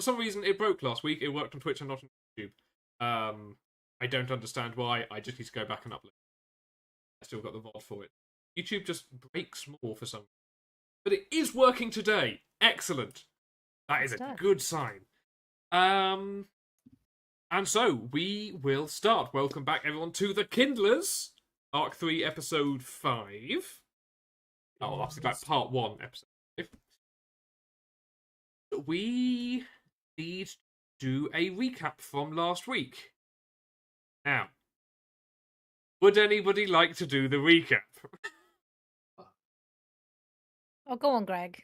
For some reason, it broke last week. It worked on Twitch and not on YouTube. I don't understand why. I just need to go back and upload. I still got the VOD for it. YouTube just breaks more for some reason. But it is working today. Excellent. That is a good sign. And so, we will start. Welcome back, everyone, to the Kindlers. Arc 3, Episode 5. Oh, obviously, like Part 1, Episode 5. We need to do a recap from last week. Now, would anybody like to do the recap? Oh, go on, Greg.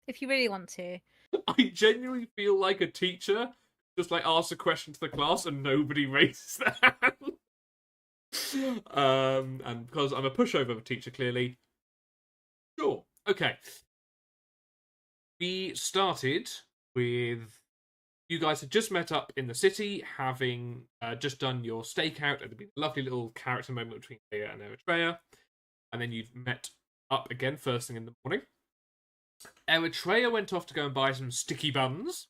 If you really want to. I genuinely feel like a teacher just like asks a question to the class and nobody raises their hand. And because I'm a pushover teacher, clearly. Sure. Okay. We started with you guys had just met up in the city, having just done your stakeout. There'd been a lovely little character moment between Leia and Eritrea. And then you've met up again first thing in the morning. Eritrea went off to go and buy some sticky buns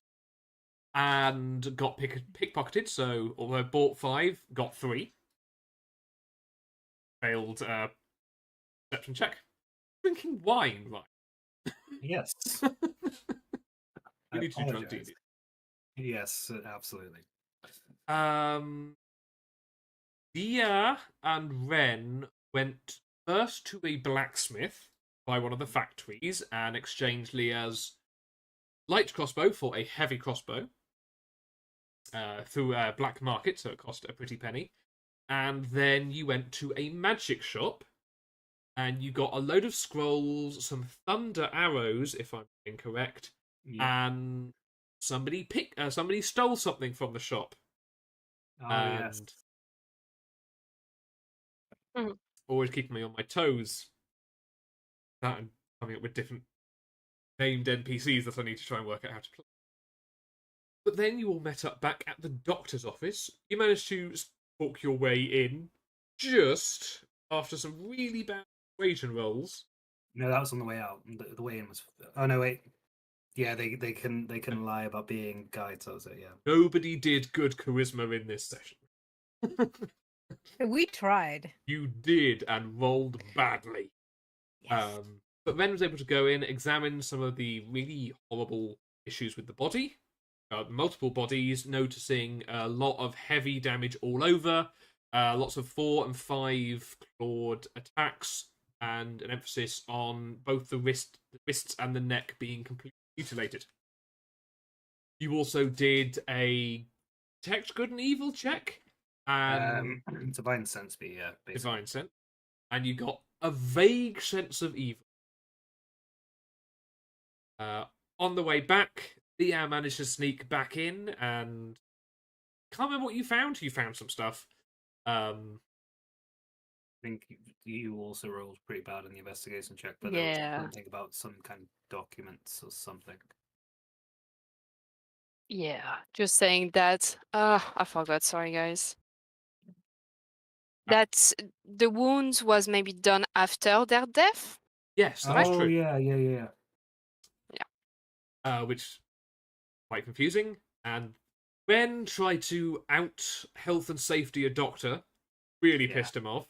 and got pickpocketed. So, although bought 5, got 3. Failed perception check. Drinking wine, right? Yes. You need to drunk D&D. Yes, absolutely. Dia and Ren went first to a blacksmith by one of the factories and exchanged Leah's light crossbow for a heavy crossbow through a black market, so it cost a pretty penny. And then you went to a magic shop and you got a load of scrolls, some thunder arrows, if I'm incorrect, and somebody stole something from the shop. Yes. Always keeping me on my toes. That and coming up with different named NPCs that I need to try and work out how to play. But then you all met up back at the doctor's office. You managed to talk your way in just after some really bad persuasion rolls. No, that was on the way out. The way in was. Oh no, wait. Yeah, they can lie about being guides. That was it. Yeah. Nobody did good charisma in this session. We tried. You did and rolled badly. Yes. But Ren was able to go in, examine some of the really horrible issues with the body. Multiple bodies, noticing a lot of heavy damage all over, lots of 4 and 5 clawed attacks, and an emphasis on both the wrists and the neck being completely mutilated. You also did a detect good and evil check. Divine sense, yeah. Basically. Divine sense. And you got a vague sense of evil. On the way back, Leah managed to sneak back in and can't remember what you found. You found some stuff. I think you also rolled pretty bad in the investigation check, but Yeah. there was something about some kind of documents or something. Yeah, just saying that. I forgot. Sorry, guys. That the wounds was maybe done after their death. Yes, that's true. Yeah. Which is quite confusing. And Ren tried to out health and safety a doctor, really pissed him off,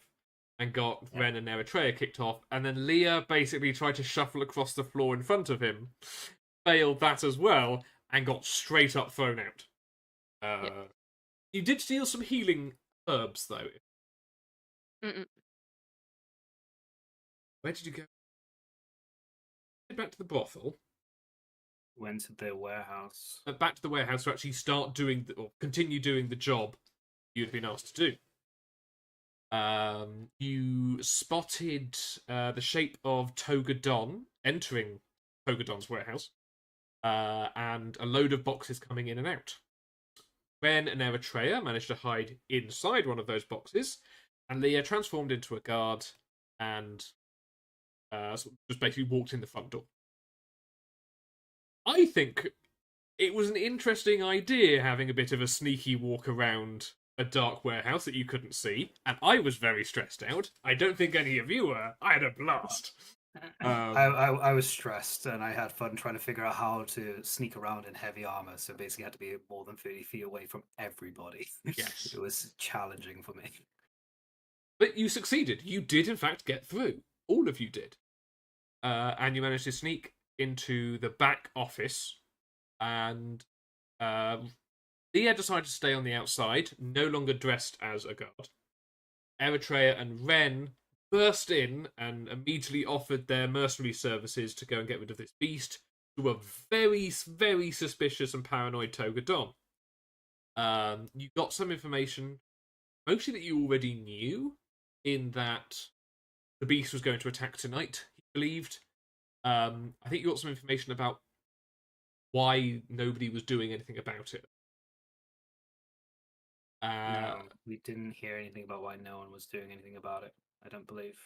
and got Ren and Eritrea kicked off. And then Leah basically tried to shuffle across the floor in front of him, failed that as well, and got straight up thrown out. You did steal some healing herbs, though. Where did you go? Back to the brothel. Went to their warehouse. Back to the warehouse to actually start doing or continue doing the job you'd been asked to do. You spotted the shape of Togadon entering Togadon's warehouse, and a load of boxes coming in and out. Ren and Eritrea managed to hide inside one of those boxes, and Leah transformed into a guard and just basically walked in the front door. I think it was an interesting idea having a bit of a sneaky walk around a dark warehouse that you couldn't see, and I was very stressed out. I don't think any of you were. I had a blast. I was stressed and I had fun trying to figure out how to sneak around in heavy armor. So basically, I had to be more than 30 feet away from everybody. Yes. It was challenging for me. But you succeeded. You did, in fact, get through. All of you did. And you managed to sneak into the back office. And Leah decided to stay on the outside, no longer dressed as a guard. Eritrea and Ren burst in and immediately offered their mercenary services to go and get rid of this beast to a very, very suspicious and paranoid Togadon. You got some information, mostly that you already knew, in that the beast was going to attack tonight, he believed. I think you got some information about why nobody was doing anything about it. No, we didn't hear anything about why no one was doing anything about it. I don't believe.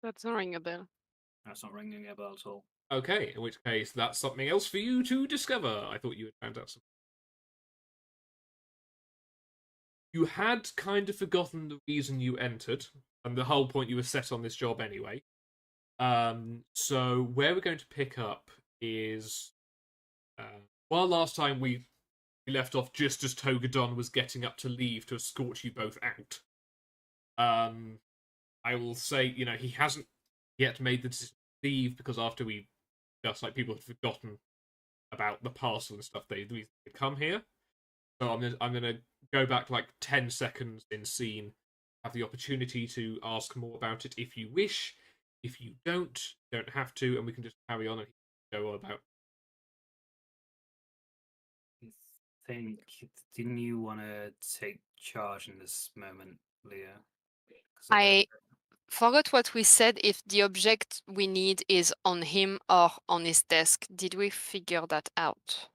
That's not ring a bell. That's not ringing a bell at all. Okay, in which case that's something else for you to discover. I thought you had found out something. You had kind of forgotten the reason you entered, and the whole point you were set on this job anyway. So where we're going to pick up is, while last time we left off just as Togadon was getting up to leave to escort you both out. I will say, he hasn't yet made the decision to leave because after we discussed, people had forgotten about the parcel and stuff. They'd come here. So I'm gonna go back 10 seconds in scene, have the opportunity to ask more about it if you wish. If you don't have to, and we can just carry on and go on about. Didn't you want to take charge in this moment, Leah? I forgot what we said, if the object we need is on him or on his desk. Did we figure that out?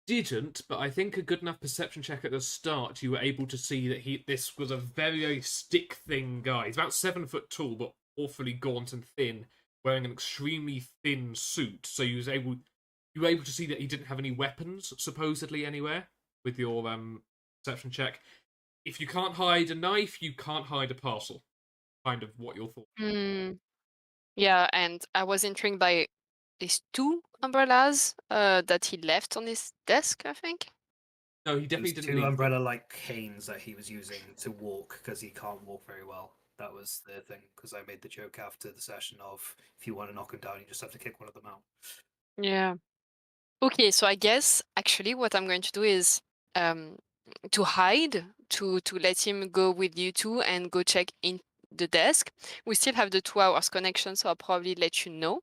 Didn't, but I think a good enough perception check at the start, you were able to see that this was a very, very stick thin guy. He's about 7 foot tall, but awfully gaunt and thin, wearing an extremely thin suit. So you were able to see that he didn't have any weapons, supposedly anywhere, with your perception check. If you can't hide a knife, you can't hide a parcel. Kind of what your thought. Yeah, and I was intrigued by these 2 umbrellas that he left on his desk, I think. No, he definitely Those didn't two leave. umbrella-like canes that he was using to walk because he can't walk very well. That was the thing, because I made the joke after the session of, if you want to knock him down, you just have to kick one of them out. Yeah. Okay, so I guess actually what I'm going to do is to hide, to let him go with you two and go check in the desk. We still have the 2 hours connection, so I'll probably let you know.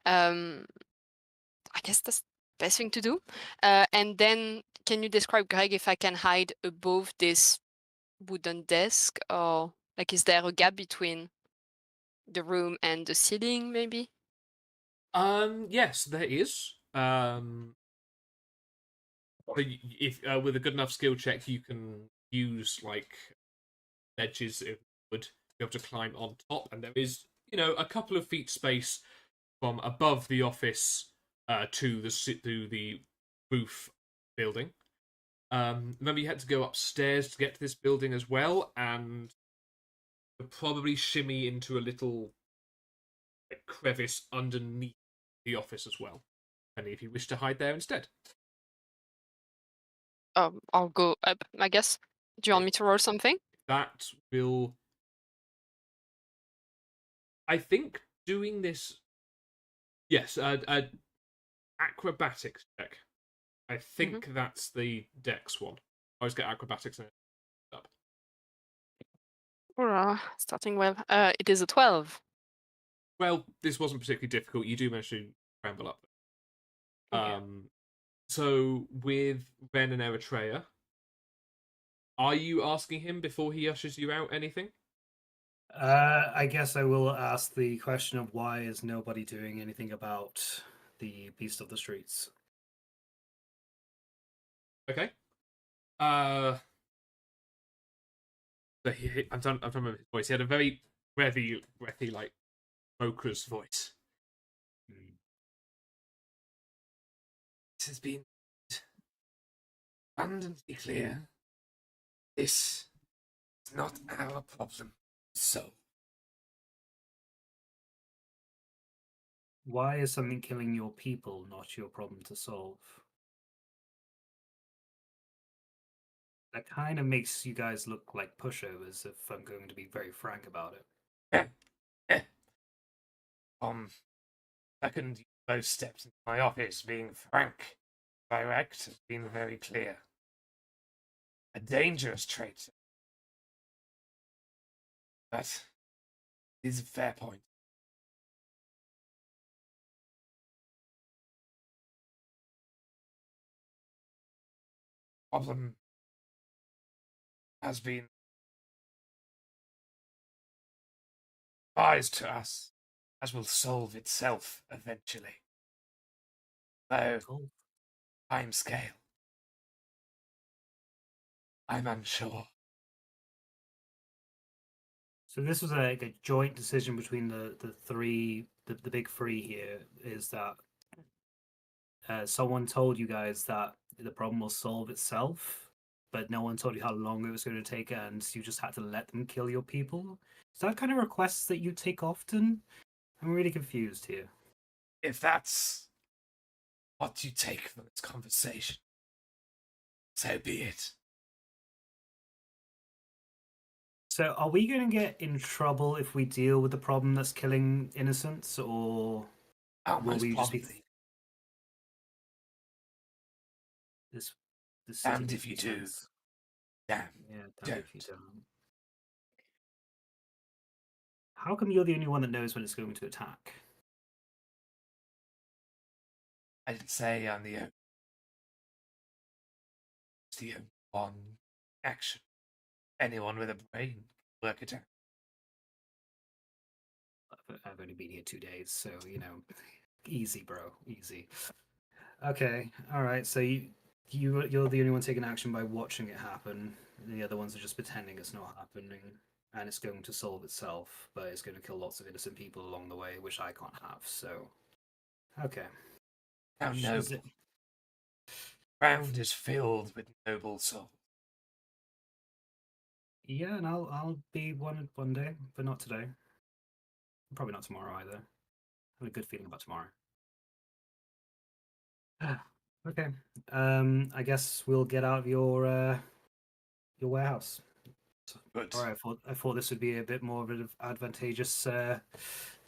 I guess that's the best thing to do. And then can you describe, Greg, if I can hide above this wooden desk, or is there a gap between the room and the ceiling, maybe? Yes, there is. So if with a good enough skill check, you can use ledges of wood to be able to climb on top, and there is a couple of feet space from above the office to the roof building. Remember, you had to go upstairs to get to this building as well, and probably shimmy into a little crevice underneath the office as well. And if you wish to hide there instead. I'll go up, I guess. Do you want me to roll something? That will. I think doing this. Yes, acrobatics check. I think that's the dex one. I always get acrobatics up. Starting well. It is a 12. Well, this wasn't particularly difficult. You do manage to scramble up. Okay. So with Ben and Eritrea, are you asking him before he ushers you out anything? I guess I will ask the question of why is nobody doing anything about the beast of the streets? Okay. So I'm trying to remember his voice. He had a very breathy, smoker's voice. This has been abundantly clear. This is not our problem. So, Why is something killing your people not your problem to solve? That kind of makes you guys look like pushovers, if I'm going to be very frank about it. Second, both steps into my office, being frank, direct, has been very clear. A dangerous trait, but it is a fair point. Problem has been advised to us, as will solve itself eventually. Though, Oh, time scale, I'm unsure. so this was like a joint decision between the big three here. Is that someone told you guys that the problem will solve itself, but no one told you how long it was going to take, and you just had to let them kill your people? Is that kind of requests that you take often? I'm really confused here. If that's what you take from this conversation, so be it. So, are we going to get in trouble if we deal with the problem that's killing innocents, or Oh, will most we just be probably. this? The city Damned needs if you do. defense. Damn. Yeah, Don't. damned if you don't. How come you're the only one that knows when it's going to attack? I didn't say I'm the only one action. Anyone with a brain can work it out. I've only been here 2 days, so easy, bro, easy. Okay, all right. So you're the only one taking action by watching it happen. The other ones are just pretending it's not happening, and it's going to solve itself, but it's going to kill lots of innocent people along the way, which I can't have. So, okay. How Is noble. it- Ground is filled with noble souls. Yeah, and I'll be one day, but not today. Probably not tomorrow either. I have a good feeling about tomorrow. Okay. I guess we'll get out of your warehouse. Good. All right. I thought this would be a bit more of an advantageous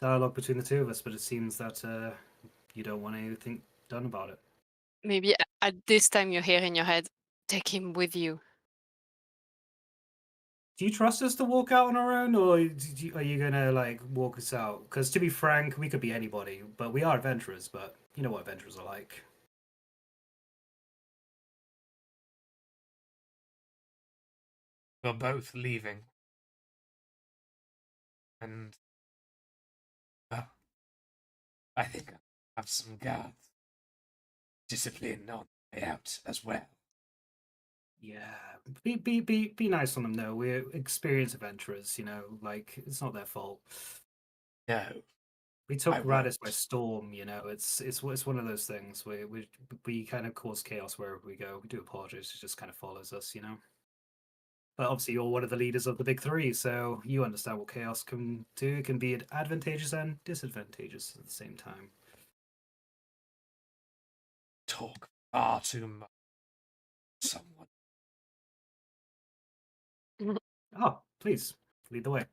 dialogue between the two of us, but it seems that you don't want anything done about it. Maybe at this time you hear in your head, take him with you. Do you trust us to walk out on our own, or are you gonna like walk us out? Because to be frank, we could be anybody, but we are adventurers. But you know what adventurers are like. We're both leaving. And, well, I think I have some guards. Discipline on the way out as well. Yeah, be nice on them. though. We're experienced adventurers. Like it's not their fault. No, We took I Radis by won't. storm. It's one of those things. We kind of cause chaos wherever we go. We do apologize. It just kind of follows us. But obviously, you're one of the leaders of the big three, so you understand what chaos can do. It can be advantageous and disadvantageous at the same time. Talk far too much. Someone. Oh, please lead the way.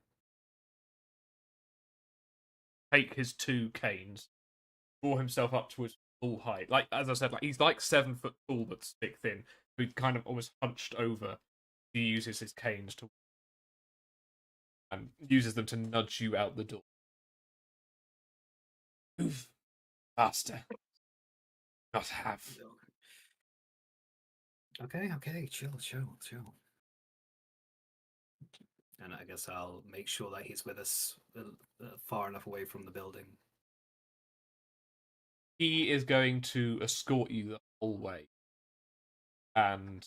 Take his two canes, draw himself up to his full height. Like as I said, like he's like 7 foot tall but stick thin. He kind of almost hunched over. He uses his canes to and uses them to nudge you out the door. Move faster. Not have. Okay, chill. And I guess I'll make sure that he's with us far enough away from the building. He is going to escort you the whole way. And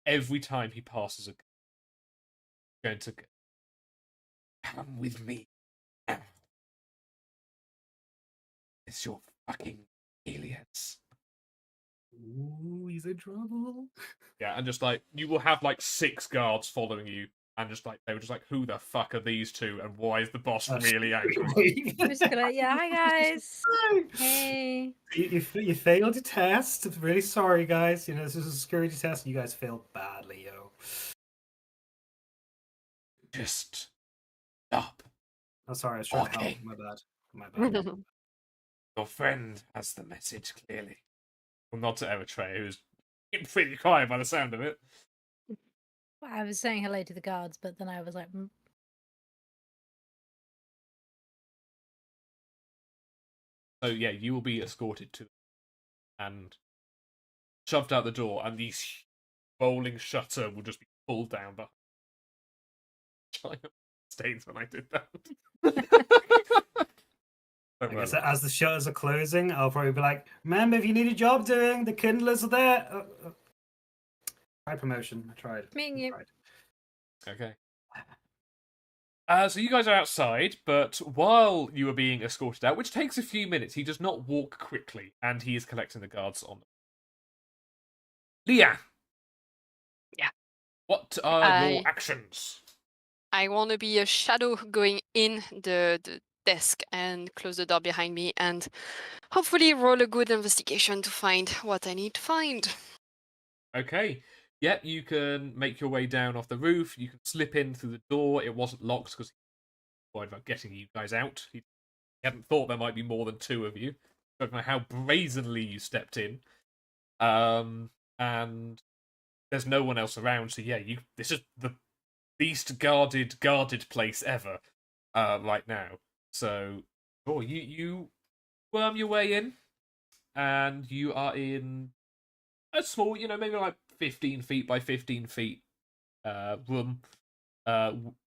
every time he passes a going to Come with me. Now. It's your fucking aliens. Ooh, he's in trouble. yeah, and just like you will have like 6 guards following you and just like they were just like, "Who the fuck are these two? And why is the boss Oh, really angry?" I'm just gonna, yeah, hi guys. Hey. You failed your test. I'm really sorry, guys. You know, this is a security test. You guys failed badly, yo. Just stop. I'm sorry, I was trying to Okay. help. My bad. Your friend has the message clearly. Well, not to Eritrea, who's pretty quiet by the sound of it. Well, I was saying hello to the guards, but then I was like, So yeah, you will be escorted to and shoved out the door, and the rolling shutter will just be pulled down behind. Giant stains when I did that. I guess as the shutters are closing, I'll probably be like, "Remember, if you need a job doing, the Kindlers are there." Tried promotion. I tried. me and I you. tried. Okay. So you guys are outside, but while you are being escorted out, which takes a few minutes, he does not walk quickly, and he is collecting the guards on them. Leah! Yeah. What are your actions? I want to be a shadow going in the desk and close the door behind me and hopefully roll a good investigation to find what I need to find. Okay. Yep, you can make your way down off the roof. You can slip in through the door. It wasn't locked because he was worried about getting you guys out. He hadn't thought there might be more than two of you. I don't know how brazenly you stepped in. And there's no one else around, so yeah, this is the least guarded place ever, right now. So, you worm your way in, and you are in a small, maybe like 15 feet by 15 feet room,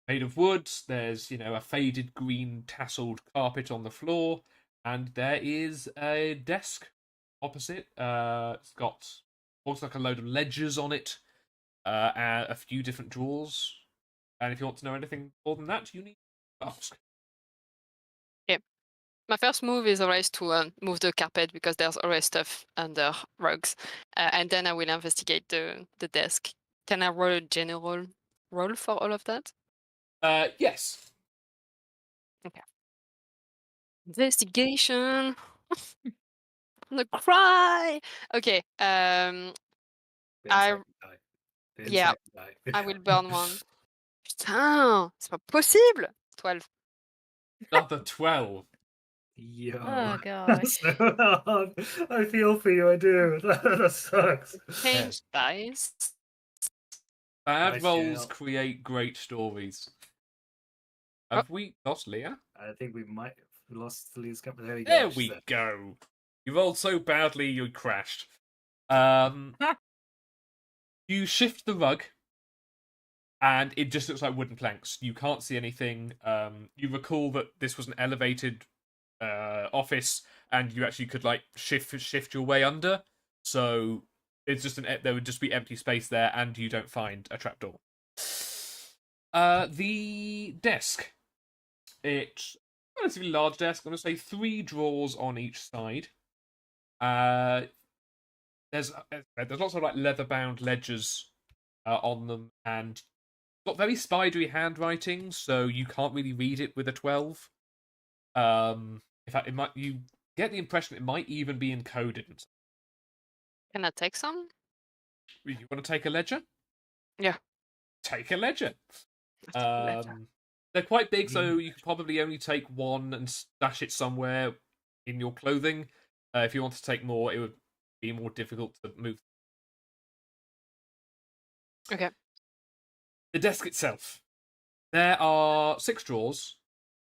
made of wood. There's, a faded green tasseled carpet on the floor, and there is a desk opposite. It's got looks like a load of ledgers on it, and a few different drawers. And if you want to know anything more than that, you need to ask. My first move is always to move the carpet because there's always stuff under rugs. And then I will investigate the desk. Can I roll a general roll for all of that? Yes. Okay. Investigation. I'm gonna cry. Okay. The I insect die. The yeah, insect die. I will burn one. Putain, c'est pas possible. 12. Another 12. Yo. Oh That's gosh. so hard. I feel for you, I do. That sucks. Change dice. Bad Nice rolls jail. create great stories. Oh. Have we lost Leah? I think we might have lost the least couple. There we go. There she's we there. go. You rolled so badly you crashed. You shift the rug, and it just looks like wooden planks. You can't see anything. You recall that this was an elevated office, and you actually could like shift your way under. So it's just there would just be empty space there, and you don't find a trapdoor. The desk. It's a relatively large desk. I'm going to say 3 drawers on each side. There's lots of like leather-bound ledgers on them, and got very spidery handwriting, so you can't really read it with a 12. In fact, you get the impression it might even be encoded. Can I take some? You want to take a ledger? Yeah. Take a ledger. Letter. They're quite big, so you could probably only take one and stash it somewhere in your clothing. If you want to take more, it would be more difficult to move. Okay. The desk itself. There are 6 drawers,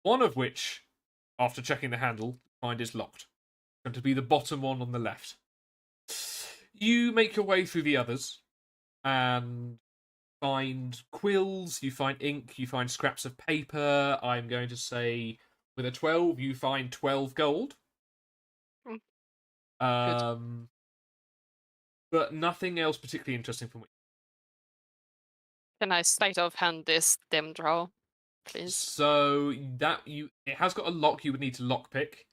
one of which, after checking the handle, find is locked. It's going to be the bottom one on the left. You make your way through the others and find quills, you find ink, you find scraps of paper. I'm going to say with a 12, you find 12 gold. But nothing else particularly interesting from which. Can I sleight of hand this damn drawer, please? So it has got a lock you would need to lockpick.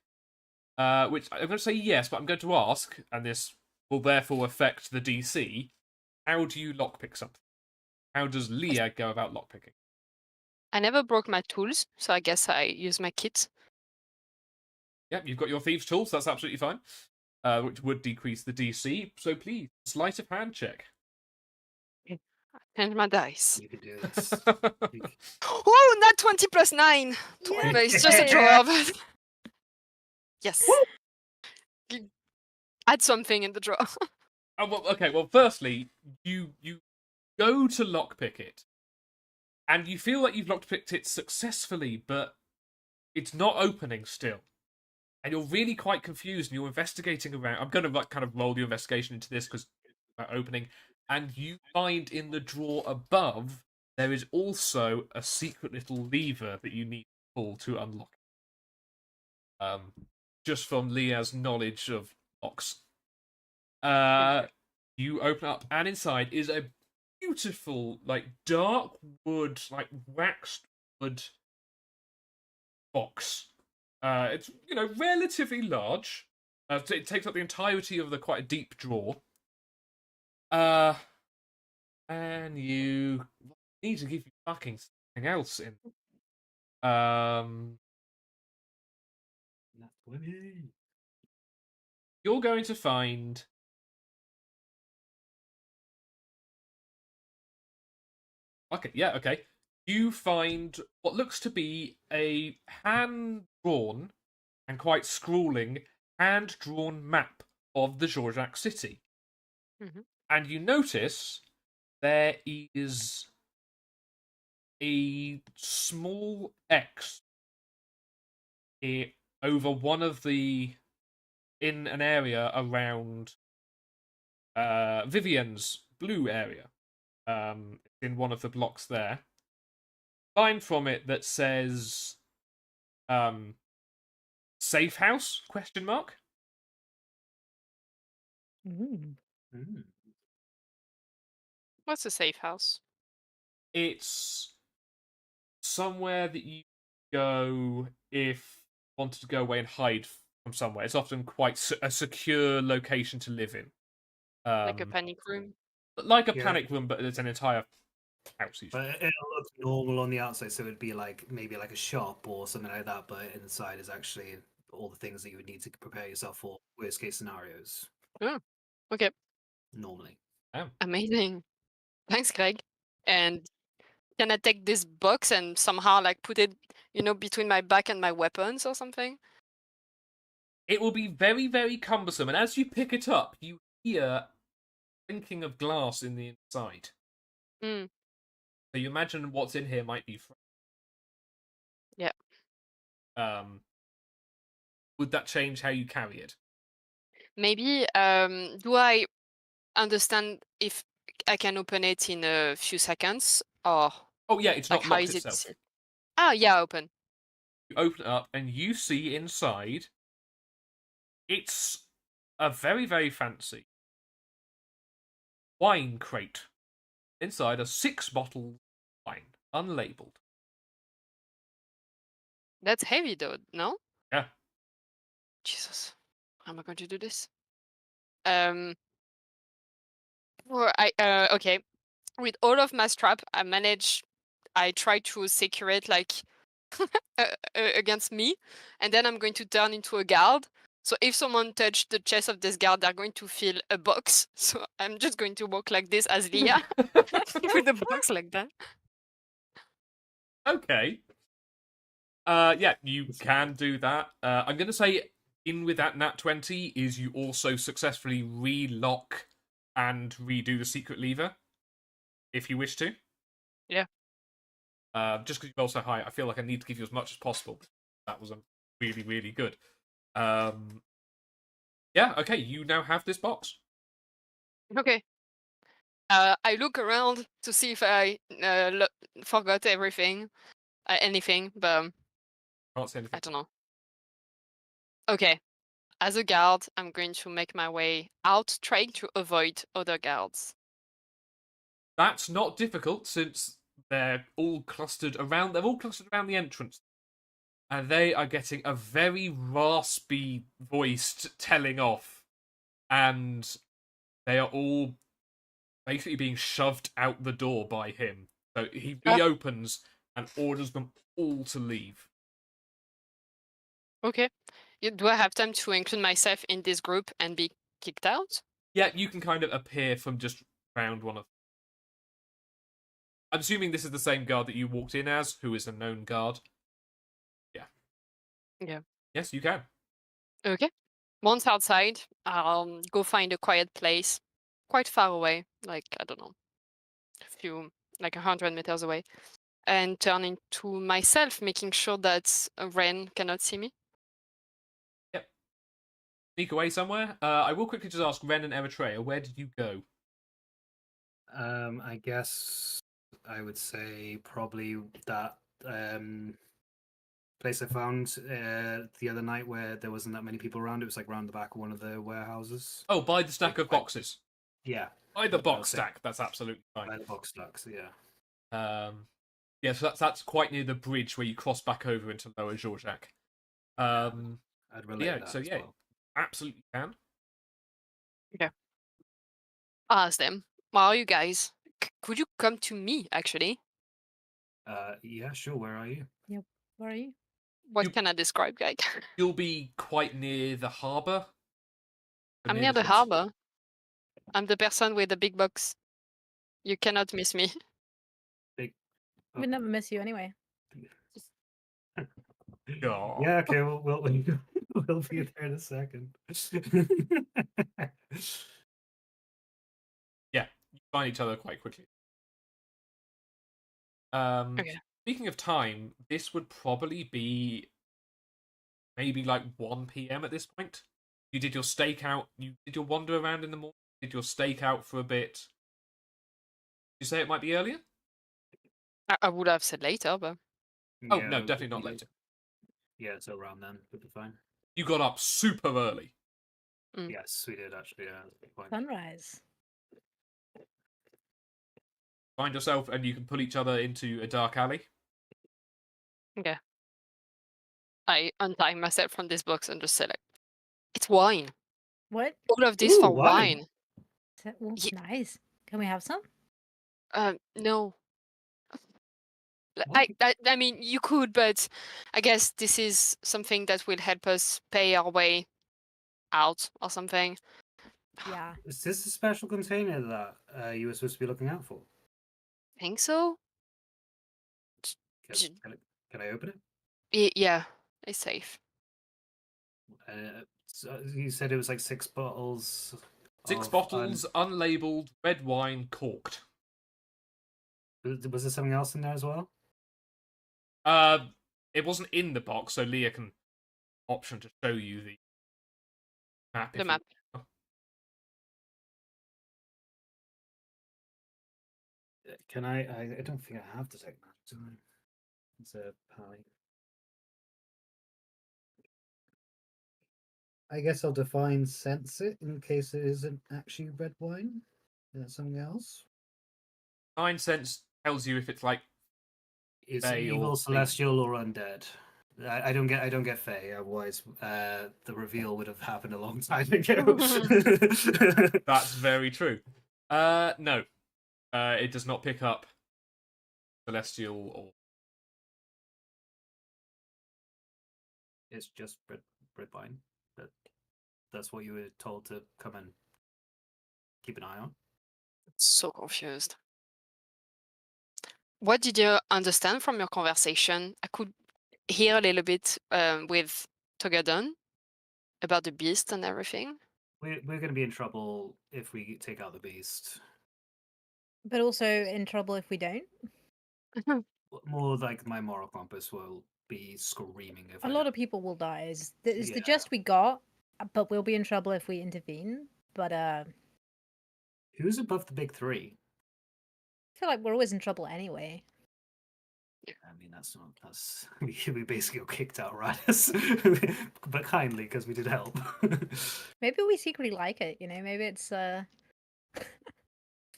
Which I'm going to say yes, but I'm going to ask, and this will therefore affect the DC. How do you lockpick something? How does Leah go about lockpicking? I never broke my tools, so I guess I use my kit. Yep, you've got your thieves' tools. That's absolutely fine. Which would decrease the DC. So please, sleight of hand check. Change my dice. You can do this. Oh, not 20 plus 9! Yeah. But it's just a draw, but... Yes. Add something in the draw. Oh, well, okay, well, firstly, you go to lockpick it, and you feel like you've lockpicked it successfully, but it's not opening still. And you're really quite confused, and you're investigating around. I'm going to kind of roll your investigation into this because it's about opening. And you find in the drawer above, there is also a secret little lever that you need to pull to unlock it. Just from Leah's knowledge of locks. You open up, and inside is a beautiful, like, dark wood, like, waxed wood box. It's, relatively large. It takes up the entirety of the quite a deep drawer. And you need to give you fucking something else in. Not 20. You're going to find okay. You find what looks to be a hand-drawn and quite scrawling hand-drawn map of the Georgiac city. Mhm. And you notice there is a small X over one of in an area around Vivian's blue area. In one of the blocks there. Line from it that says safe house ? Mm. What's a safe house? It's somewhere that you go if you wanted to go away and hide from somewhere. It's often quite a secure location to live in. Like a panic room? Like a Yeah. panic room, but it's an entire house usually. But it'll look normal on the outside, so it'd be like maybe like a shop or something like that. But inside is actually all the things that you would need to prepare yourself for worst case scenarios. Oh, okay. Normally. Amazing. Thanks, Greg. And can I take this box and somehow like put it, between my back and my weapons or something? It will be very, very cumbersome, and as you pick it up, you hear clinking of glass in the inside. Mm. So you imagine what's in here might be. Yeah. Would that change how you carry it? Maybe, do I understand if I can open it in a few seconds? Or Oh yeah, it's like not how locked is itself. it? Ah, yeah, open. You open it up and you see inside. It's a very, very fancy wine crate. Inside are 6 bottles of wine, unlabeled. That's heavy though, no? Yeah. Jesus. How am I going to do this? Okay. With all of my strap, I try to secure it like against me, and then I'm going to turn into a guard. So if someone touched the chest of this guard, they're going to feel a box. So I'm just going to walk like this as Leah with a box like that. Okay. Yeah, you can do that. I'm going to say in with that nat 20 is you also successfully relock and redo the secret lever, if you wish to. Yeah. Just because you're also high, I feel like I need to give you as much as possible. That was really, really good. Yeah, okay, you now have this box. Okay. I look around to see if I forgot anything, but Can't say anything. I don't know. Okay. As a guard, I'm going to make my way out, trying to avoid other guards. That's not difficult since they're all clustered around. They're all clustered around the entrance, and they are getting a very raspy voiced telling off, and they are all basically being shoved out the door by him. So he Ah. reopens and orders them all to leave. Okay. Do I have time to include myself in this group and be kicked out? Yeah, you can kind of appear from just round one of. I'm assuming this is the same guard that you walked in as, who is a known guard. Yeah. Yeah. Yes, you can. Okay. Once outside, I'll go find a quiet place, quite far away, like I don't know, a few, like 100 meters away, and turn into myself, making sure that Ren cannot see me. Sneak away somewhere. I will quickly just ask Ren and Eritrea, where did you go? I guess I would say probably that place I found the other night where there wasn't that many people around. It was like around the back of one of the warehouses. Oh, by the stack of Like- boxes. Yeah, By the I'll box say- stack. That's absolutely fine. by the box stocks. Yeah. Yeah, so that's quite near the bridge where you cross back over into Lower Georgiac. I'd relate Yeah, that so as yeah, well. absolutely can. I'll ask them, where are you guys? Could you come to me, actually? Yeah, sure. Where are you? Where are you? What You- can I describe, guys? You'll be quite near the harbour. So I'm near the port. harbor. I'm the person with the big box. You cannot miss me. Oh. We'd never miss you anyway. Aw. Yeah. Okay. We'll we'll be there in a second. Yeah, you find each other quite quickly. Okay. Speaking of time, this would probably be maybe like 1 p.m. at this point. You did your stakeout. You did your wander around in the morning. Did your stakeout for a bit. Did you say it might be earlier? I would have said later, but Oh Yeah, no, definitely not we- later. Yeah, so around then would be fine. You got up super early. Mm. Yes, we did actually. Yeah, that's a good point. Sunrise. Find yourself, and you can pull each other into a dark alley. I untie myself from this box and just say like, it's wine. What? All of this Ooh, for wine. wine. Well, Ye- nice. Can we have some? No. What? I mean, you could, but I guess this is something that will help us pay our way out or something. Yeah. Is this a special container that you were supposed to be looking out for? Think so? Can, J- can I open it? Yeah, it's safe. So you said it was like 6 bottles. 6 of bottles, unlabeled, red wine, corked. Was there something else in there as well? It wasn't in the box, so Leah can option to show you the map. The if you- map. Can I don't think I have detect magic, do I? It's a pie. I guess I'll define sense it in case it isn't actually red wine. Is that something else? 9 cents tells you if it's like Is Fey or evil, fiend. celestial, or undead? I don't get Fey. Otherwise, the reveal would have happened a long time ago. that's very true. No. It does not pick up celestial or It's just red wine. That's what you were told to come and keep an eye on. So confused. What did you understand from your conversation? I could hear a little bit with Togadon about the beast and everything. We're going to be in trouble if we take out the beast. But also in trouble if we don't. More like my moral compass will be screaming if A lot of people will die. Is the Yeah. gist we got, but we'll be in trouble if we intervene. But Who's above the big 3? I feel like we're always in trouble anyway. I mean, that's not us. We basically got kicked out, right? But kindly, because we did help. Maybe we secretly like it, you know, maybe it's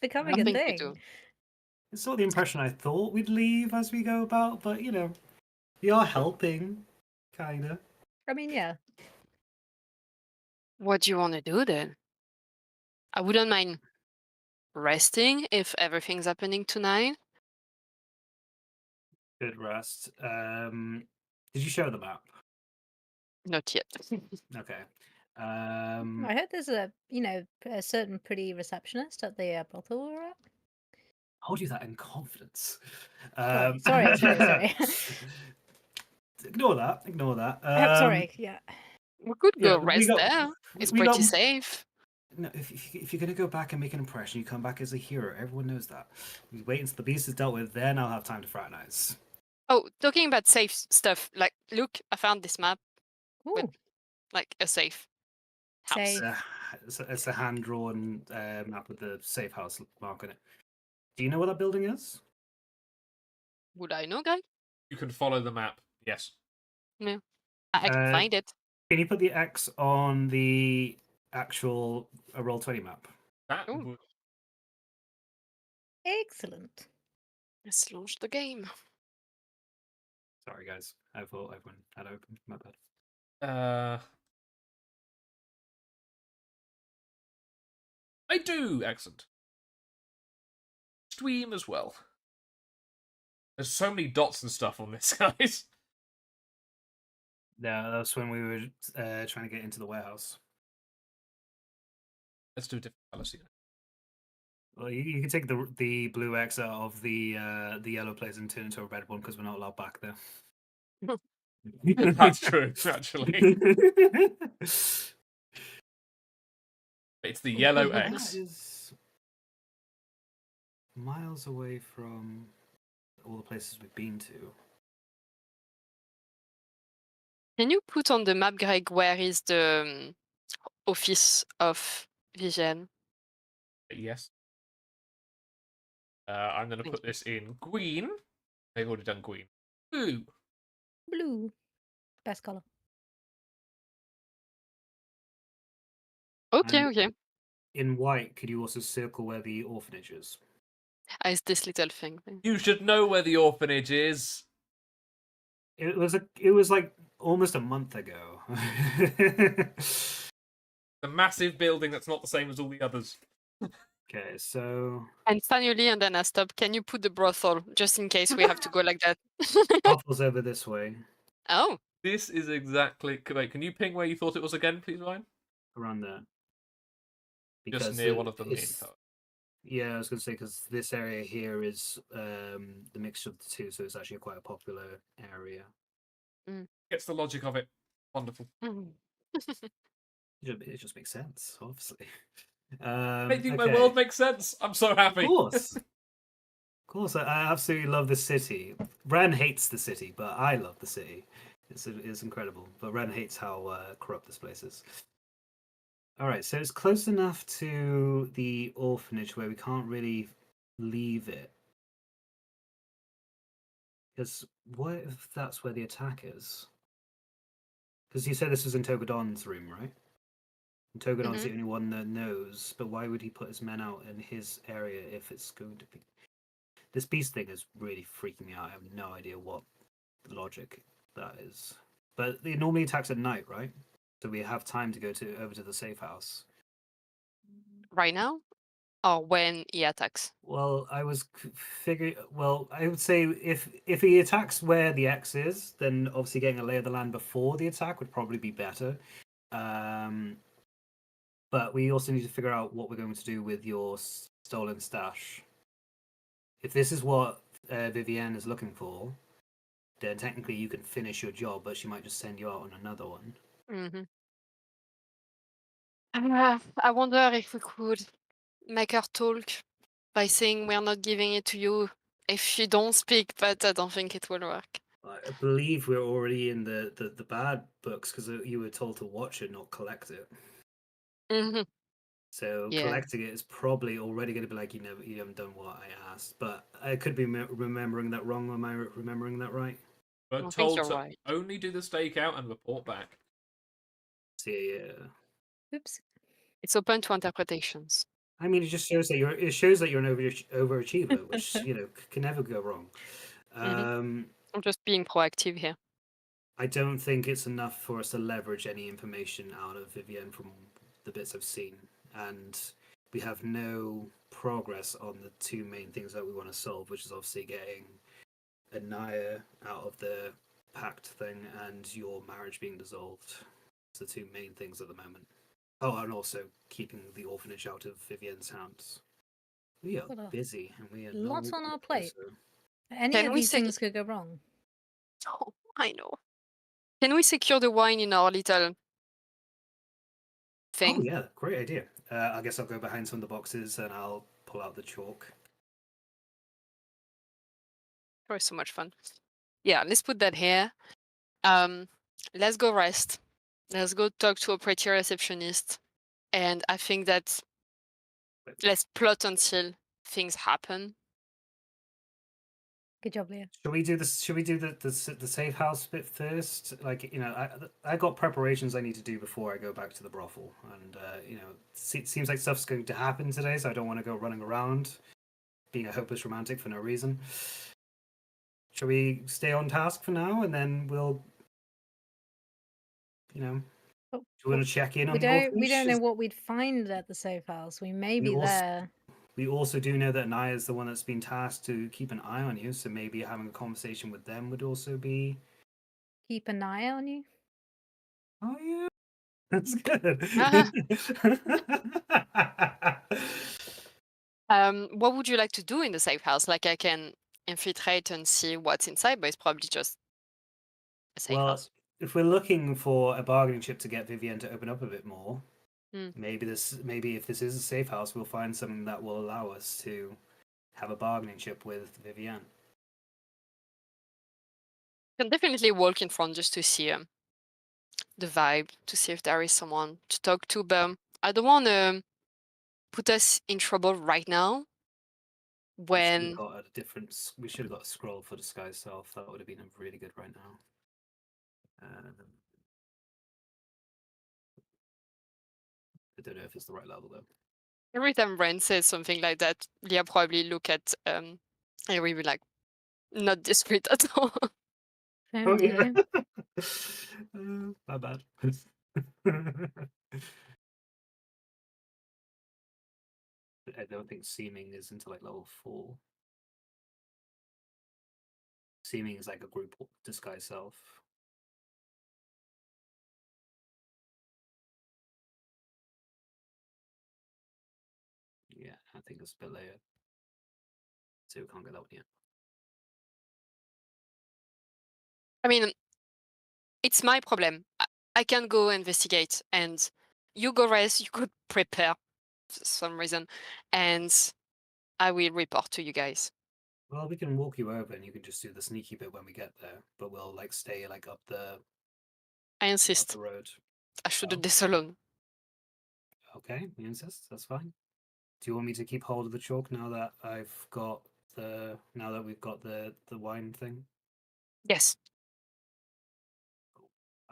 becoming I a think we thing. do. It's not the impression I thought we'd leave as we go about, but we are helping, kinda. I mean, yeah. What do you want to do then? I wouldn't mind resting if everything's happening tonight. Good rest. Did you show the map? Not yet. Okay. I heard there's a a certain pretty receptionist at the brothel we're at. Hold you that in confidence. Sorry. Ignore that. Ignore that. Sorry. Yeah. We could Yeah, go rest there. It's we pretty got. safe. No, if you're gonna go back and make an impression, you come back as a hero. Everyone knows that. You wait until the beast is dealt with, then I'll have time to fraternize. Oh, talking about safe stuff. Like, look, I found this map with Ooh, like a safe house. safe. It's a hand-drawn map with the safe house mark on it. Do you know what that building is? Would I know, guy? You can follow the map. Yes. I can find it. Can you put the X on the actual Roll20 map? That Ooh. would. Excellent. Let's launch the game. Sorry, guys. I thought everyone had opened. My bad. I do. Excellent. Stream as well. There's so many dots and stuff on this, guys. Yeah, that's when we were trying to get into the warehouse. Let's do a different color scene. Well, you can take the blue X out of the yellow place and turn it into a red one because we're not allowed back there. That's true, actually. It's the yellow That X. is miles away from all the places we've been to. Can you put on the map, Greg, where is the office of Vision? Yes. I'm going to Thank put this in green. They've already done green. Blue. Blue. Best color. Okay, And okay. in white, could you also circle where the orphanage is? It's this little thing. You should know where the orphanage is. It was like almost a month ago. The massive building that's not the same as all the others. Okay, so And finally, and then I stop. Can you put the brothel just in case we have to go like that? Waffle's over this way, Oh, This is exactly. Wait, can you ping where you thought it was again, please, Ryan? around there. Just near one of the main it's- towers. Yeah, I was going to say because this area here is the mixture of the two, so it's actually quite a popular area. Gets the logic of it. Wonderful. It just makes sense, obviously. Making my okay. world make sense. I'm so happy. Of course, I absolutely love the city. Ren hates the city, but I love the city. It's incredible. But Ren hates how corrupt this place is. All right, so it's close enough to the orphanage where we can't really leave it. Because what if that's where the attack is? Because you said this was in Togadon's room, right? And Togadon's the only one that knows, but why would he put his men out in his area if it's going to be... This beast thing is really freaking me out. I have no idea what logic that is. But it normally attacks at night, right? So we have time to go over to the safe house. right now? Or when he attacks? Well, I was figuring. Well, I would say if he attacks where the X is, then obviously getting a lay of the land before the attack would probably be better. But we also need to figure out what we're going to do with your stolen stash. If this is what Vivienne is looking for, then technically you can finish your job, but she might just send you out on another one. I wonder if we could make her talk by saying we're not giving it to you if you don't speak, but I don't think it will work. I believe we're already in the bad books because you were told to watch it, not collect it. So Yeah. collecting it is probably already going to be like you haven't done what I asked. But I could be remembering that wrong. Am I remembering that right? We're I think told you're to right. only do the stakeout and report back. Yeah. Oops. It's open to interpretations. I mean, it just shows that you're an overachiever, which can never go wrong. I'm just being proactive here. I don't think it's enough for us to leverage any information out of Vivienne from the bits I've seen, and we have no progress on the two main things that we want to solve, which is obviously getting Anaya out of the pact thing and your marriage being dissolved. It's the two main things at the moment. Oh, and also keeping the orphanage out of Vivienne's hands. We are What a busy, and we are lot no on our plate. closer. Any Can of we these say? things could go wrong. Oh, I know. Can we secure the wine in our little thing? Oh yeah, great idea. I guess I'll go behind some of the boxes and I'll pull out the chalk. That was so much fun. Yeah, let's put that here. Let's go rest. Let's go talk to a pretty receptionist. And I think that let's plot until things happen. Good job, Leah. Should we do this? Should we do the safe house bit first? Like, I got preparations I need to do before I go back to the brothel, and it seems like stuff's going to happen today, so I don't want to go running around being a hopeless romantic for no reason. Shall we stay on task for now, and then we'll, do you want to check in on the orphanage? We don't know what we'd find at the safe house. We may be there. We also do know that Naya is the one that's been tasked to keep an eye on you, so maybe having a conversation with them would also be. Keep an eye on you. Oh yeah, that's good. What would you like to do in the safe house? Like I can infiltrate and see what's inside, but it's probably just a safe house. If we're looking for a bargaining chip to get Vivienne to open up a bit more, Mm. maybe if this is a safe house, we'll find something that will allow us to have a bargaining chip with Vivienne. Can definitely walk in front just to see the vibe, to see if there is someone to talk to. But I don't want to put us in trouble right now. When We should have got a scroll for disguise self. That would have been really good right now. I don't know if it's the right level though. every time Ren says something like that, Leah probably look at and we be like, not discreet at all. Oh dear. My bad. I don't think seeming is until like level 4. Seeming is like a group disguise self. Yeah, I think it's a bit later. So we can't get that one yet. I mean, it's my problem. I can go investigate, and you go rest. You could prepare for some reason, and I will report to you guys. Well, we can walk you over, and you can just do the sneaky bit when we get there. But we'll like stay like up the. I Up insist. the road. I should do Oh. this alone. Okay, you insist. That's fine. Do you want me to keep hold of the chalk now that we've got the wine thing? Yes.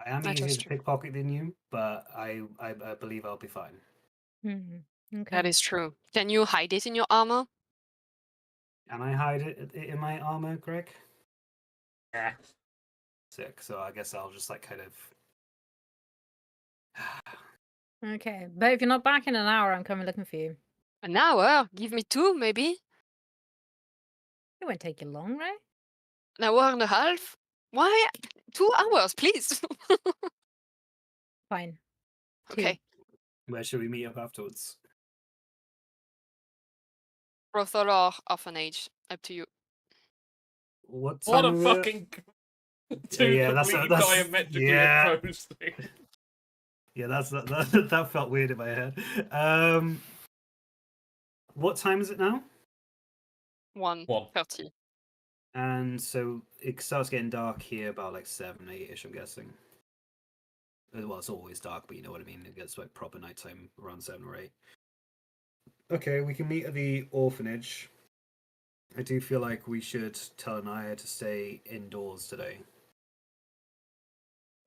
I am I easier trust to you. pickpocket than you, but I believe I'll be fine. Okay. That is true. Can you hide it in your armor? Can I hide it in my armor, Greg? Yeah. Sick. So I guess I'll just like kind of. Okay, but if you're not back in an hour, I'm coming looking for you. An hour? Give me 2, maybe? It won't take you long, right? An hour and a half? Why? 2 hours, please. Fine. 2. Okay. Where should we meet up afterwards? Brothel or orphanage? Up to you. What What time a are we at? fucking two Yeah, completely that's- diametrically yeah. opposed things. Yeah, that felt weird in my head. What time is it now? 1:30. And so it starts getting dark here about like 7, 8-ish, I'm guessing. Well, it's always dark, but you know what I mean. It gets like proper nighttime around 7 or 8. Okay, we can meet at the orphanage. I do feel like we should tell Anaya to stay indoors today.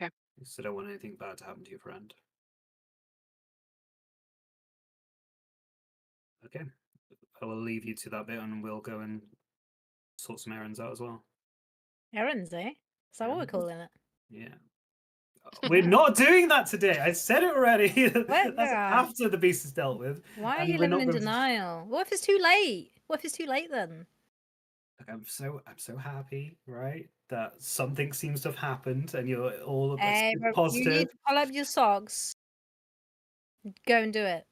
Okay. Because I don't want anything bad to happen to your friend. Okay. I will leave you to that bit and we'll go and sort some errands out as well. Errands, eh? Is that what we're Errands? calling it? Yeah. We're not doing that today. I said it already. What? That's after the beast is dealt with. Why are and you we're living not in going to- denial? What if it's too late? What if it's too late then? Look, I'm so happy, right? That something seems to have happened, and you're all Hey, bro, you positive. need to pull up your socks. Go and do it.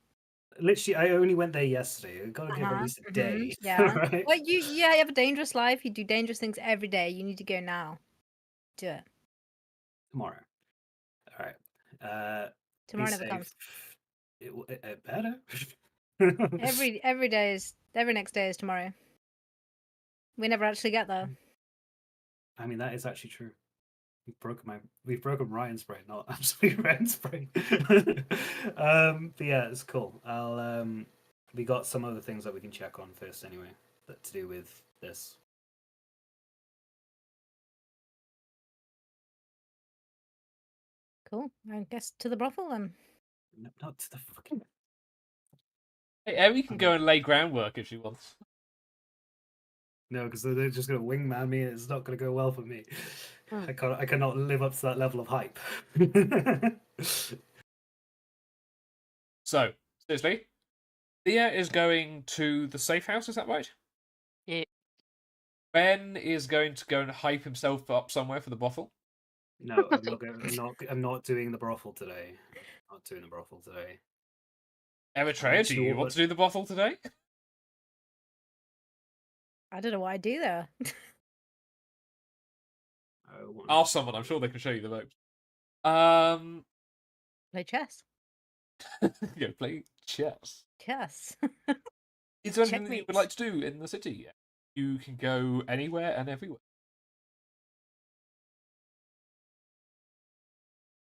Literally, I only went there yesterday. I've got to give at least a day. Yeah. Right? Well, you have a dangerous life. You do dangerous things every day. You need to go now. Do it. Tomorrow. All right. Tomorrow Be never safe. comes. It better. Every next day is tomorrow. We never actually get there. I mean, that is actually true. We've broken Ryan's brain, not absolutely Ryan's brain. But yeah, it's cool. We got some other things that we can check on first anyway, that to do with this. Cool. I guess to the brothel then. No, not to the fucking. Hey, Ellie can go and lay groundwork if she wants. No, because they're just gonna wingman me, and it's not gonna go well for me. Hmm. I cannot live up to that level of hype. So, seriously, Thea is going to the safe house, is that right? Yeah. Ben is going to go and hype himself up somewhere for the brothel. No, I'm not going. I'm not doing the brothel today. Not doing the brothel today. Eritrea, do you want to do the brothel today? I don't know what I do there. Ask someone, I'm sure they can show you the ropes. Play chess. Yeah, play chess. Chess. Is there anything that you Checkmate. would like to do in the city? You can go anywhere and everywhere.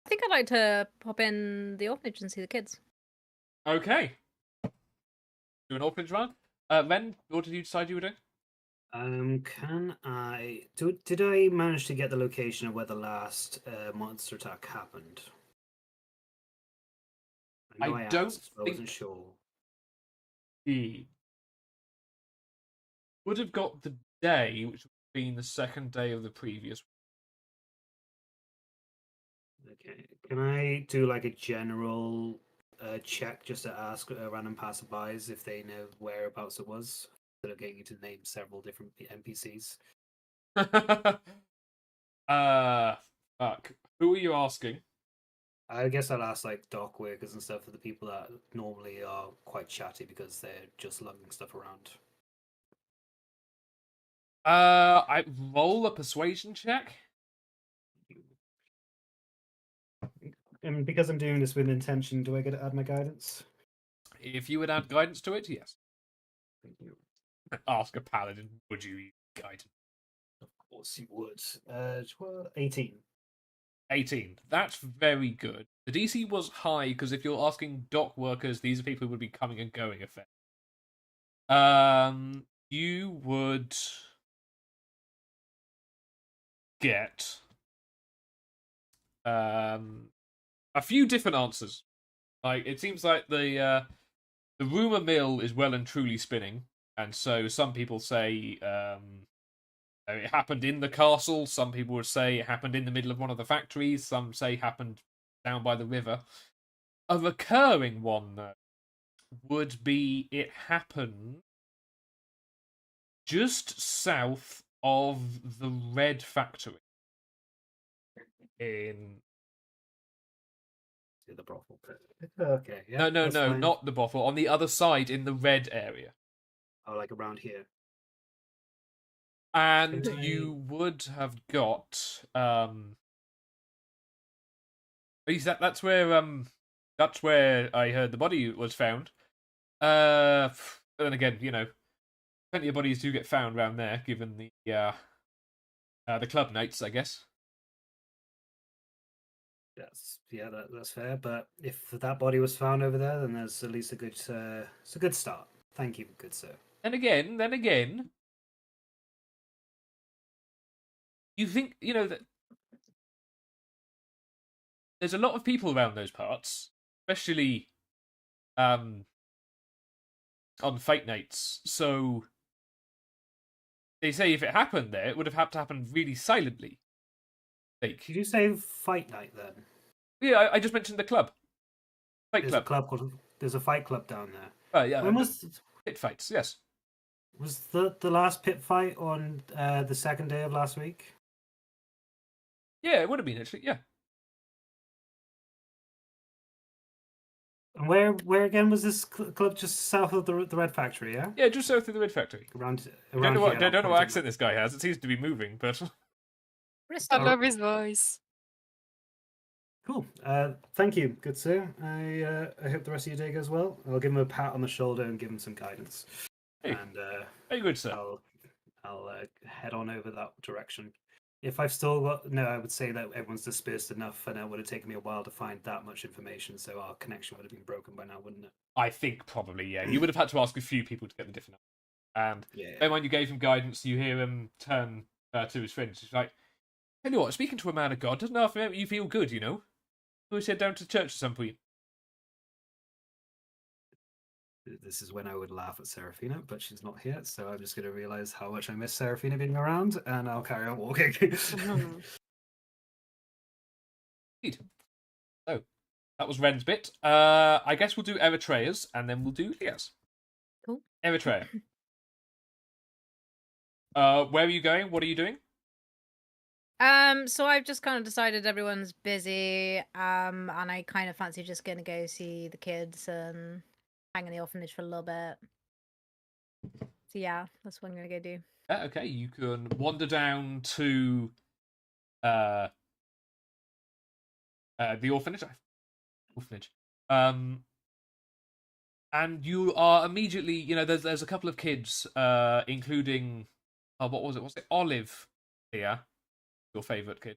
I think I'd like to pop in the orphanage and see the kids. Okay. Do an orphanage run. Ren, what did you decide you were doing? Can I did I manage to get the location of where the last monster attack happened? I know I I don't asked, but I wasn't think- sure. He would have got the day, which would have been the second day of the previous. Okay, can I do like a general check just to ask random passerbys if they know whereabouts it was? Instead of getting you to name several different NPCs. Fuck. Who are you asking? I guess I'll ask like dock workers and stuff for the people that normally are quite chatty because they're just lugging stuff around. I roll a persuasion check. And because I'm doing this with intention, do I get to add my guidance? If you would add guidance to it, yes. Thank you. Ask a paladin, would you use guidance? Of course you would. 18. 18. That's very good. The DC was high because if you're asking dock workers, these are people who would be coming and going effect. You would get a few different answers. Like it seems like the rumor mill is well and truly spinning, and so some people say it happened in the castle. Some people would say it happened in the middle of one of the factories. Some say it happened down by the river. A recurring one, though, would be it happened just south of the Red Factory. In The brothel. Okay. Yeah, no, that's fine. not the brothel. On the other side, in the red area. Oh, like around here. And Okay. you would have got at least that's where I heard the body was found. But then again, you know, plenty of bodies do get found around there, given the club nights, I guess. That's fair. But if that body was found over there, then there's at least a good it's a good start. Thank you, good sir. Then again, you think that there's a lot of people around those parts, especially on fate nights. So they say if it happened there, it would have had to happen really silently. Lake. Did you say fight night then? Yeah, I just mentioned the club. Fight There's club. a club called. There's a fight club down there. Yeah. When was pit fights? Yes. the last pit fight on the second day of last week? Yeah, it would have been actually. Yeah. And where again was this club? Just south of the Red Factory, yeah. Yeah, just south of the Red Factory. Around I don't know what, here, I don't know I'll what point accent this guy has. It seems to be moving, but I Bristol. love his voice. Cool. Thank you, good sir. I hope the rest of your day goes well. I'll give him a pat on the shoulder and give him some guidance. Hey, And very good, sir. I'll head on over that direction. If I've still got no, I would say that everyone's dispersed enough, and it would have taken me a while to find that much information. So our connection would have been broken by now, wouldn't it? I think probably, yeah. You would have had to ask a few people to get the different numbers. And Yeah. then when you gave him guidance, you hear him turn to his friends. He's like, tell you what, speaking to a man of God doesn't half make you feel good, you know? Always head down to church at some point. This is when I would laugh at Serafina, but she's not here, so I'm just going to realize how much I miss Serafina being around, and I'll carry on walking. Indeed. So, that was Ren's bit. I guess we'll do Eritrea's, and then we'll do Leah's. Cool. Eritrea. Where are you going? What are you doing? So I've just kind of decided everyone's busy, and I kind of fancy just gonna go see the kids and hang in the orphanage for a little bit. So yeah, that's what I'm gonna go do. Okay, you can wander down to the orphanage. And you are immediately, there's a couple of kids, including, what was it? Was it Olive here? Your favourite kid?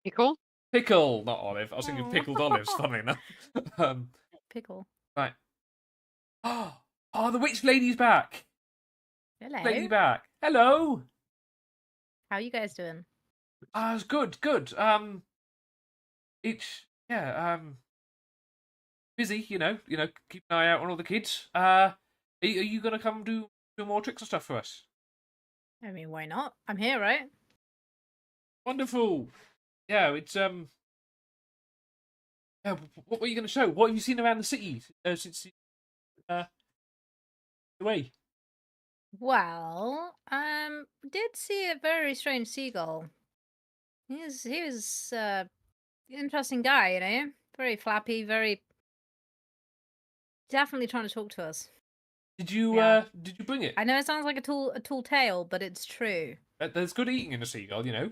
Pickle? Pickle, not Olive. I was thinking Aw. pickled olives, funnily enough. Pickle. Right. Oh, the witch lady's back. Hello. Lady back. Hello. How you guys doing? It's good. Busy, keep an eye out on all the kids. Are you gonna come do more tricks and stuff for us? I mean, why not? I'm here, right? Wonderful. Yeah, it's Yeah, what were you gonna show? What have you seen around the city since away? Well, did see a very strange seagull. He was interesting guy, very flappy, very definitely trying to talk to us. Did you Yeah. did you bring it? I know it sounds like a tall tale, but it's true. There's good eating in a seagull, Yeah.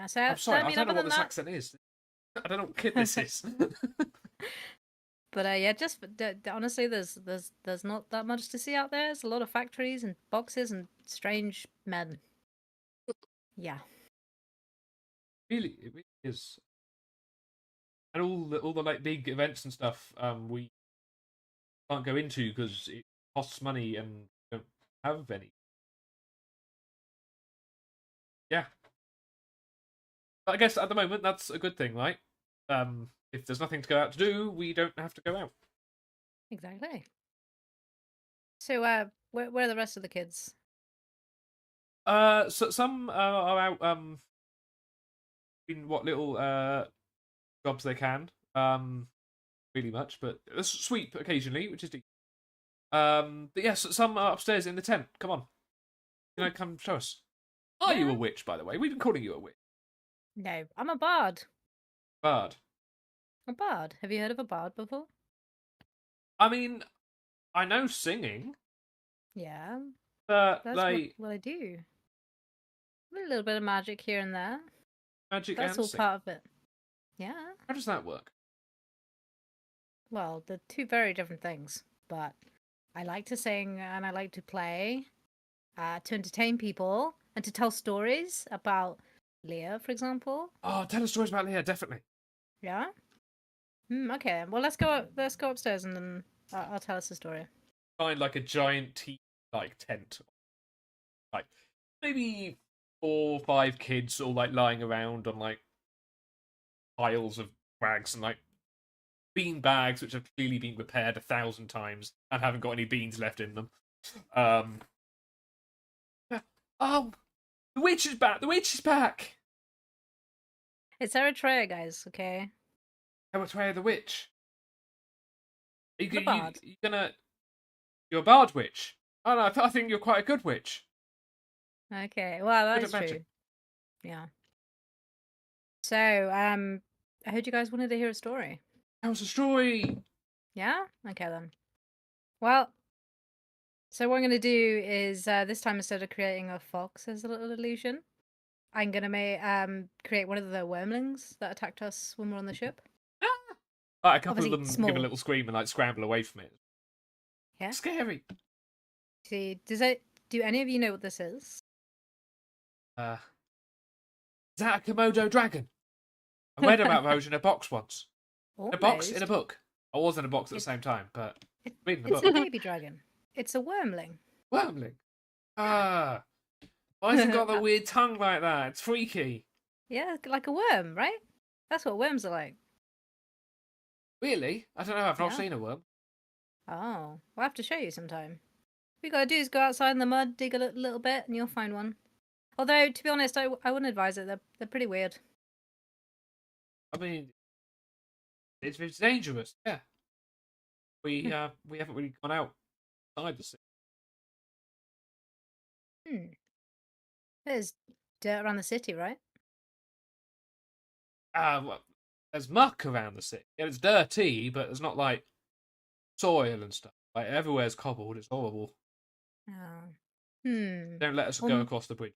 So I'm sorry, I don't know other what than this that, accent is. I don't know what kid this is. but yeah, just honestly, there's not that much to see out there. There's a lot of factories and boxes and strange men. Yeah. Really, it really is. And all the like big events and stuff, we can't go into because it costs money and we don't have any. Yeah. But I guess at the moment that's a good thing, right? If there's nothing to go out to do, we don't have to go out. Exactly. So, where are the rest of the kids? So some are out in what little jobs they can. Really much, but a sweep occasionally, which is decent. But yes, some are upstairs in the tent. Come on, come show us. Are you a Yeah. witch, by the way? We've been calling you a witch. No, I'm a bard. Bard. A bard. Have you heard of a bard before? I mean, I know singing, Yeah, but that's like what I do. A little bit of magic here and there. magic That's and all singing. part of it. Yeah. How does that work? Well, they're two very different things, but I like to sing and I like to play to entertain people and to tell stories about Leah, for example. Oh, tell us stories about Leah, definitely. Yeah. Okay. Well, let's go upstairs and then I'll tell us a story. Find like a giant tent, like maybe 4 or 5 kids all like lying around on like piles of rags and like bean bags which have clearly been repaired 1,000 times and haven't got any beans left in them. Yeah. The witch is back! The witch is back! It's Eritrea, guys. Okay. Eritrea the witch. Are you, The bard. you gonna... You're a bard witch. Oh no, I think you're quite a good witch. Okay. Well, that Good is at magic. true. Yeah. So, I heard you guys wanted to hear a story. How's the story? Yeah? Okay then. Well, so what I'm going to do is this time instead of creating a fox as a little illusion, I'm going to create one of the wormlings that attacked us when we were on the ship. Like, a couple Obviously of them small. give a little scream and like scramble away from it. Yeah. Scary. See, do any of you know what this is? Is that a Komodo dragon? I read about those in a box once. In a box? In a Almost. book. I was in a box at the It- same time, but it- reading the It's book. a baby dragon. It's a wormling. Wormling. Ah. Why has it got the weird tongue like that? It's freaky. Yeah, like a worm, right? That's what worms are like. Really? I don't know. I've not Yeah. seen a worm. Oh, we'll have to show you sometime. What you gotta do is go outside in the mud, dig a little bit, and you'll find one. Although, to be honest, I wouldn't advise it. They're pretty weird. I mean, it's dangerous. Yeah. We haven't really gone outside the city. There's dirt around the city, right? Well, there's muck around the city. Yeah, it's dirty, but there's not like soil and stuff. Like everywhere's cobbled. It's horrible. Oh. Don't let us go Um, across the bridge.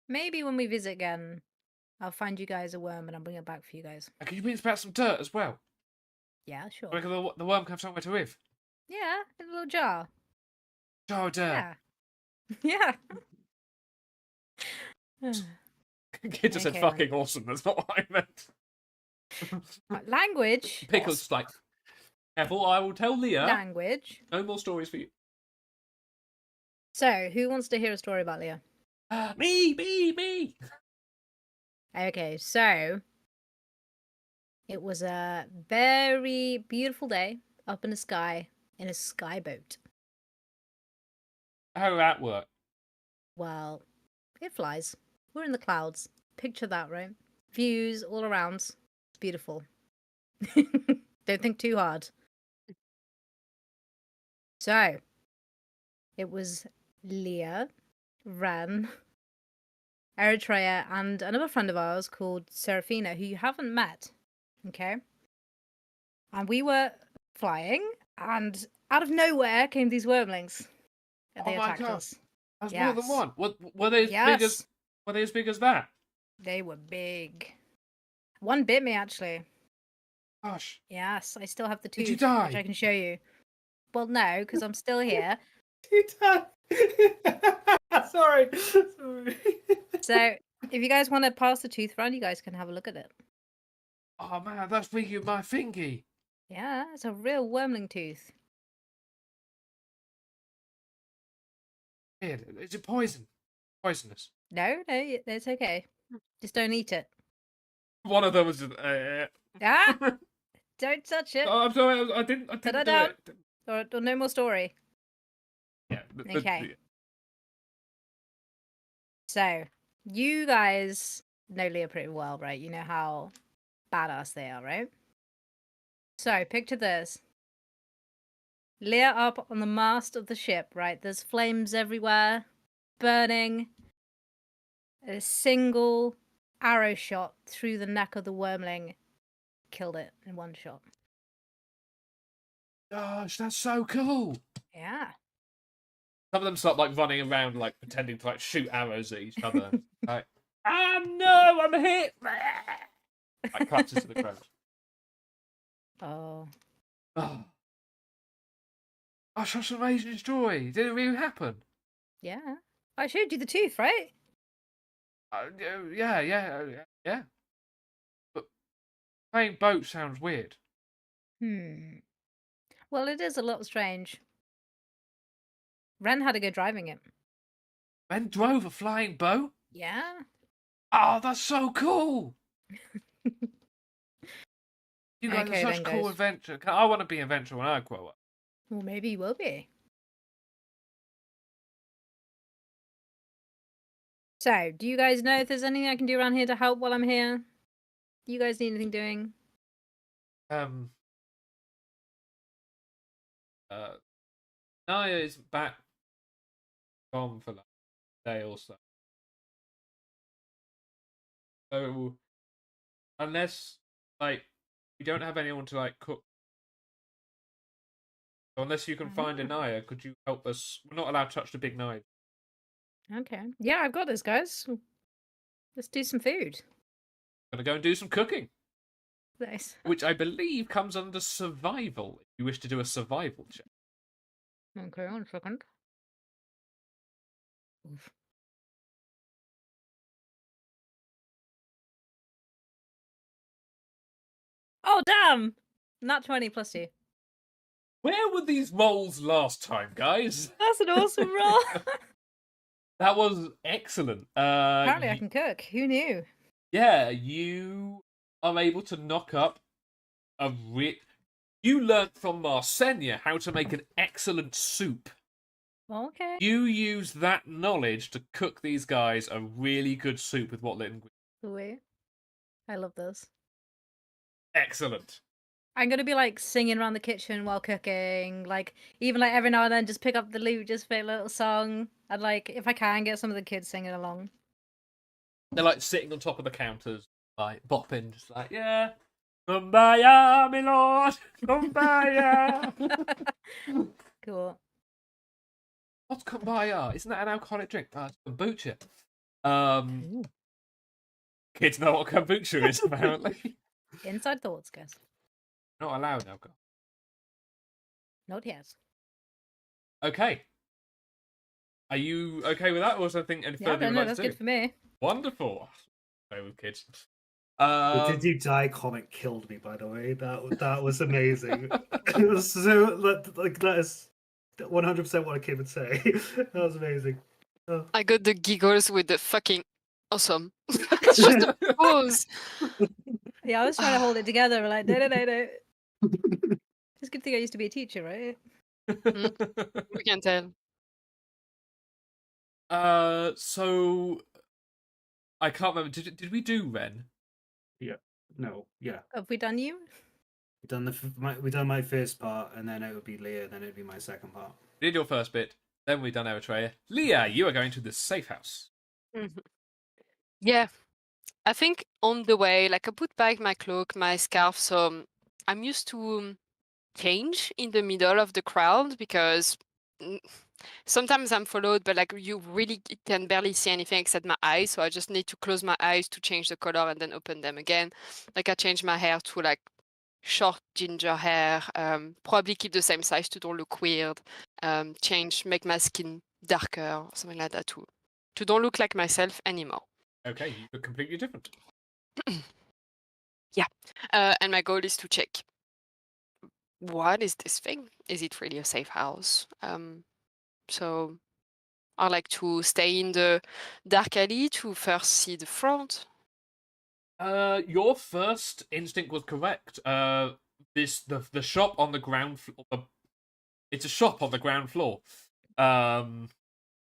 Maybe when we visit again, I'll find you guys a worm and I'll bring it back for you guys. And can you bring us back some dirt as well? Yeah, sure. Like the worm can have somewhere to live. Yeah, in a little jar. Jar of dirt. Yeah. Yeah. Kid just said Okay, fucking awesome. That's not what I meant. Language. Pickles just like, careful, I will tell Leah. Language. No more stories for you. So, who wants to hear a story about Leah? Me. Okay, so it was a very beautiful day up in the sky in a skyboat. How did that work? Well, it flies. We're in the clouds. Picture that, right? Views all around. It's beautiful. Don't think too hard. So, it was Leah, Ren, Eritrea, and another friend of ours called Serafina, who you haven't met. Okay? And we were flying, and out of nowhere came these wormlings. And they Oh my attacked God. us. That's more than Yes. one. Were they as big as? Yes. Were they as big as that? They were big. One bit me, actually. Gosh. Yes, I still have the Did tooth, you die? which I can show you. Well, no, because I'm still here. Sorry. So, if you guys want to pass the tooth around, you guys can have a look at it. Oh man, that's bigger than my thingy. Yeah, it's a real wormling tooth. Weird. Is it poison? Poisonous. No, it's okay. Just don't eat it. One of them was just. Ah! Don't touch it. Oh, I'm sorry. I didn't do Ta-da-da. it. Or no more story. Yeah. Okay. So, you guys know Leah pretty well, right? You know how badass they are, right? So, picture this. Leah up on the mast of the ship, right? There's flames everywhere, burning. A single arrow shot through the neck of the wormling killed it in one shot. Gosh, that's so cool. Yeah. Some of them start like running around, like pretending to like shoot arrows at each other. Like, ah no, I'm hit. Like collapses to the ground. Oh. Oh. Gosh, that's an amazing story. Did it really happen? Yeah. I showed you the tooth, right? Yeah. But playing boat sounds weird. Well, it is a little strange. Ren had to go driving it. Ben drove a flying boat? Yeah. Oh, that's so cool! You guys Okay, are then, such cool guys. adventure. I want to be an adventurer when I grow up. Well, maybe you will be. So, do you guys know if there's anything I can do around here to help while I'm here? You guys need anything doing? Naya is back gone for like a day or so. So unless like we don't have anyone to like cook, so unless you can find a Naya, could you help us? We're not allowed to touch the big knife. Okay. Yeah, I've got this, guys. Let's do some food. Gonna go and do some cooking, Nice. which I believe comes under survival. If you wish to do a survival check. Okay, 1 second. Oof. Oh, damn! Not 20 plus 2. Where were these moles last time, guys? That's an awesome roll. That was excellent. Apparently, I can cook. Who knew? Yeah, you are able to knock up a You learnt from Marsenia how to make an excellent soup. Okay. You use that knowledge to cook these guys a really good soup with what little ingredients. Sweet. I love this. Excellent. I'm gonna be like singing around the kitchen while cooking, like even like every now and then just pick up the lute, just play a little song, and like if I can get some of the kids singing along. They're like sitting on top of the counters, like bopping, just like, yeah. Kumbaya, my lord! Kumbaya! Cool. What's kumbaya? Isn't that an alcoholic drink? Oh, it's kombucha. Ooh. Kids know what kombucha is, apparently. Inside thoughts, guys. Not allowed alcohol. Not yet. Okay. Are you okay with that, or is there anything any Yeah, further you'd no, like that's to do? good for me. Wonderful. Play with kids. The Did You Die comic killed me, by the way. That was amazing. It was so like that is 100% what a kid would say. That was amazing. Oh. I got the giggles with the fucking awesome. It's just a pause. Yeah, I was trying to hold it together, but like, no. It's a good thing I used to be a teacher, right? We can tell. So I can't remember. Did we do Ren? No, yeah. Have we done you? We done my first part, and then it would be Leah, then it would be my second part. We did your first bit, then we done Eritrea. Leah, you are going to the safe house. Yeah, I think on the way, like I put back my cloak, my scarf, so I'm used to change in the middle of the crowd because sometimes I'm followed, but like you really can barely see anything except my eyes. So I just need to close my eyes to change the color and then open them again. Like I change my hair to like short ginger hair, probably keep the same size to don't look weird, make my skin darker or something like that to don't look like myself anymore. Okay, you look completely different. Yeah, and my goal is to check what is this thing? Is it really a safe house? So I like to stay in the dark alley to first see the front. Your first instinct was correct. The shop on the ground floor. It's a shop on the ground floor.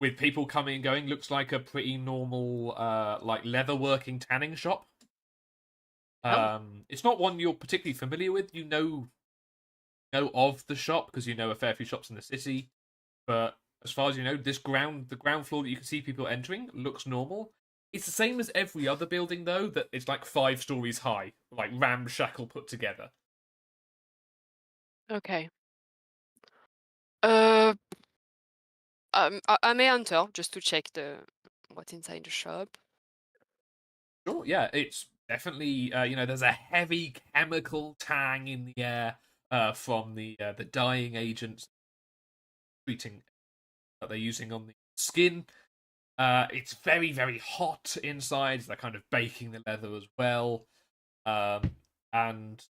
With people coming and going, looks like a pretty normal, like leatherworking tanning shop. It's not one you're particularly familiar with. You know of the shop because you know a fair few shops in the city. But as far as you know, the ground floor that you can see people entering looks normal. It's the same as every other building, though, that it's like 5 stories high, like ramshackle put together. Okay. I may enter just to check what's inside the shop. Sure, yeah, it's definitely there's a heavy chemical tang in the air from the dyeing agents treating that they're using on the skin. It's very, very hot inside. They're kind of baking the leather as well. And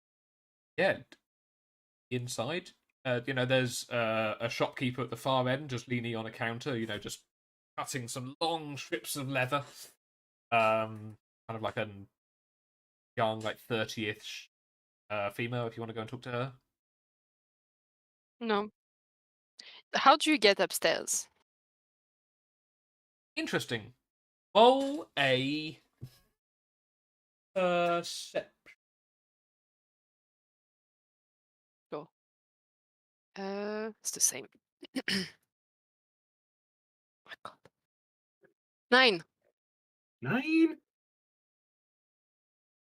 yeah, inside, there's a shopkeeper at the far end just leaning on a counter, just cutting some long strips of leather. Kind of like a young, like 30th female, if you want to go and talk to her. No. How do you get upstairs? Interesting. Roll a perception. It's the same. My God. 9. 9?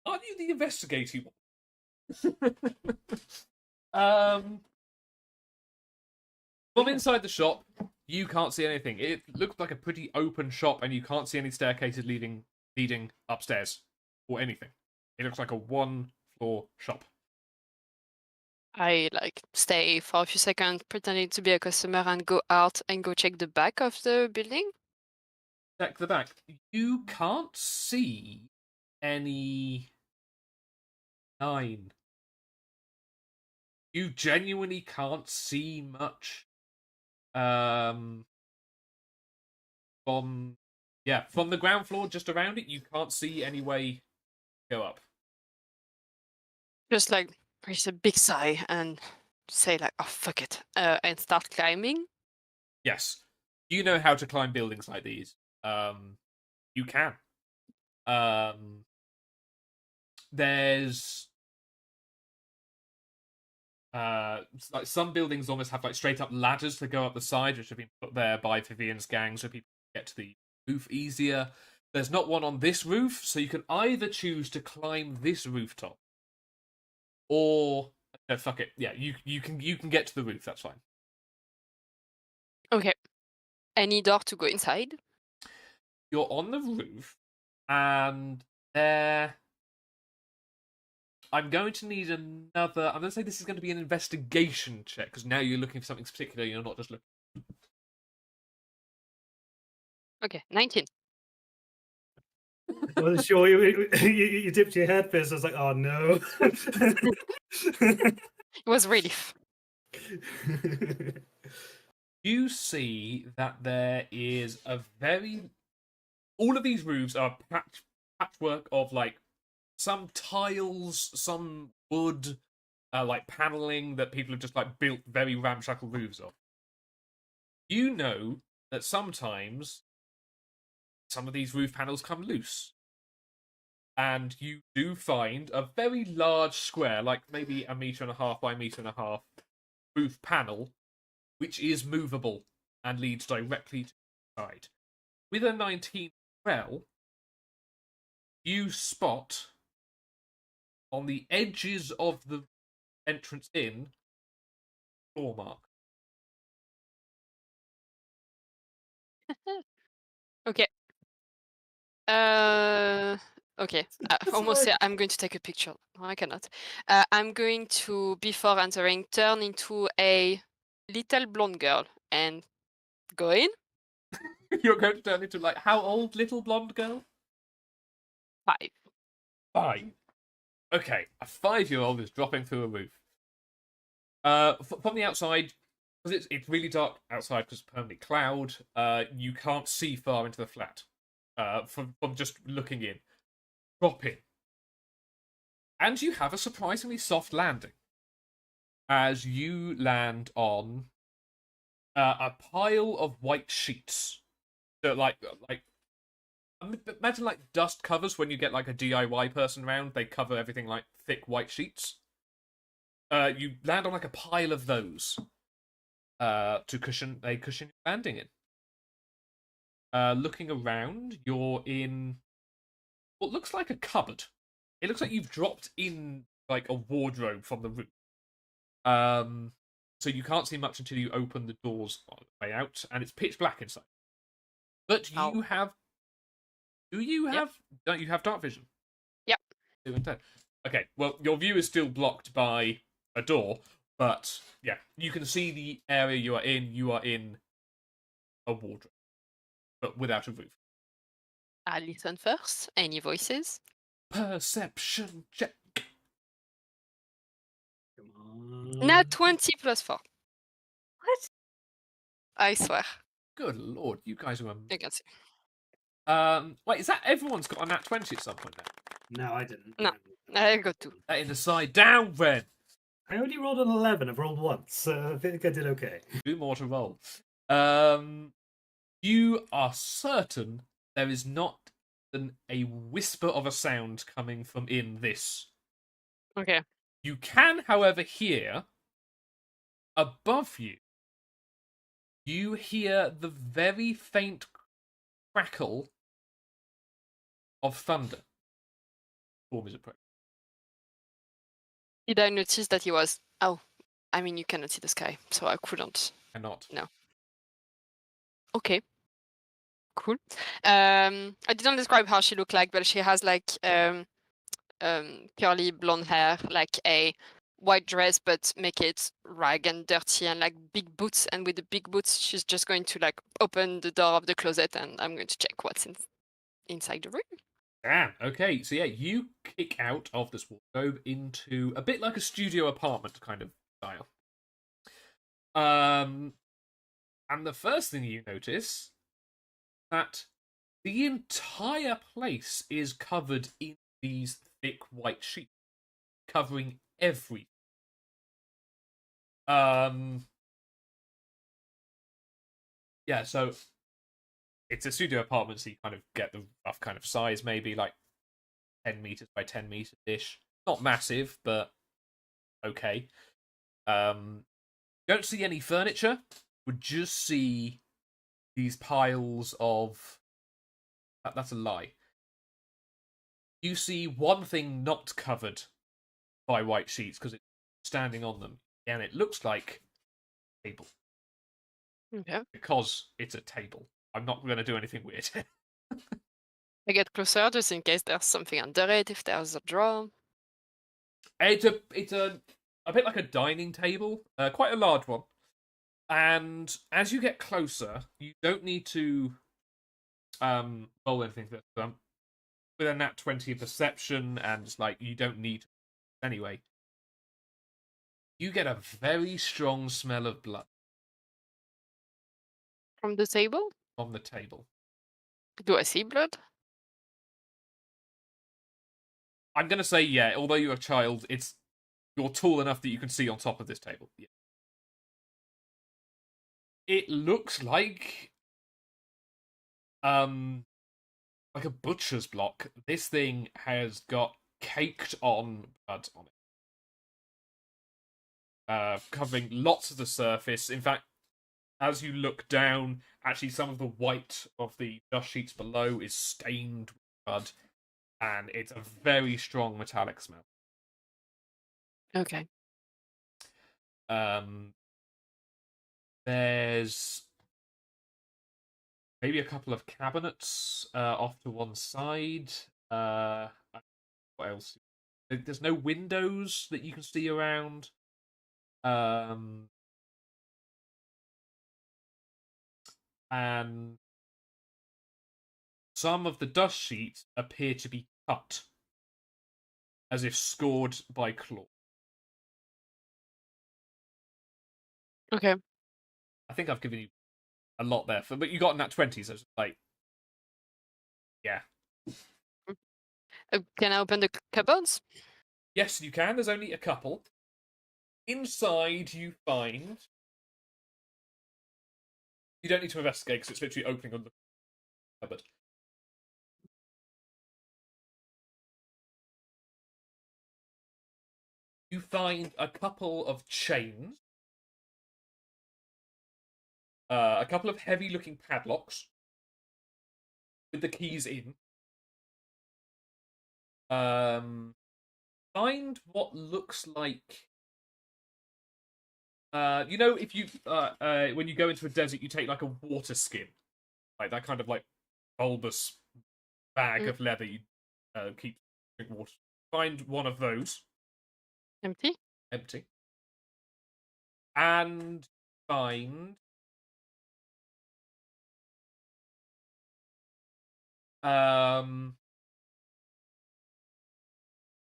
Aren't you the investigating one? From inside the shop, you can't see anything. It looks like a pretty open shop, and you can't see any staircases leading upstairs or anything. It looks like a one-floor shop. I like stay for a few seconds pretending to be a customer and go out and go check the back of the building. Check the back. You can't see any 9. You genuinely can't see much. From the ground floor, just around it, you can't see any way to go up. Just like raise a big sigh and say like, oh fuck it, and start climbing. Yes, you know how to climb buildings like these. You can. There's like some buildings almost have like straight up ladders to go up the side, which have been put there by Vivian's gang so people can get to the roof easier. There's not one on this roof, so you can either choose to climb this rooftop, or no, fuck it. Yeah, you can get to the roof. That's fine. Okay. Any door to go inside? You're on the roof, and there. I'm going to need another. I'm going to say this is going to be an investigation check because now you're looking for something particular. You're not just looking. Okay, 19. I wasn't sure you dipped your head first. I was like, oh no. It was relief. You see that there is a very. All of these roofs are patchwork of like some tiles, some wood, like paneling that people have just like built very ramshackle roofs of. You know that sometimes some of these roof panels come loose. And you do find a very large square, like maybe 1.5 meters by 1.5 meters, roof panel, which is movable and leads directly to the side. With a 19 well, you spot on the edges of the entrance in floor mark. Okay. Okay. I almost say I'm going to take a picture. No, I cannot. I'm going to, before entering, turn into a little blonde girl and go in. You're going to turn into like how old, little blonde girl? 5. 5. Okay, a 5-year-old is dropping through a roof. From the outside, because it's really dark outside because it's permanently cloud. You can't see far into the flat. From just looking in, drop in, and you have a surprisingly soft landing as you land on a pile of white sheets. So like imagine like dust covers when you get like a DIY person around. They cover everything like thick white sheets. You land on like a pile of those to cushion your landing in. Looking around, you're in what looks like a cupboard. It looks like you've dropped in like a wardrobe from the roof. So you can't see much until you open the doors on the way out, and it's pitch black inside. But you have. Do you have? Don't you have dark vision? Yep. 2 and 10. Okay. Well, your view is still blocked by a door, but yeah, you can see the area you are in. You are in a wardrobe, but without a roof. I listen first. Any voices? Perception check. Come on. Nat 20 plus 4. What? I swear. Good lord, you guys are. You can see. Wait, is that everyone's got a nat 20 at some point now? No, I didn't. No. I got 2. That is the side down, Ren. I already rolled an 11. I've rolled once, so I think I did okay. 2 more to roll. You are certain there is not a whisper of a sound coming from in this. Okay. You can, however, hear above you. You hear the very faint crackle of thunder. Form is approaching. Did I notice that he was? Oh, I mean, you cannot see the sky, so I couldn't. Cannot. Okay. Cool. I didn't describe how she looked like, but she has like curly blonde hair, like a white dress, but make it rag and dirty, and like big boots. And with the big boots, she's just going to like open the door of the closet, and I'm going to check what's inside the room. Damn. Okay, so yeah, you kick out of this wardrobe into a bit like a studio apartment kind of style. And the first thing you notice that the entire place is covered in these thick white sheets, covering everything. Yeah, so it's a studio apartment, so you kind of get the rough kind of size, maybe like 10 meters by 10 meters ish. Not massive, but okay. Don't see any furniture. Would just see these piles of. That's a lie. You see one thing not covered by white sheets because it's standing on them, and it looks like a table. Okay. Because it's a table. I'm not going to do anything weird. I get closer just in case there's something under it, if there's a drawer. It's a bit like a dining table, quite a large one. And as you get closer, you don't need to roll anything for this. With a nat 20 perception, and like you don't need to anyway. You get a very strong smell of blood From the table? on the table. Do I see blood? I'm gonna say yeah. Although you're a child, you're tall enough that you can see on top of this table. Yeah. It looks like a butcher's block. This thing has got caked on blood on it, covering lots of the surface. In fact, as you look down, actually some of the white of the dust sheets below is stained with blood, and it's a very strong metallic smell. Okay. There's maybe a couple of cabinets off to one side. What else? There's no windows that you can see around. And some of the dust sheets appear to be cut, as if scored by claw. Okay. I think I've given you a lot there, but you got in that 20, so it's like, yeah. Can I open the cupboards? Yes, you can. There's only a couple. Inside, you find. You don't need to investigate because it's literally opening on the cupboard. You find a couple of chains, a couple of heavy-looking padlocks with the keys in. Find what looks like. If you when you go into a desert, you take like a water skin, like that kind of like bulbous bag of leather you keep drink water. Find one of those. Empty? Empty. And find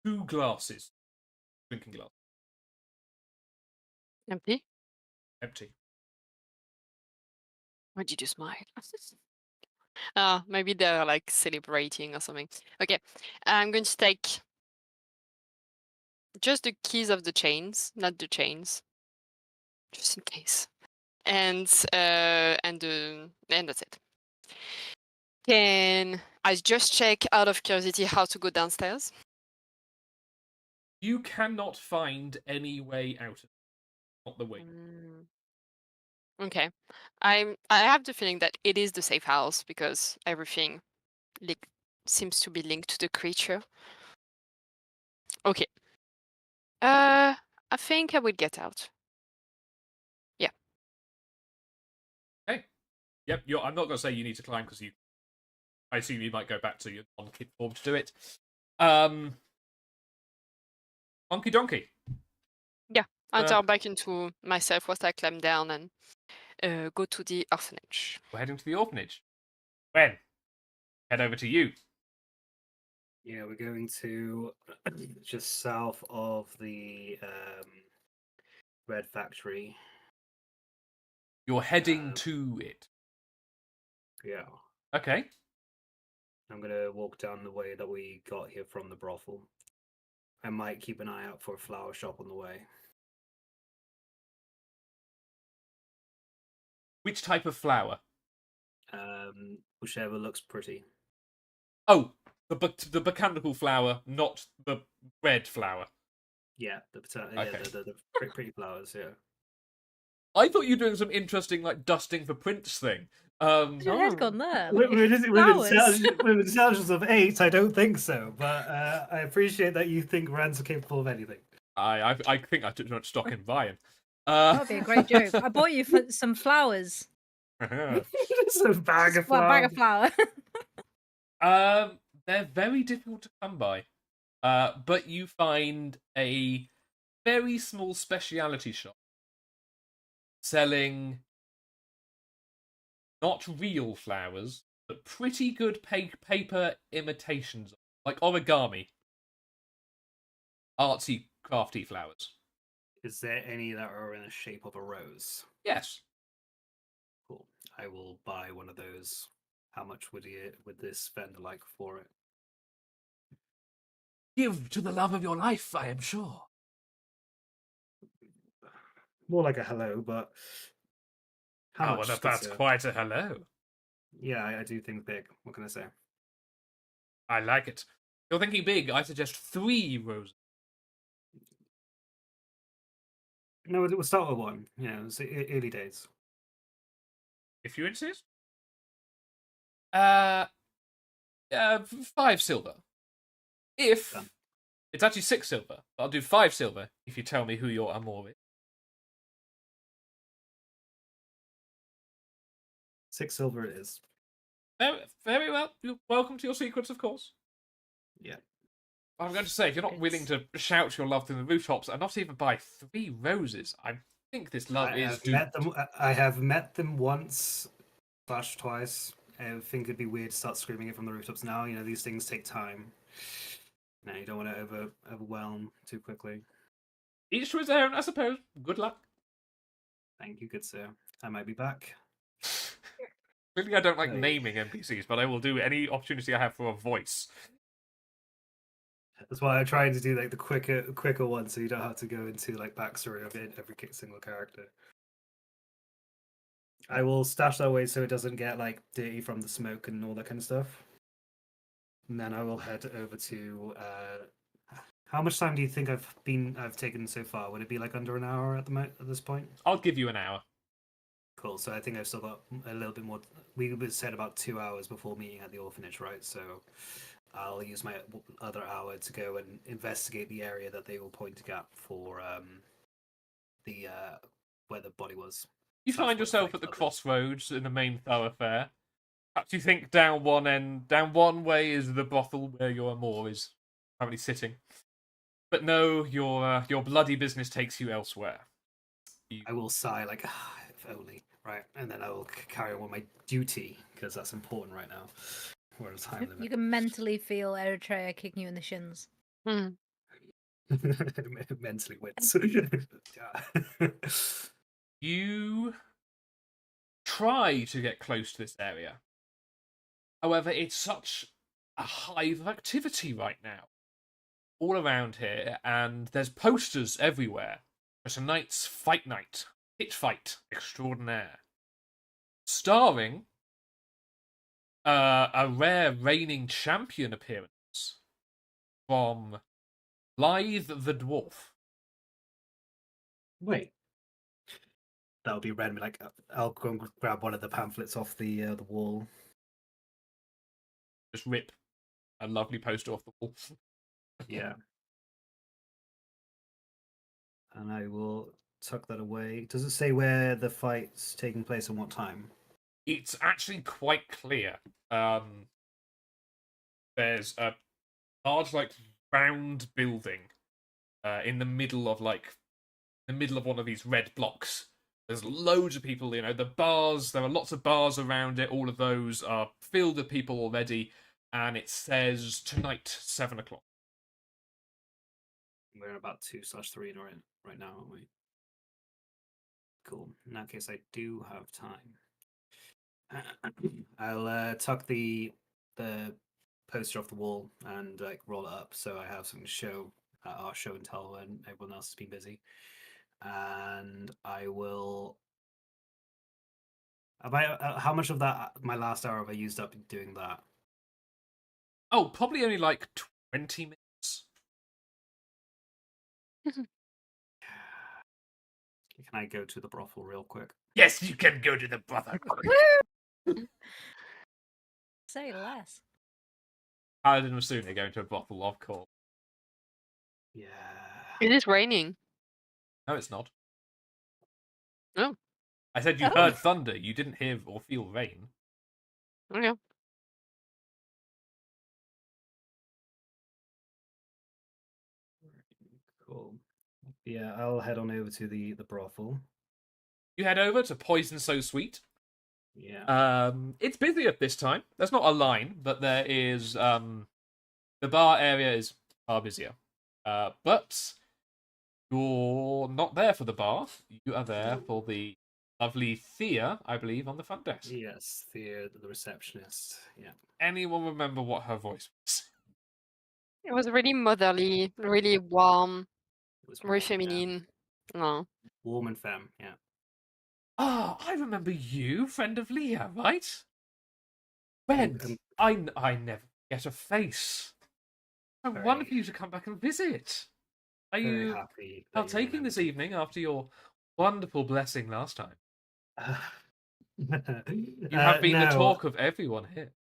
two glasses. Drinking glass. Empty? Empty. Why did you smile? Maybe they're like celebrating or something. Okay, I'm going to take just the keys of the chains, not the chains, just in case. And that's it. Can I just check out of curiosity how to go downstairs? You cannot find any way out of it. Not the way. Mm. Okay. I have the feeling that it is the safe house because everything like seems to be linked to the creature. Okay. I think I will get out. Okay. Yep. I'm not going to say you need to climb because I assume you might go back to your on-kid form to do it. Monkey donkey. I'll turn back into myself whilst I climb down and go to the orphanage. We're heading to the orphanage. When? Head over to you. Yeah, we're going to just south of the Red Factory. You're heading to it. Yeah. Okay. I'm gonna walk down the way that we got here from the brothel. I might keep an eye out for a flower shop on the way. Which type of flower? Whichever looks pretty. Oh, the botanical flower, not the red flower. Yeah, Okay. the pretty flowers. Yeah. I thought you were doing some interesting, like, dusting for prints thing. Your head's Oh. gone there. With Flowers. intelligence of 8, I don't think so. But I appreciate that you think Rand's are capable of anything. I think I took too much stock in Ryan. That would be a great joke. I bought you some flowers. Just a bag of Well, a bag flowers. of flour. They're very difficult to come by. But you find a very small speciality shop selling not real flowers, but pretty good paper imitations, like origami, artsy, crafty flowers. Is there any that are in the shape of a rose? Yes. Cool. I will buy one of those. How much would this vendor like for it? Give to the love of your life, I am sure. More like a hello, but how much? Well, good that's sir? quite a hello. Yeah, I do think big. What can I say? I like it. If you're thinking big, I suggest 3 roses. No, we'll start with one. Yeah, it's early days. If you insist. 5 silver. If Done. it's actually 6 silver, I'll do 5 silver if you tell me who your amour is. 6 silver it is. Very well. You're welcome to your secrets, of course. Yeah. I'm going to say, if you're not willing to shout your love through the rooftops and not even buy 3 roses, I think this love is doomed. I have met them once, / twice. I think it'd be weird to start screaming it from the rooftops now. You know, these things take time. No, you don't want to overwhelm too quickly. Each to his own, I suppose. Good luck. Thank you, good sir. I might be back. Clearly, I don't like Right. naming NPCs, but I will do any opportunity I have for a voice. That's why I'm trying to do like the quicker one, so you don't have to go into like backstory of every single character. I will stash that away so it doesn't get like dirty from the smoke and all that kind of stuff. And then I will head over to. How much time do you think I've taken so far? Would it be like under an hour at this point? I'll give you an hour. Cool. So I think I've still got a little bit more. We said about 2 hours before meeting at the orphanage, right? So I'll use my other hour to go and investigate the area that they were pointing at for the where the body was. You That's find what yourself it's at the like, crossroads in the main thoroughfare. Perhaps you think down one way is the brothel where your amour is currently sitting. But no, your bloody business takes you elsewhere. I will sigh like, if only, right? And then I will carry on with my duty because that's important right now. We're at a time limit. You can mentally feel Eritrea kicking you in the shins. Hmm. Mentally wits. Yeah. You try to get close to this area. However, it's such a hive of activity right now. All around here, and there's posters everywhere. There's a night's fight night. Pit fight extraordinaire. Starring a rare reigning champion appearance from Blythe the Dwarf. Wait. That'll be random. Like, I'll go and grab one of the pamphlets off the wall. Just rip a lovely poster off the wall. Yeah. And I will tuck that away. Does it say where the fight's taking place and what time? It's actually quite clear. There's a large, like, round building in the middle of one of these red blocks. There's loads of people, the bars, there are lots of bars around it. All of those are filled with people already. And it says tonight, 7 o'clock. We're in about 2/3 right now, aren't we? Cool. In that case, I do have time. I'll tuck the poster off the wall and like roll it up so I have something to show at our show and tell when everyone else has been busy. And I will. How much of that my last hour have I used up doing that? Oh, probably only like 20 minutes. Can I go to the brothel real quick? Yes, you can go to the brother. Say less. Paladin was soon going to a brothel, of course. Yeah. It is raining. No, it's not. Oh. I said you Oh. heard thunder. You didn't hear or feel rain. Okay. Cool. Yeah, I'll head on over to the brothel. You head over to Poison So Sweet. Yeah. It's busy at this time. There's not a line, but there is. The bar area is far busier. But you're not there for the bar. You are there for the lovely Thea, I believe, on the front desk. Yes, the receptionist. Yeah. Anyone remember what her voice was? It was really motherly, really warm, It was very warm, yeah. feminine. No. Warm and femme, yeah. Ah, I remember you, friend of Leah, right? Friend, Um, I never get a face. So Very- wonderful for you to come back and visit. Are Very you happy. that you partaking this remembered. evening after your wonderful blessing last time? You have been the talk of everyone here.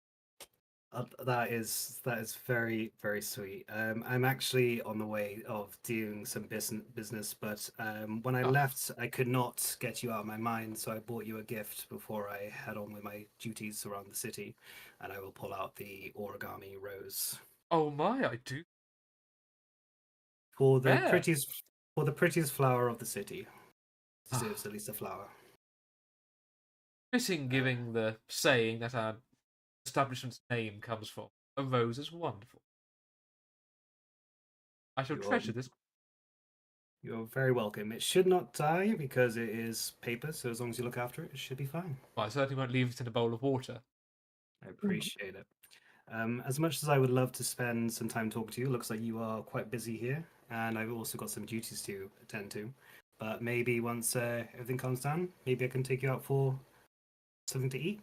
That is very, very sweet. I'm actually on the way of doing some business, but when I Oh. left, I could not get you out of my mind, so I bought you a gift before I head on with my duties around the city, and I will pull out the origami rose Oh my, I do. for the Rare. prettiest flower of the city. Ah. Deserves at least a flower. Fitting, giving the saying that our establishment's name comes from. A rose is wonderful. I shall You're- treasure this. You're very welcome. It should not die because it is paper, so as long as you look after it, it should be fine. Well, I certainly won't leave it in a bowl of water. I appreciate it. As much as I would love to spend some time talking to you, it looks like you are quite busy here, and I've also got some duties to attend to. But maybe once everything calms down, maybe I can take you out for something to eat.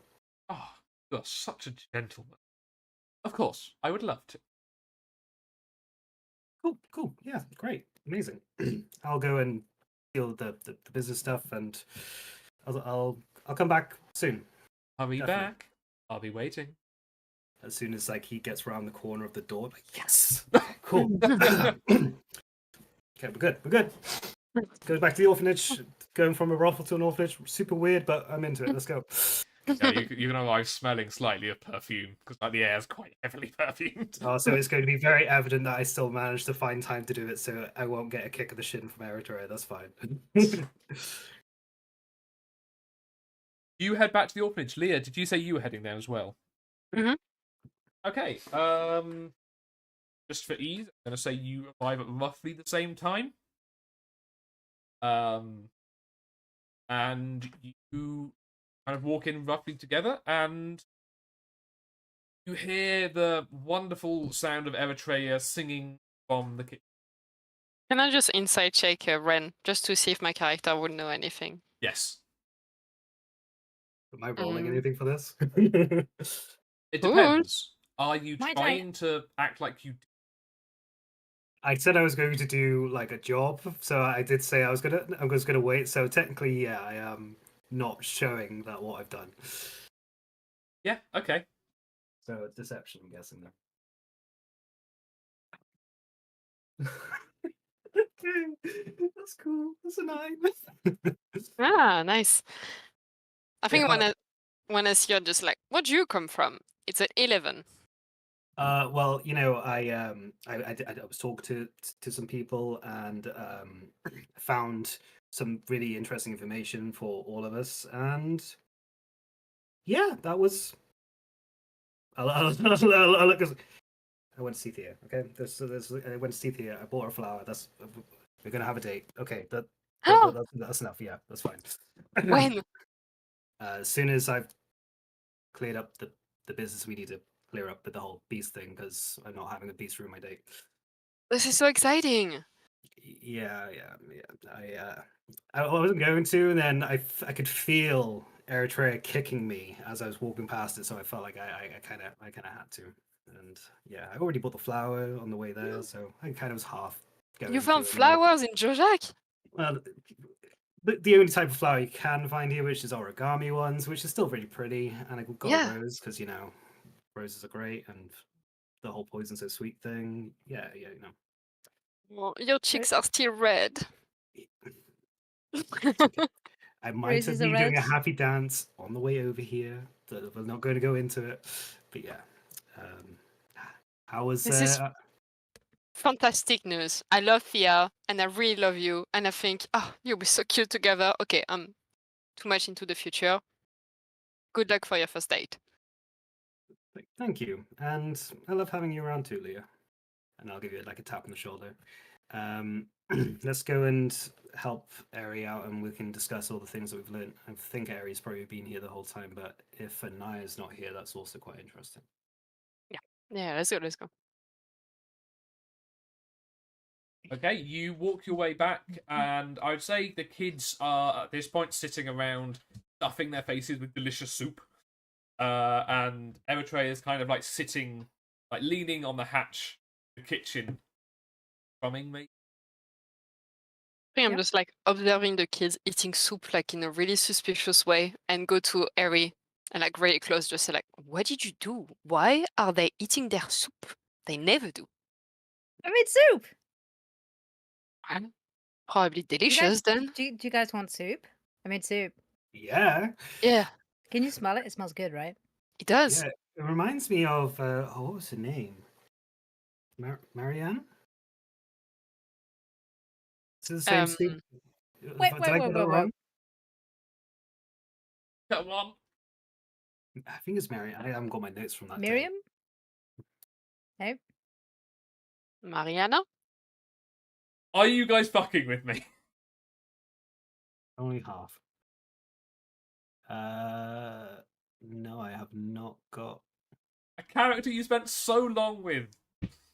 Oh, you're such a gentleman. Of course, I would love to. Cool. Yeah, great, amazing. I'll go and deal with the business stuff, and I'll come back soon. Hurry Definitely. back. I'll be waiting. As soon as like he gets around the corner of the door, like yes, cool. Okay, we're good. Goes back to the orphanage. Going from a brothel to an orphanage, super weird, but I'm into it. Let's go. Yeah, you can arrive smelling slightly of perfume because the air is quite heavily perfumed. So it's going to be very evident that I still managed to find time to do it, so I won't get a kick of the shin from Eritrea. That's fine. You head back to the orphanage. Leah, did you say you were heading there as well? Mhm. Okay. Just for ease, I'm going to say you arrive at roughly the same time. And you kind of walk in roughly together, and you hear the wonderful sound of Eritrea singing from the kitchen. Can I just insight check Ren just to see if my character would know anything? Yes. Am I rolling Mm. anything for this? It Cool. depends. Are you Might trying to act like you? I said I was going to do like a job, so I did say I was gonna wait. So technically, yeah, I am not showing that what I've done. Yeah. Okay. So it's deception, I'm guessing then. Okay, that's cool. That's a 9. Ah, nice. I think Yeah, when I see you're just like, where do you come from? It's an 11. well, I was talking to some people and found some really interesting information for all of us, and yeah, that was. I'll look. I went to see Thea. Okay, I went to see Thea. I bought her a flower. We're gonna have a date. Okay, that's enough. Yeah, that's fine. When? As soon as I've cleared up the business we need to clear up with the whole beast thing, because I'm not having a beast ruin my date. This is so exciting. Yeah. I wasn't going to, and then I could feel Eritrea kicking me as I was walking past it, so I felt like I kind of had to. And yeah, I already bought the flower on the way there, so I kind of was half going You found to it. flowers in Jojak? Well, the only type of flower you can find here, which is origami ones, which is still really pretty, and I got Yeah. a rose because roses are great, and the whole poison so sweet thing. Yeah. Well, your cheeks are still red. It's okay. I might have Roses are been doing a red. happy dance on the way over here. We're not going to go into it, but yeah. Um, how was? This is fantastic news. I love Thea, and I really love you, and I think, oh, you'll be so cute together. Okay, I'm too much into the future. Good luck for your first date. Thank you, and I love having you around too, Leah. And I'll give you like a tap on the shoulder. Let's go and help Ari out, and we can discuss all the things that we've learned. I think Ari's probably been here the whole time, but if Anaya's not here, that's also quite interesting. Yeah, let's go, let's go. Okay, you walk your way back, and I would say the kids are at this point sitting around, stuffing their faces with delicious soup. And Eritrea is kind of like sitting, like leaning on the hatch, of the kitchen, drumming me. I think I'm Yep. just like observing the kids eating soup like in a really suspicious way, and go to Ari and like really close, just say like, what did you do? Why are they eating their soup? They never do. I made soup. Probably Do you delicious guys, then. do you guys want soup? I made soup. Yeah, Yeah, Can you smell it? It smells good, right? it does. yeah. It reminds me of what was her name? Marianne. Is it the same soup? Wait, Did I get that wait. wrong? Come on. I think it's Marianne. I haven't got my notes from that. day. Miriam? No. Mariana? Are you guys fucking with me? Only half. No, I have not got. A character you spent so long with.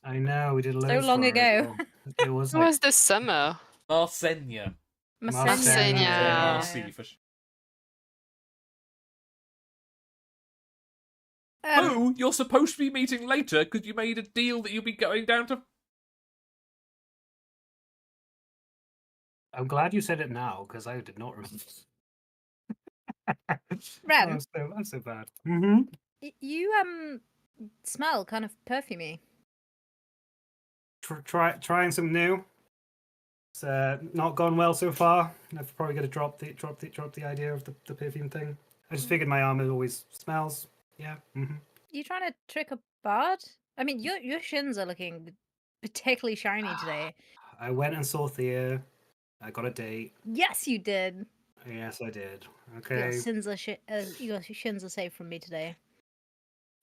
I know we did loads long for her as ago. well. It was It like was the summer. Arsenia. Marcenia. Yeah. Marcy for sure. Who you're supposed to be meeting later because you made a deal that you'll be going down to. I'm glad you said it now because I did not remember. Ren? I'm so bad. Mm-hmm. You smell kind of perfumey. Trying some new. It's not gone well so far. I've probably got to drop the idea of the perfume thing. I just figured my armor always smells. Yeah. Mm-hmm. You trying to trick a bard? I mean, your shins are looking particularly shiny today. I went and saw Thea. I got a date. Yes, you did. Yes, I did. Your Okay. your shins are safe from me today.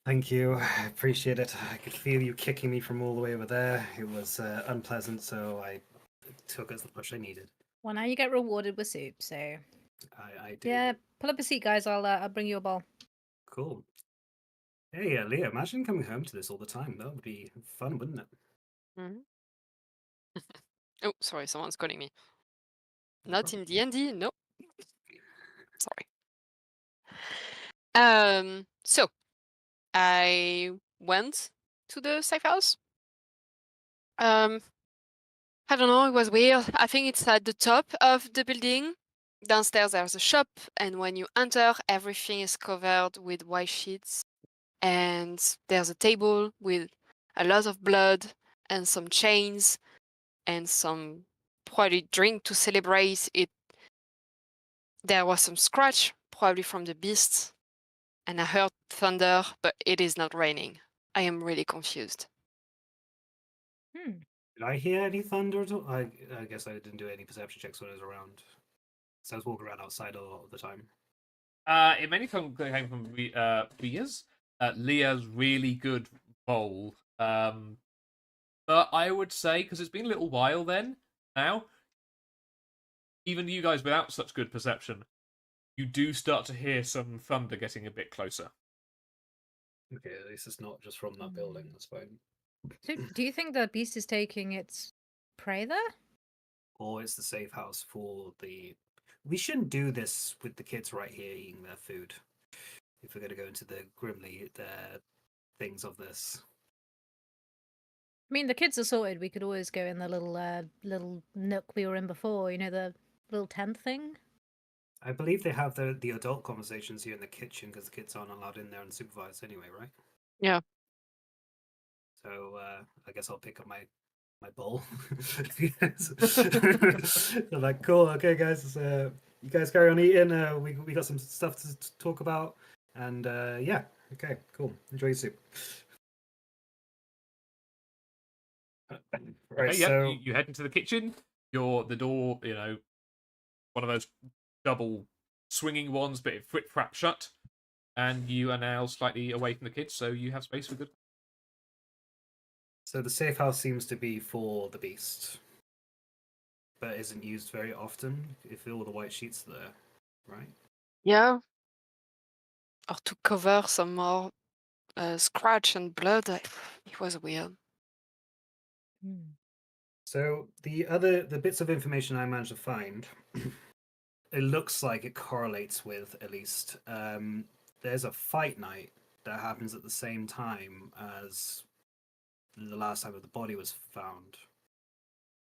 Thank you. I appreciate it. I could feel you kicking me from all the way over there. It was unpleasant, so I took it as the push I needed. Well, now you get rewarded with soup. So I do. yeah, pull up a seat, guys. I'll bring you a bowl. Cool. Hey, Leah, imagine coming home to this all the time. That would be fun, wouldn't it? Mhm. Oh, sorry, someone's calling me. No Not problem. in D&D, no. Sorry. So I went to the safe house. I don't know, it was weird. I think it's at the top of the building. Downstairs there's a shop, and when you enter, everything is covered with white sheets. And there's a table with a lot of blood and some chains and some probably drink to celebrate it. There was some scratch, probably from the beasts, and I heard thunder, but it is not raining. I am really confused. Hmm. Did I hear any thunder at all? I guess I didn't do any perception checks when I was around. So I was walking around outside a lot of the time. It mainly came from Leah's. Leah's really good roll. But I would say, because it's been a little while then, now, even you guys without such good perception, you do start to hear some thunder getting a bit closer. Okay, at least it's not just from that building. That's fine. So, do you think the beast is taking its prey there? Or it's the safe house for the. We shouldn't do this with the kids right here eating their food. If we're going to go into the grimly things of this. I mean, the kids are sorted. We could always go in the little nook we were in before. You know, the little tent thing. I believe they have the adult conversations here in the kitchen because the kids aren't allowed in there unsupervised anyway, right? Yeah. So I guess I'll pick up my bowl. They're like, cool, okay, guys, you guys carry on eating. We got some stuff to talk about, and yeah, okay, cool. Enjoy your soup. Right, Okay, yeah, so you head into the kitchen. The door, one of those double swinging ones, but it flip flap shut, and you are now slightly away from the kids, so you have space for good. so the safe house seems to be for the beast, but isn't used very often. If all the white sheets are there, right? Yeah. Or to cover some more scratch and blood. It was weird. So the bits of information I managed to find, it looks like it correlates with at least. There's a fight night that happens at the same time as the last time that the body was found,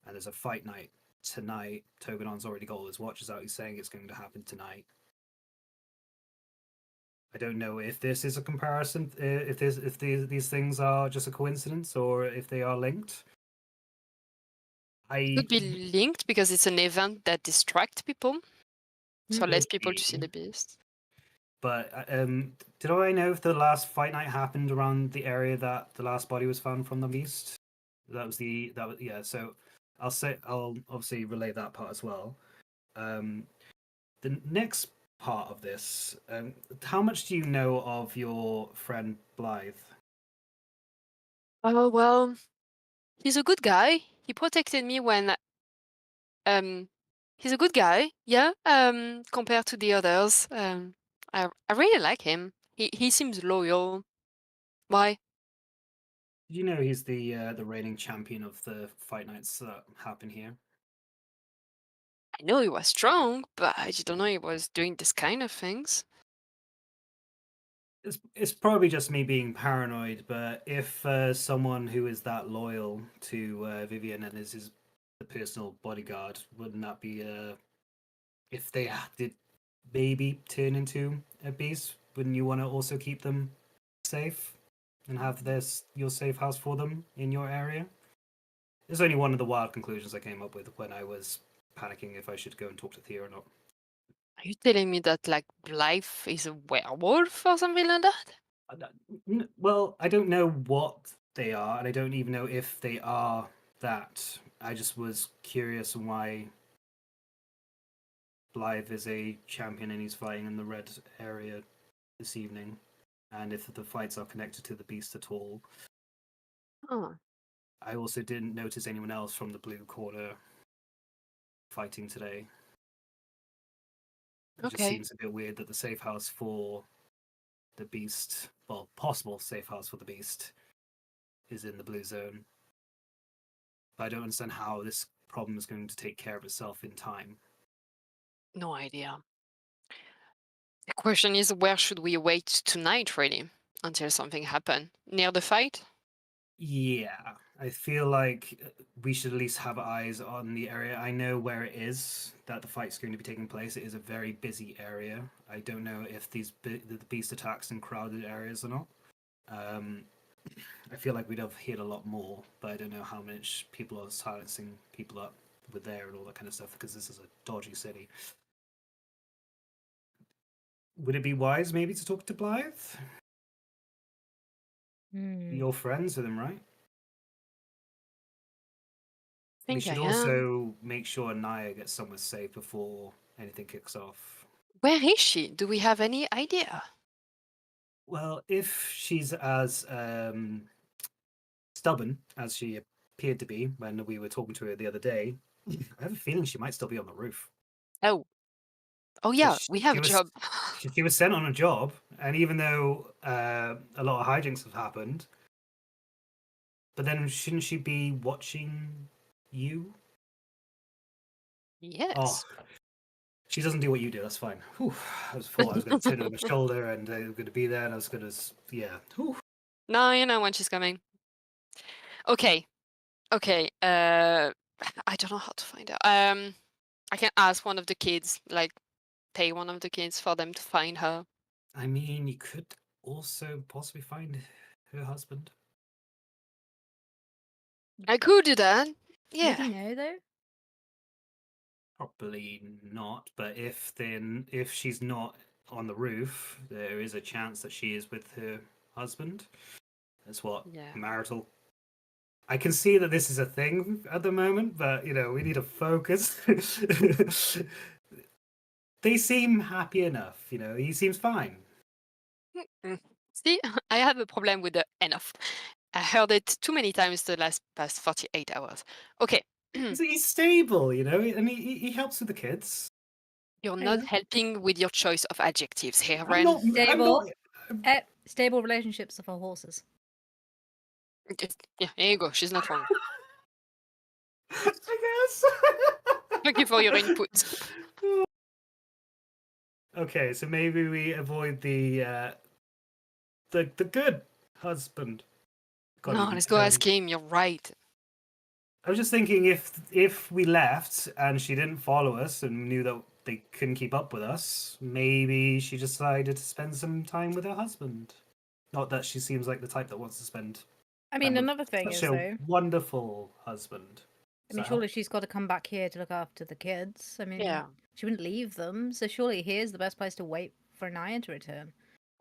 and there's a fight night tonight. Togonon's already got all his watches out. He's saying it's going to happen tonight. I don't know if this is a comparison, if these things are just a coincidence or if they are linked. Could be linked because it's an event that distracts people. So less people to see Maybe. the beast. But did I know if the last fight night happened around the area that the last body was found from the beast? Yeah. So I'll obviously relay that part as well. The next part of this, how much do you know of your friend Blythe? Oh well, he's a good guy. He protected me when he's a good guy, yeah. Compared to the others. I really like him. He seems loyal. Why? Did you know he's the reigning champion of the fight nights that happen here? I know he was strong, but I didn't know he was doing this kind of things. It's probably just me being paranoid, but if someone who is that loyal to Vivian and is his the personal bodyguard, wouldn't that be if they did maybe turn into a beast, wouldn't you want to also keep them safe and have your safe house for them in your area? It's only one of the wild conclusions I came up with when I was panicking if I should go and talk to Thea or not. Are you telling me that like Blythe is a werewolf or something like that? Well, I don't know what they are, and I don't even know if they are that. I just was curious on why Blythe is a champion and he's fighting in the red area this evening, and if the fights are connected to the beast at all. Oh. I also didn't notice anyone else from the blue corner fighting today. It just Okay. seems a bit weird that the safe house for the beast, well, possible safe house for the beast, is in the blue zone. But I don't understand how this problem is going to take care of itself in time. No idea. The question is, where should we wait tonight, really? until something happened near the fight. Yeah, I feel like we should at least have eyes on the area. I know where it is that the fight's going to be taking place. It is a very busy area. I don't know if the beast attacks in crowded areas or not. Um, I feel like we'd have hit a lot more, but I don't know how much people are silencing people up with there and all that kind of stuff because this is a dodgy city. Would it be wise maybe to talk to Blythe? Hmm. You're friends with him, right? We Think should I am. also make sure Naya gets somewhere safe before anything kicks off. Where is she? Do we have any idea? Well, if she's as stubborn as she appeared to be when we were talking to her the other day, I have a feeling she might still be on the roof. Oh. Oh 'Cause yeah, we have she a was job. she was sent on a job, and even though a lot of hijinks have happened, but then shouldn't she be watching you? Oh, Yes. she doesn't do what you do. That's fine. Whew. I thought I was going to turn her on the shoulder, and I was going to be there, and I was going to, yeah. Whew. No, you know when she's coming. Okay. Okay. I don't know how to find her. I can ask one of the kids, like pay one of the kids for them to find her. I mean, you could also possibly find her husband. I could do that. Would Yeah. he know though? Probably not, but if she's not on the roof, there is a chance that she is with her husband. That's what Yeah. marital. I can see that this is a thing at the moment, but we need to focus. They seem happy enough, he seems fine. Mm. See, I have a problem with the enough. I heard it too many times the past 48 hours. Okay. He's stable, and he helps with the kids. You're There not you go. helping with your choice of adjectives here, I'm Ren. not. I'm Stable. not. Stable relationships are for horses. Yeah, here you go. She's not wrong. I guess. Thank you for your input. Okay, so maybe we avoid the good husband. Can't No, even let's go turn. ask him. You're right. I was just thinking if we left and she didn't follow us and knew that they couldn't keep up with us, maybe she decided to spend some time with her husband. Not that she seems like the type that wants to spend I mean, time with another thing such is a though. wonderful husband. I mean, So, surely she's got to come back here to look after the kids. I mean, Yeah. she wouldn't leave them, so surely here's the best place to wait for Naya to return.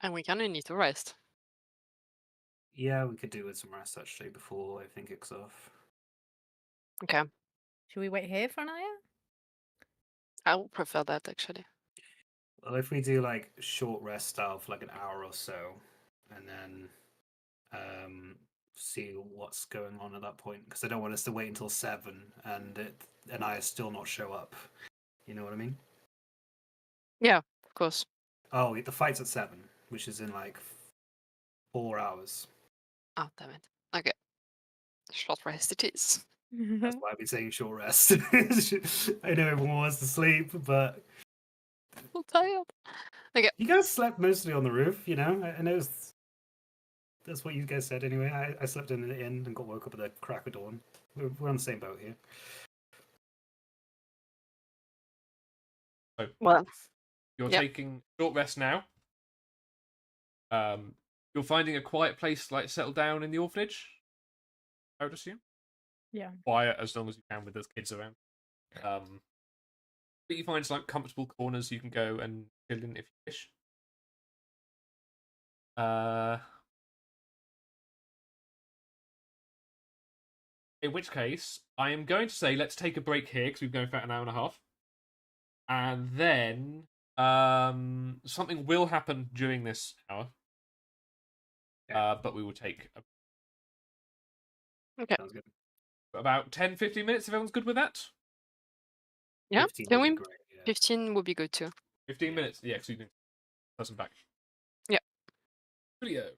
And we kind of need to rest. yeah, we could do with some rest actually before everything kicks off. Okay. Should we wait here for Naya? I would prefer that actually. Well, if we do like short rest style for like an hour or so, and then see what's going on at that point, because I don't want us to wait until 7 and I still not show up. You know what I mean? Yeah, of course. Oh, the fight's at 7, which is in like 4 hours. Oh, damn it. Okay. Short rest it is. That's why I've been saying short rest. I know everyone wants to sleep, but So tired. Okay. you guys slept mostly on the roof. I know that's what you guys said anyway. I slept in the inn and got woke up at the crack of dawn. We're on the same boat here. So Well, you're Yep. taking short rest now. You're finding a quiet place, like settle down in the orphanage. I would assume Yeah. quiet as long as you can with those kids around. But you find some like comfortable corners you can go and chill in if you wish. In which case, I am going to say let's take a break here because we've been going for about an hour and a half, and then something will happen during this hour. But we will take Sounds good. about 10-15 minutes if everyone's good with that. yeah. 15 Can would be we? great, yeah. 15 would be good too. 15 minutes, yeah, because you can person back. Yeah. Video.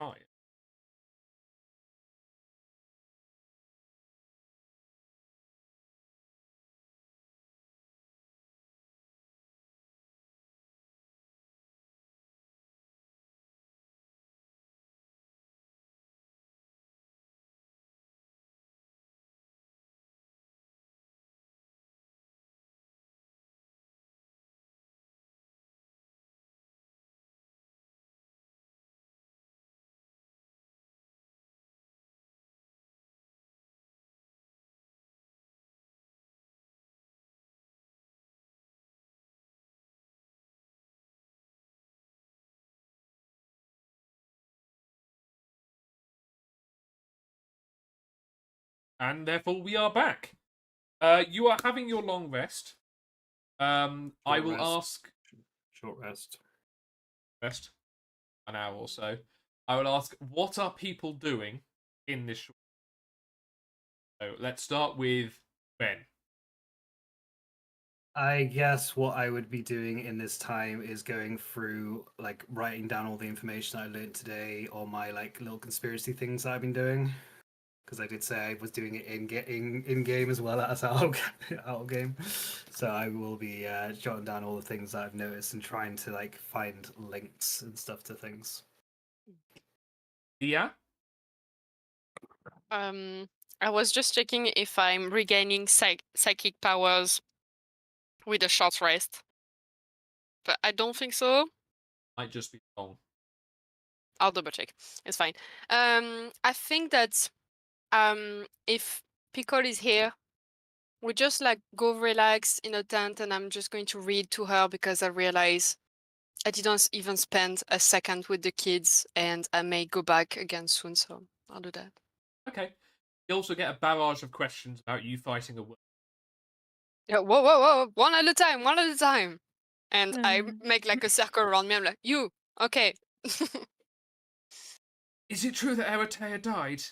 tired. And therefore we are back. You are having your long rest. I Short will rest. ask Short rest. rest an hour or so. I will ask, what are people doing in this short? So let's start with Ben. I guess what I would be doing in this time is going through, like, writing down all the information I learned today, all my like little conspiracy things that I've been doing. Because I did say I was doing it in game as well as out out game. So I will be jotting down all the things that I've noticed and trying to like find links and stuff to things. Yeah. I was just checking if I'm regaining psychic powers with a short rest, but I don't think so. Might just be long. I'll double check. It's fine. I think that if Pickle is here, we just like go relax in a tent, and I'm just going to read to her because I realize I didn't even spend a second with the kids, and I may go back again soon, so I'll do that. Okay. You also get a barrage of questions about you fighting a wolf. Yeah, whoa, one at a time, one at a time. And I Mhm. make like a circle around me. I'm like, you, okay. Is it true that Eritrea died?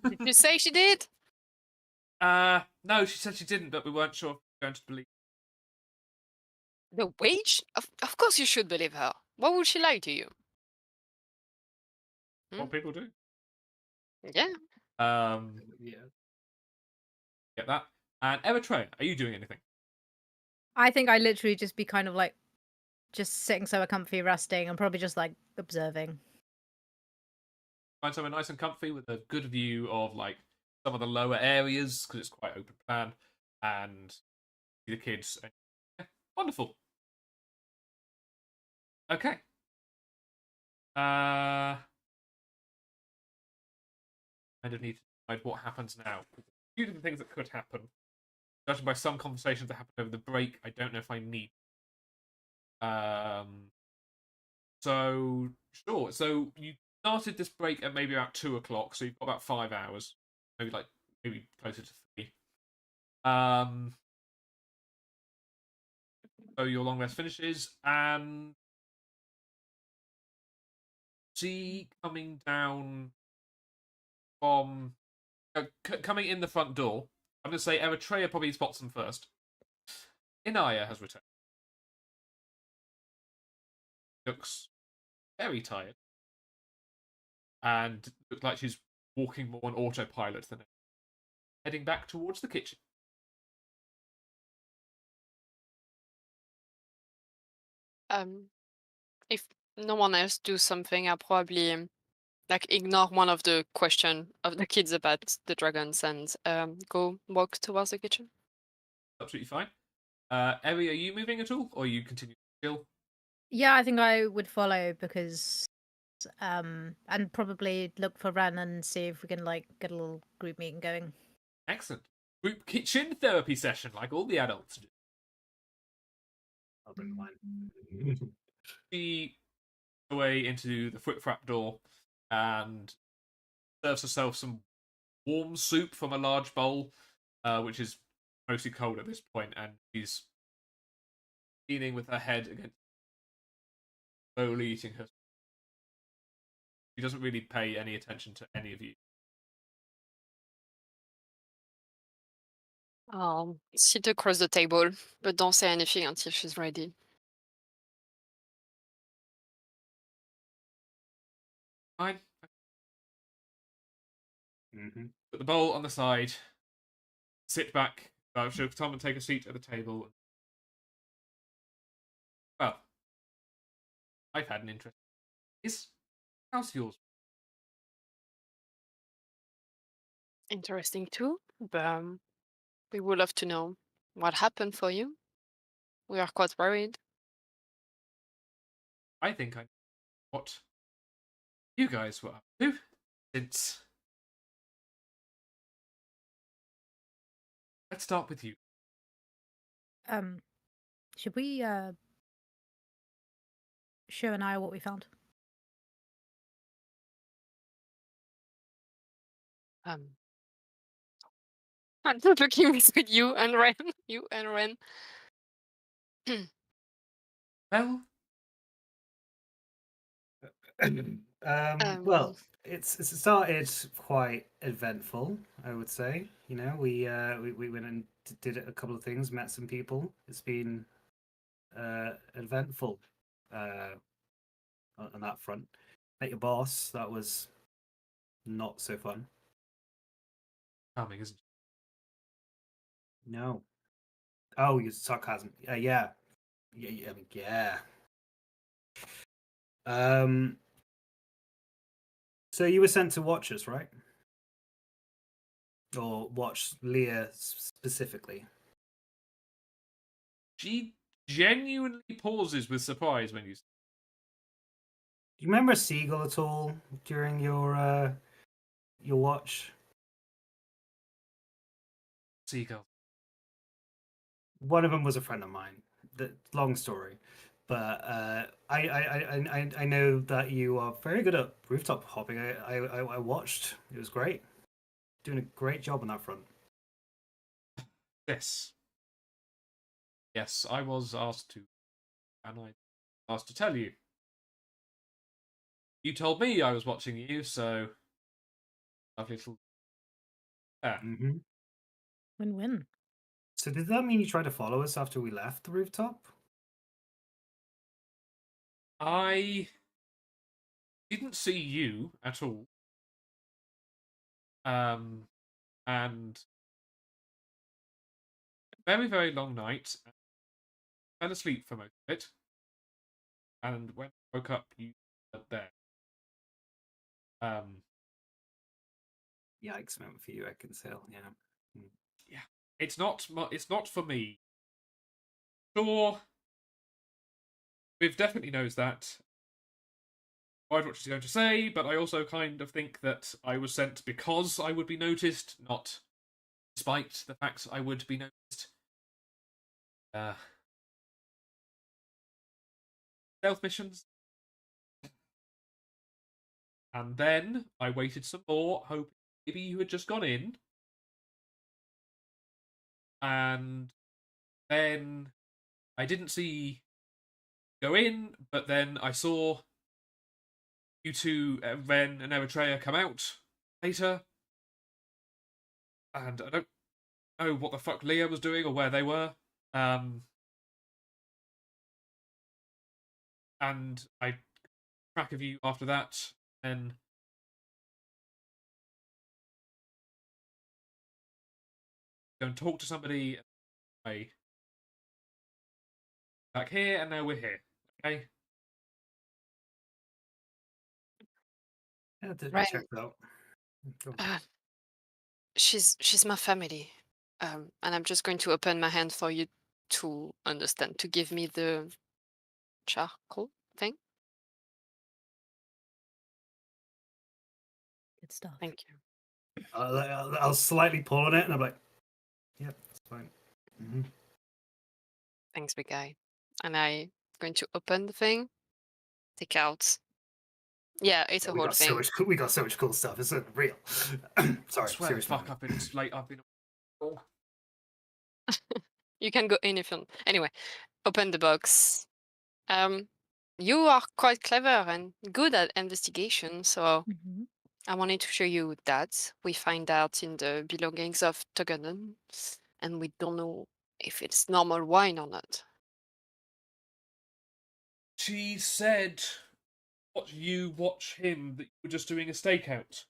Did you say she did? No, she said she didn't, but we weren't sure if we were going to believe. The witch? Of course you should believe her. Why would she lie to you? What people do. Yeah. Yeah. Get that. And Eritrea, are you doing anything? I think I literally just be kind of like just sitting somewhere comfy, resting, and probably just like observing. Find somewhere nice and comfy with a good view of like some of the lower areas because it's quite open plan, and see the kids. And, yeah, wonderful. Okay. Kind of need to decide what happens now. A few different things that could happen. Judging by some conversations that happened over the break, I don't know if I need. So sure. So you started this break at maybe about 2 o'clock, so you've got about 5 hours, maybe closer to 3. So your long rest finishes, and see coming down from coming in the front door. I'm going to say Eritrea probably spots them first. Inaya has returned. Looks very tired, and looks like she's walking more on autopilot than heading back towards the kitchen. If no one else do something, I'll probably like ignore one of the question of the kids about the dragons and go walk towards the kitchen. Absolutely fine. Eri, are you moving at all, or are you continue to chill? Yeah, I think I would follow because and probably look for Ren and see if we can like get a little group meeting going. Excellent. Group kitchen therapy session, like all the adults do. I'll bring mine. She away into the foot frap door and serves herself some warm soup from a large bowl, which is mostly cold at this point, and she's leaning with her head against, slowly eating her. She doesn't really pay any attention to any of you. I'll sit across the table, but don't say anything until she's ready. Fine. Mm-hmm. Put the bowl on the side. Sit back. Show Tom and take a seat at the table. Well, I've had an interest. How's yours? Interesting too. But we would love to know what happened for you. We are quite worried. I think I know what you guys were up to since. Let's start with you. Should we show an eye what we found? I'm not looking between you and Ren. You and Ren. Well, Well, it started quite eventful, I would say. You know, we went and did a couple of things, met some people. It's been eventful on that front. Met your boss. That was not so fun. charming, isn't it? No. Oh, you sarcasm. Yeah. I mean, yeah. So you were sent to watch us, right? Or watch Leah specifically? She genuinely pauses with surprise when you. Do you remember Seagull at all during your watch? Seagull. One of them was a friend of mine. Long story, but I know that you are very good at rooftop hopping. I watched. It was great. Doing a great job on that front. Yes. Yes, I was asked to, and I asked to tell you. You told me I was watching you, so a little. Mm-hmm. Win-win. So did that mean you tried to follow us after we left the rooftop? I didn't see you at all. And very, very long night. Fell asleep for most of it. And when I woke up, you weren't there. Yikes, moment for you, I can tell. Yeah. Yeah. It's not for me. Sure. Viv definitely knows that. I what she's going to say, but I also kind of think that I was sent because I would be noticed, not despite the fact I would be noticed. Stealth missions. And then I waited some more, hoping maybe you had just gone in. And then I didn't see go in, but then I saw you two, Ren and Eritrea, come out later. And I don't know what the fuck Leah was doing or where they were. And I track of you after that, and go and talk to somebody. I back here, and now we're here. Okay. Yeah, Right. check that out. Go on. She's my family. And I'm just going to open my hand for you to understand, to give me the charcoal thing. Good stuff. Thank you. I'll slightly pull on it, and I'm like, "Yep, that's fine." Mm-hmm. Thanks, big guy. And I'm going to open the thing, take out. Yeah, it's a We whole got thing. we got so much cool stuff. It's unreal. Sorry, Swear serious fuck moment. I've been. You can go in if you. Anyway, open the box. You are quite clever and good at investigation, so Mm-hmm. I wanted to show you that. We find out in the belongings of Toganen, and we don't know if it's normal wine or not. She said watch you watch him that you were just doing a stakeout?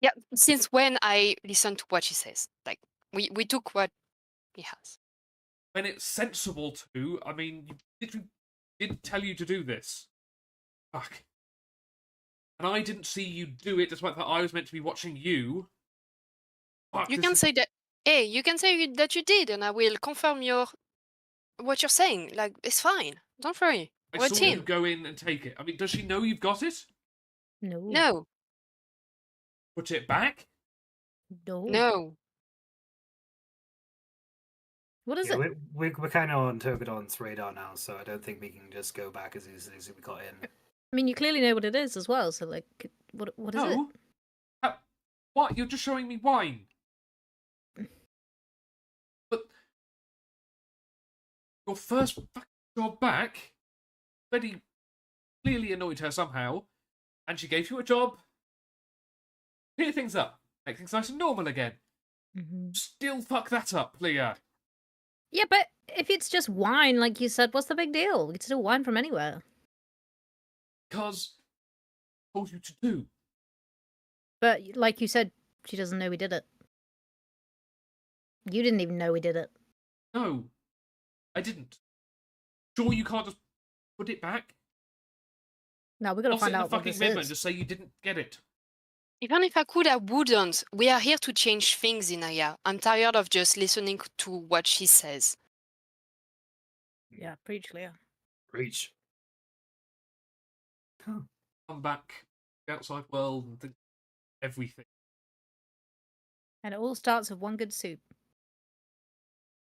Yeah, since when I listen to what she says? Like, we took what he has. When it's sensible to, I mean, you literally did tell you to do this. Fuck. And I didn't see you do it despite that I was meant to be watching you. Fuck, You this can is- say that. Hey, you can say that you did, and I will confirm what you're saying. Like, it's fine. Don't worry. I We're a saw team. you go in and take it. I mean, does she know you've got it? No. No, Put it back? No. no. What is Yeah, it? we're kind of on Togadon's radar now, so I don't think we can just go back as easily as we got in. I mean, you clearly know what it is as well. So, like, what is it? No. What? You're just showing me wine. But your first fucking job back already clearly annoyed her somehow, and she gave you a job. Clear things up. Make things nice and normal again. Mm-hmm. Still fuck that up, Leah. Yeah, but if it's just wine, like you said, what's the big deal? We can still wine from anywhere. Because I told you to do. But like you said, she doesn't know we did it. You didn't even know we did it. No, I didn't. Sure, you can't just put it back. No, we gotta I'll sit find in the out what fucking this memo and is. just say you didn't get it. Even if I could, I wouldn't. We are here to change things, Inaya. I'm tired of just listening to what she says. Yeah, preach, Leah. Reach. Huh. Come back, the outside world, and think everything. And it all starts with one good soup.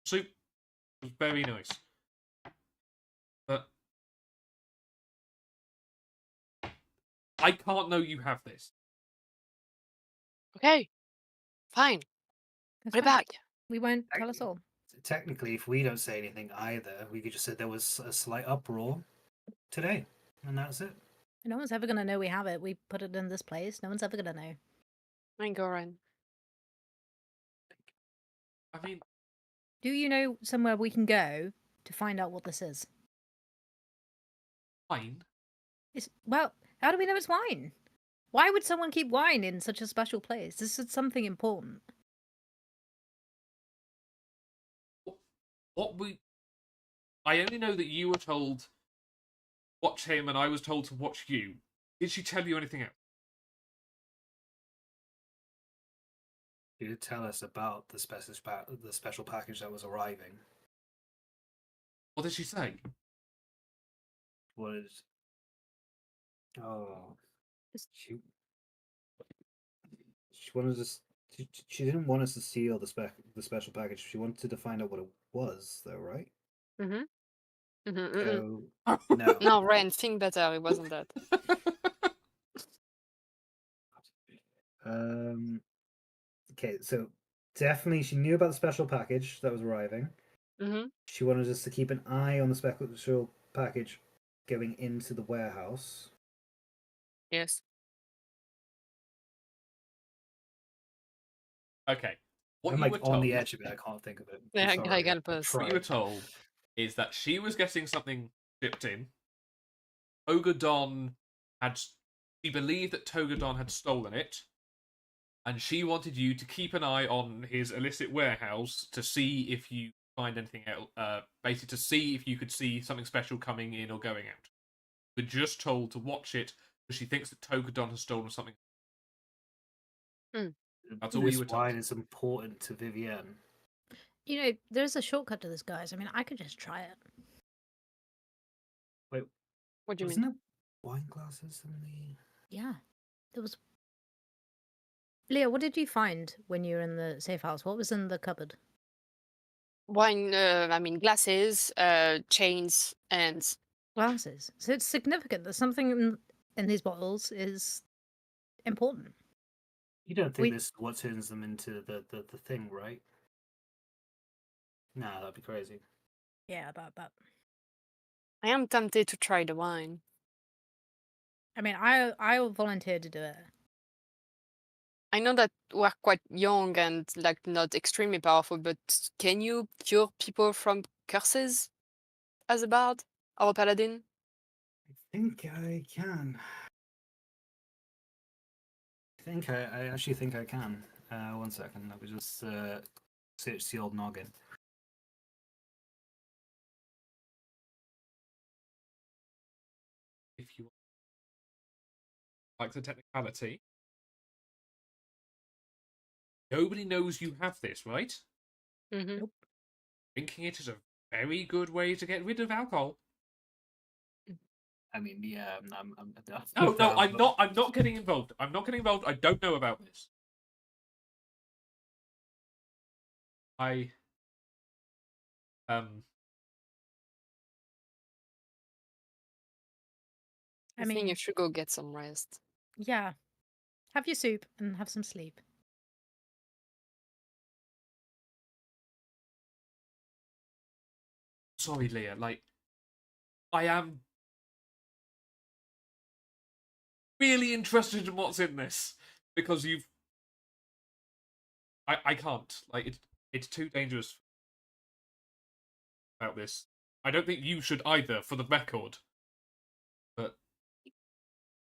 Soup was very nice. But I can't know you have this. Okay, fine. That's Put it fine. back. We won't tell us all. Technically, if we don't say anything either, we could just say there was a slight uproar today, and that's it. No one's ever gonna know we have it. We put it in this place. No one's ever gonna know. Fine, go on. I mean, Do you know somewhere we can go to find out what this is? fine. Well, how do we know it's wine? Why would someone keep wine in such a special place? This is something important. What we. I only know that you were told watch him, and I was told to watch you. Did she tell you anything else? You did tell us about the special package that was arriving. What did she say? Was oh, she wanted us. She didn't want us to steal the special package. She wanted to find out what it was, though, right? Mm-hmm. Mm-hmm. So no. No, Ren, think better. It wasn't that. Okay, so definitely she knew about the special package that was arriving. Mm-hmm. She wanted us to keep an eye on the special package going into the warehouse. Yes. Okay. What I'm you like were on told, the edge of it. I can't think of it. I'm Yeah, sorry. Greg, help I us. what you were tried. told is that she was getting something shipped in. Togadon had. She believed that Togadon had stolen it, and she wanted you to keep an eye on his illicit warehouse to see if you find anything else. Basically, to see if you could see something special coming in or going out. We're just told to watch it because she thinks that Togadon has stolen something. That's all This you were told. wine is important to Vivienne. You know, there's a shortcut to this, guys. I mean, I could just try it. Wait, What do you wasn't mean? there wine glasses in the? Yeah. There was. Leah, what did you find when you were in the safe house? What was in the cupboard? Wine, glasses, chains, and Glasses. So it's significant. There's something in these bottles is important. You don't think We- this is what turns them into the thing, right? Nah, that'd be crazy. Yeah, that. I am tempted to try the wine. I mean, I volunteered to do it. I know that we're quite young and like not extremely powerful, but can you cure people from curses as a bard or a paladin? I think I can. I actually think I can. 1 second. Let me just search the old noggin. If you like the technicality, nobody knows you have this, right? Mm-hmm. Drinking it is a very good way to get rid of alcohol. I mean, yeah, I'm down No, with no, that, I'm but- not. I'm not getting involved. I'm not getting involved. I don't know about this. I um. I I think mean, you should go get some rest. yeah. Have your soup and have some sleep. Sorry, Leah. Like, I am really interested in what's in this because you've. I can't. Like, it's too dangerous about this. I don't think you should either, for the record. But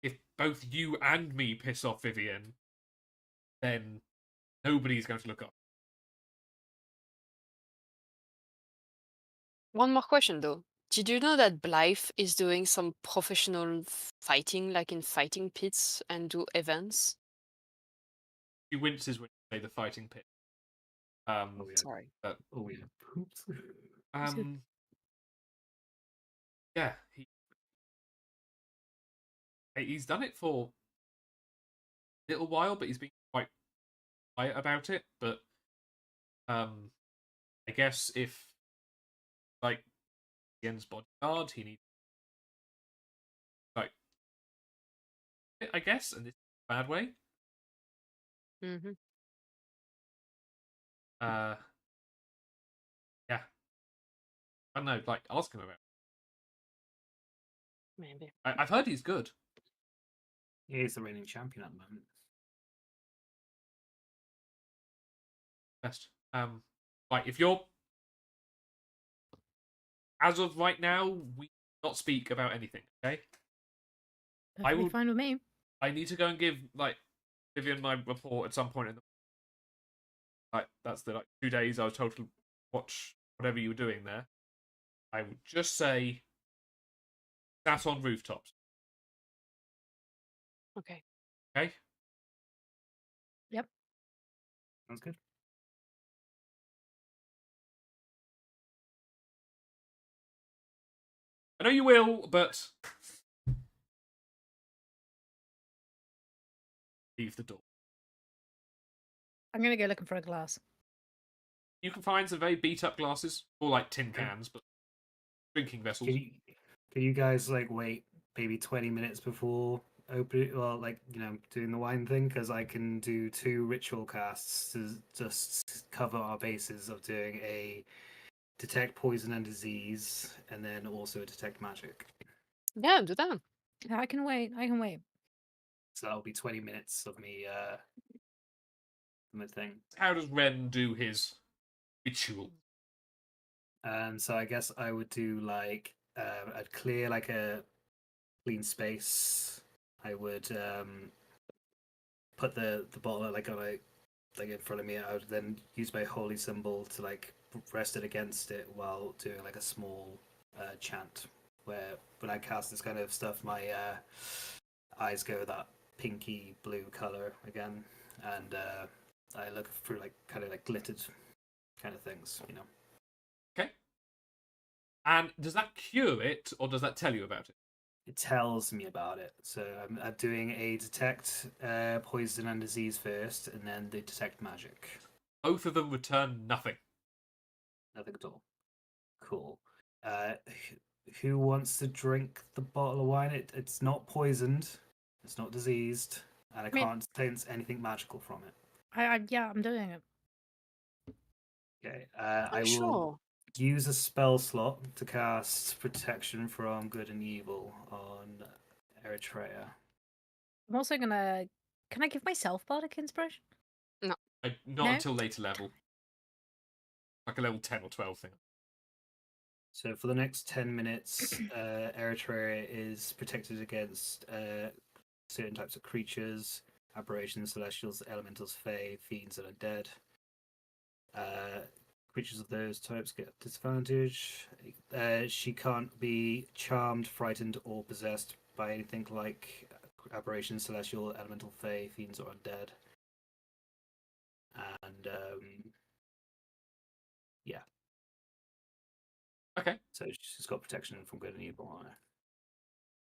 if both you and me piss off Vivian, then nobody's going to look up. One more question though. Did you know that Blythe is doing some professional fighting, like in fighting pits and do events? She winces when you say the fighting pit. Oh yeah. Sorry. Oh yeah. Oops. Um, yeah, he's done it for a little while, but he's been quite quiet about it. But I guess if like Ian's bodyguard, he needs like I guess, and this is a bad way. Mm-hmm. Uh, yeah, I don't know. Like, ask him about Maybe. it. I've heard he's good. Yeah, he's the reigning champion at the moment. Best. Like if you're as of right now, we not speak about anything. Okay. Perfectly will- fine with me. I need to go and give like Vivian my report at some point in the like that's the 2 days I was told to watch whatever you were doing there. I would just say sat on rooftops. Okay. Okay. Sounds good. I know you will, but leave the door. I'm gonna go looking for a glass. You can find some very beat up glasses, or like tin cans, but drinking vessels. Can you guys like wait maybe 20 minutes before opening, well, like doing the wine thing? Because I can do 2 ritual casts to just cover our bases of doing a detect poison and disease, and then also detect magic. Yeah, do that. Yeah, I can wait. I can wait. So that'll be 20 minutes of me my thing. How does Ren do his ritual? So I guess I would do like I'd clear like a clean space. I would put the bottle like on a like in front of me. I would then use my holy symbol to like rest it against it while doing like a small chant. Where when I cast this kind of stuff, my eyes go that pinky blue color again, and I look through like kind of like glittered kind of things, Okay. And does that cure it, or does that tell you about it? It tells me about it. So I'm doing a detect poison and disease first, and then the detect magic. Both of them return nothing. Nothing at all. Cool. Who wants to drink the bottle of wine? It's not poisoned. It's not diseased, and I mean- can't sense anything magical from it. Yeah, I'm doing it. Okay. I will Sure. use a spell slot to cast protection from good and evil on Eritrea. I'm also gonna. Can I give myself bardic inspiration? Not No? until later level. Like a level 10 or 12 thing. So for the next 10 minutes, Eritrea is protected against certain types of creatures, aberrations, celestials, elementals, fae, fiends, and undead. Creatures of those types get disadvantage. She can't be charmed, frightened, or possessed by anything like aberrations, celestial, elemental, fae, fiends, or undead. And yeah, Okay. so she's got protection from good and evil on her.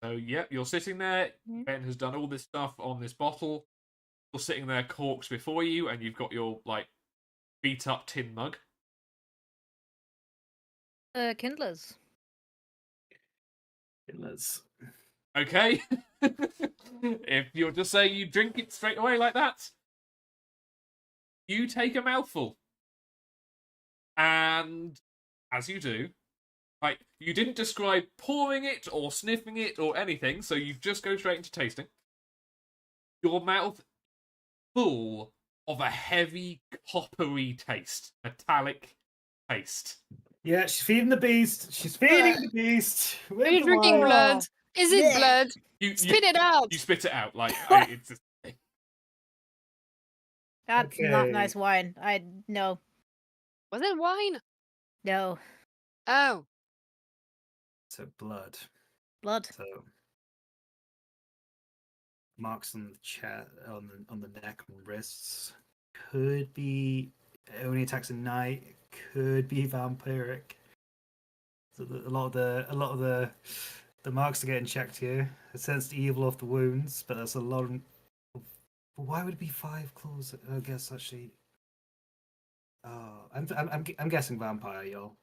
So, yep, you're sitting there. Yeah. Ben has done all this stuff on this bottle. You're sitting there, corks before you, and you've got your, like, beat up tin mug. Kindlers. Kindlers. Okay? If you're just saying you drink it straight away like that, you take a mouthful. And as you do, like, you didn't describe pouring it or sniffing it or anything, so you just go straight into tasting. Your mouth full of a heavy, coppery taste, metallic taste. Yeah, she's feeding the beast. She's feeding the beast. Are you drinking wine. blood? Is it Yeah. blood? You Spit it out. you spit it out like it's just, That's not Okay. nice wine. No. Was it wine? No. Oh, So blood. Blood. So marks on the chest, on the neck and wrists. Could be only attacks at night. Could be vampiric. So a lot of the marks are getting checked here. It sensed evil off the wounds, but that's a lot of. Why would it be 5 claws? I guess actually. Oh, I'm guessing vampire, y'all.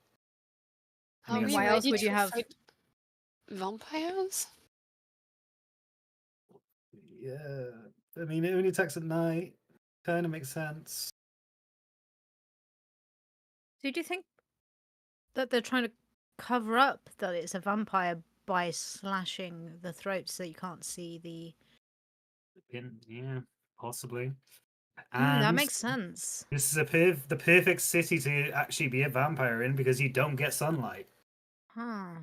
I are mean, we why else ready would you to have- fight vampires? Yeah, I mean it only attacks at night. Kind of makes sense. So do you think that they're trying to cover up that it's a vampire by slashing the throat so that you can't see the... Yeah, possibly. that And makes sense. this is the perfect city to actually be a vampire in because you don't get sunlight. Huh.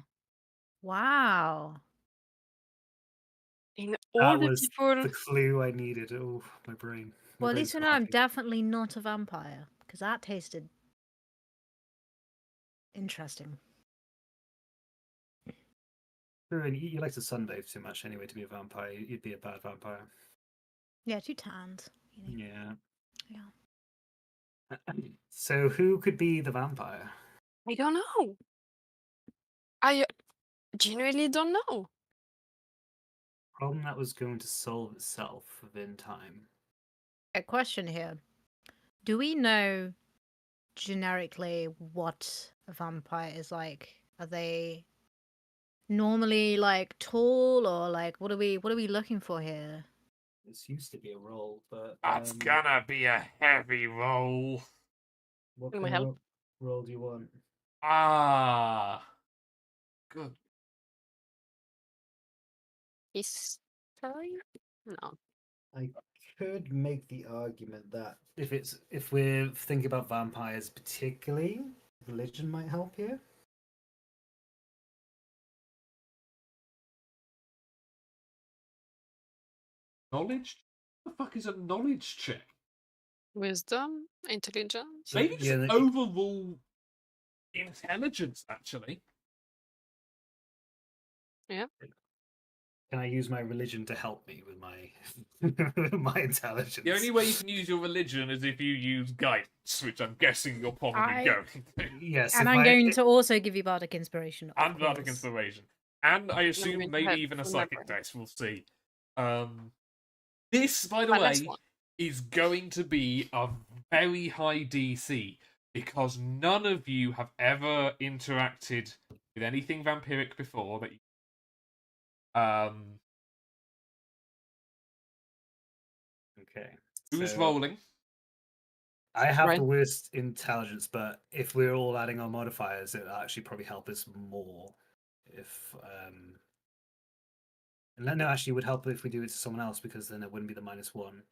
Wow. In That all the was people. the clue I needed. Oh, my brain. My Well, at brain's least we know I'm happy. definitely not a vampire, because that tasted interesting. Sure, and you like to sunbathe too much anyway to be a vampire. You'd be a bad vampire. Yeah, too tanned. You know. Yeah. Yeah. So who could be the vampire? I don't know. I genuinely don't know. Problem that was going to solve itself within time. A question here. Do we know generically what a vampire is like? Are they normally like tall, or like what are we looking for here? This used to be a role, but That's gonna be a heavy roll. what Can we kind help? of role do you want? ah, good. History? No. I could make the argument that if we're thinking about vampires particularly, religion might help here. Knowledge? What the fuck is a knowledge check? Wisdom? Intelligence? So, Maybe just yeah, overall intelligence, actually. Can I use my religion to help me with my my intelligence? The only way you can use your religion is if you use guidance, which I'm guessing you're probably going to. Yes, And if I'm I- going to also give you bardic inspiration. of And Bardic course. Inspiration. And I going assume to maybe have even a to psychic remember. dice. We'll see. This, by the My last way, one. is going to be a very high DC because none of you have ever interacted with anything vampiric before. That Okay. who's so rolling? I have Right. the worst intelligence, but if we're all adding our modifiers, it'll actually probably help us more. If no, actually, it would help if we do it to someone else because then it wouldn't be the -1.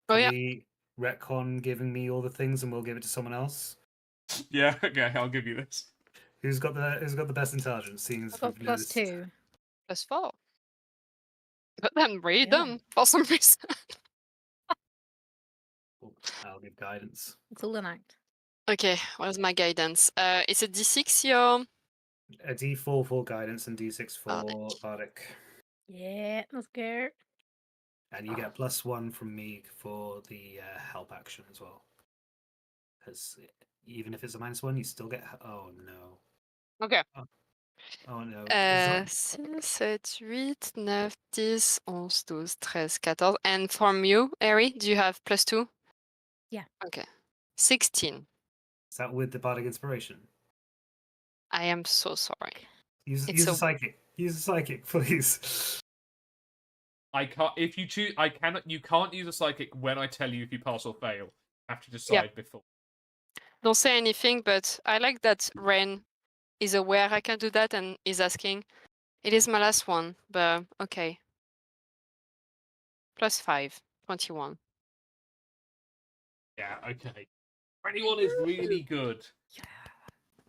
Oh, Can yeah. we retcon giving me all the things and we'll give it to someone else? Yeah, okay, I'll give you this. Who's got the best intelligence? Seeing as I've got we've plus noticed- 2. +4. But I'm really Yeah. dumb for some reason. Oh, I'll give guidance. It's all an act. Okay, what is my guidance? It's a D6 your A D4 for guidance and D6 for Bardic. bardic. Yeah, let's go. And you get +1 from me for the help action as well. Because even if it's a -1, you still get. Oh no. Okay. Oh no. 6, 7, 8, 9, 10, 11, 12, 13, 14. And from you, Harry, do you have +2? Yeah. Okay. 16. Is that with the bardic inspiration? I am so sorry. Use It's a a- psychic. Use a psychic, please. I can't. If you choose, I cannot. You can't use a psychic when I tell you if you pass or fail. You have to decide before. Don't say anything, but I like that Ren is aware I can do that and is asking. It is my last one, but okay. +5, 21. Yeah. Okay. 21 is really good.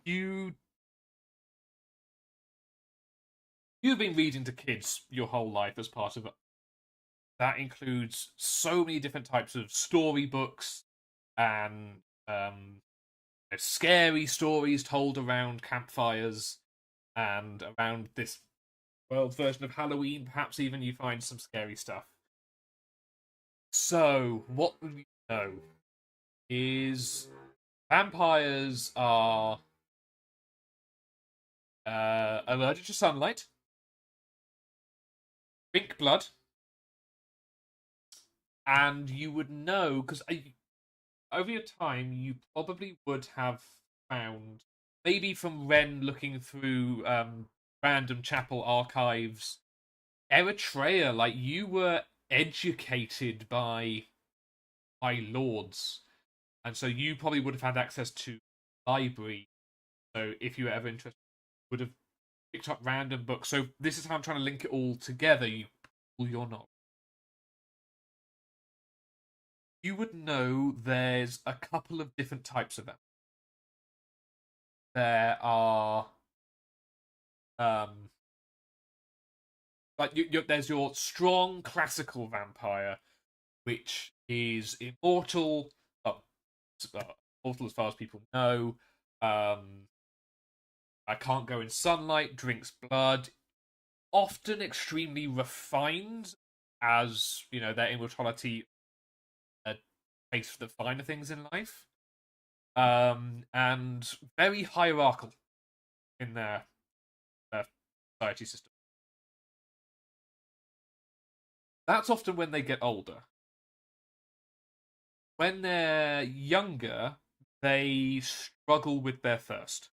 You've been reading to kids your whole life as part of it. That includes so many different types of storybooks and scary stories told around campfires and around this world version of Halloween. Perhaps even you find some scary stuff. So, what you know is vampires are allergic to sunlight, drink blood, and you would know because over your time you probably would have found, maybe from Ren looking through random chapel archives, Eritrea, like you were educated by lords, and so you probably would have had access to library. So if you were ever interested, would have picked up random books. So this is how I'm trying to link it all together. You're not. You would know there's a couple of different types of them. There are like there's your strong classical vampire, which is immortal, immortal as far as people know. I can't go in sunlight, drinks blood, often extremely refined, as you know their immortality takes for the finer things in life, and very hierarchical in their society system. That's often when they get older. When they're younger, they struggle with their thirst.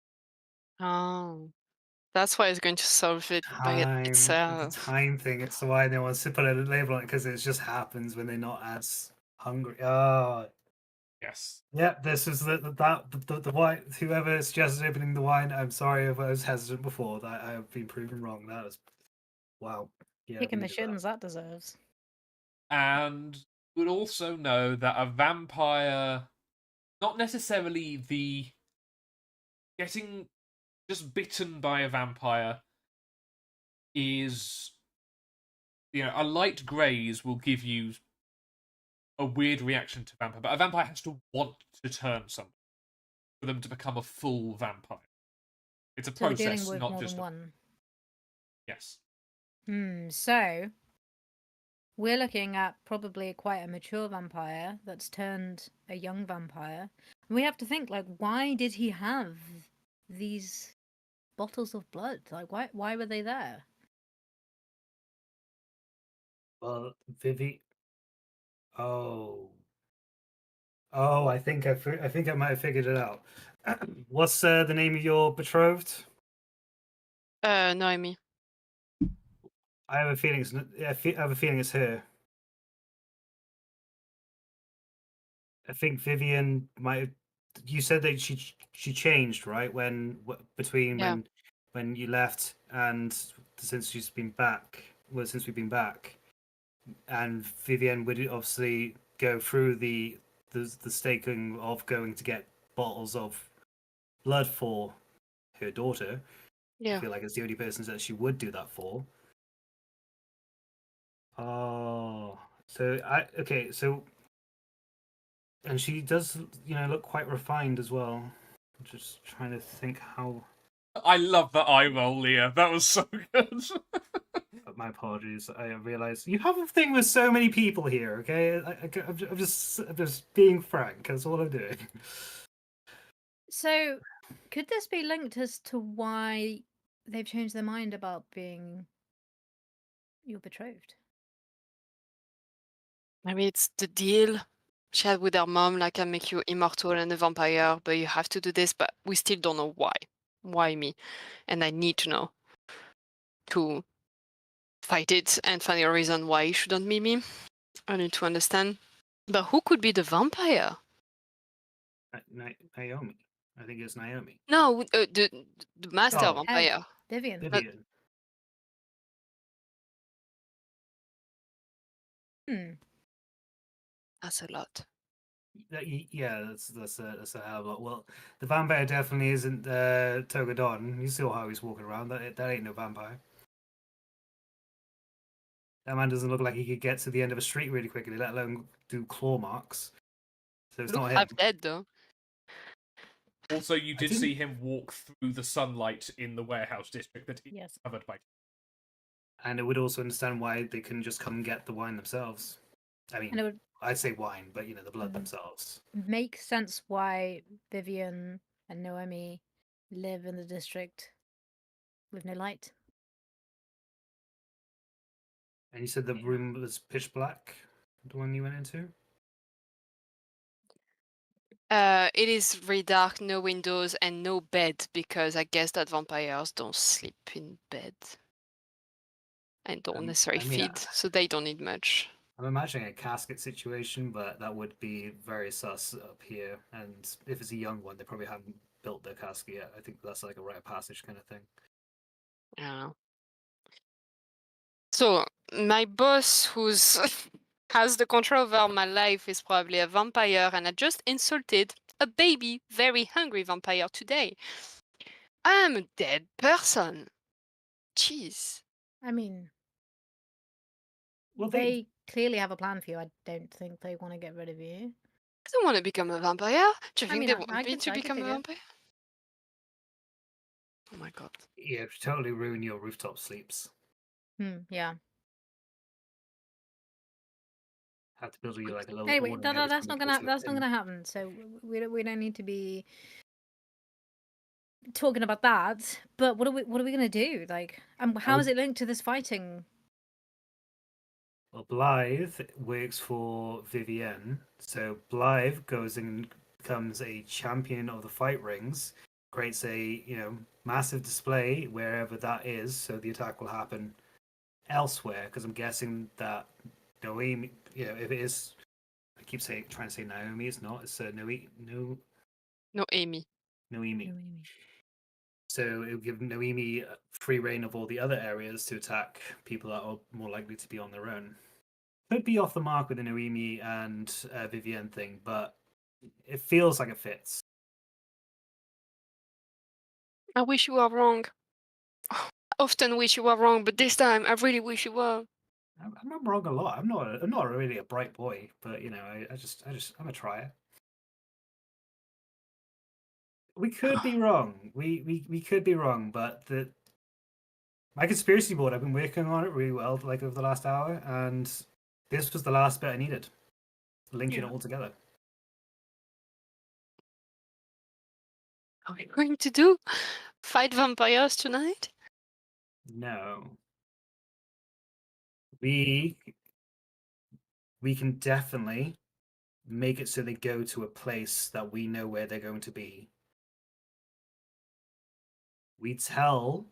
Oh. That's why it's going to solve it by It's a itself. time thing. It's why they want to put a label on it because it just happens when they're not as hungry. Oh, Yes. yeah. This is the wine. Whoever suggested opening the wine, I'm sorry if I was hesitant before. That I have been proven wrong. That was wow. Yeah, Kicking the read about shins that deserves. And you would also know that a vampire, not necessarily the getting just bitten by a vampire, is, you know, a light graze will give you a weird reaction to vampire, but a vampire has to want to turn someone for them to become a full vampire. It's a So we're dealing process, with not more just than a... one. Yes. So we're looking at probably quite a mature vampire that's turned a young vampire. And we have to think, like, why did he have these bottles of blood? Like, why were they there? Well, Vivi. Oh. Oh, I think I think I might have figured it out. What's the name of your betrothed? Noemi. I have a feeling I have a feeling it's her. I think Vivian might have. You said that she changed, right? Between Yeah. when you left and since she's been back. Well, since we've been back, and Vivian would obviously go through the staking of going to get bottles of blood for her daughter. I Yeah. feel like it's the only person that she would do that for. Oh, so and she does, look quite refined as well. I'm just trying to think how. I love that eye roll, Leah. That was so good. My apologies. I realize you have a thing with so many people here. Okay, I'm just being frank. That's all I'm doing. So, could this be linked as to why they've changed their mind about being your betrothed? Maybe it's the deal she had with her mom, like I make you immortal and a vampire, but you have to do this, but we still don't know why. Why me? And I need to know to fight it and find a reason why it shouldn't be me. I need to understand. But who could be the vampire? Naomi. I think it's Naomi. No, the master Oh, vampire. Vivian. Vivian. Hmm. That's a lot. Yeah, that's a hell of a lot. Well, the vampire definitely isn't Togadon. You saw how he's walking around. That ain't no vampire. That man doesn't look like he could get to the end of a street really quickly, let alone do claw marks. So it's Look not him. half dead though. Also, you I did didn't- see him walk through the sunlight in the warehouse district that he Yes. covered by. And it would also understand why they couldn't just come and get the wine themselves. I And mean, it would I'd say wine, but the blood Mhm. themselves. make sense why Vivian and Noemi live in the district with no light. And you said the room was pitch black, the one you went into? It is very dark, no windows, and no bed because I guess that vampires don't sleep in bed and don't necessarily I mean, feed, so they don't need much. I'm imagining a casket situation, but that would be very sus up here. And if it's a young one, they probably haven't built their casket yet. I think that's like a rite of passage kind of thing. Yeah. So my boss, who's has the control over my life, is probably a vampire, and I just insulted a baby, very hungry vampire today. I'm a dead person. Jeez. I mean, Well, they clearly have a plan for you. I don't think they want to get rid of you. I don't want to become a vampire. Do you I think mean, they I want me could- to I could become a dig it. vampire? Oh my god. yeah, it'd totally ruin your rooftop sleeps. Yeah. Have to build you like a little Anyway, awning every that's time not you go to gonna the inn. happen. So we don't need to be talking about that. But what are we gonna do? Like, how is would- it linked to this fighting? Well, Blythe works for Vivienne, so Blythe goes and becomes a champion of the fight rings, creates a massive display wherever that is, so the attack will happen elsewhere. Because I'm guessing that Noemi, if it is, I keep trying to say Naomi, it's not. It's No, Amy. Noemi. So it will give Noemi free reign of all the other areas to attack people that are more likely to be on their own. Could be off the mark with the Noemi and Vivienne thing, but it feels like it fits. I wish you were wrong. I often wish you were wrong, but this time I really wish you were. I'm not wrong a lot. I'm not really a bright boy, but I'm a trier. We could be wrong. We could be wrong, but my conspiracy board, I've been working on it really well, like over the last hour, and this was the last bit I needed, linking it all together. Are we going to do fight vampires tonight? No, we can definitely make it so they go to a place that we know where they're going to be. We tell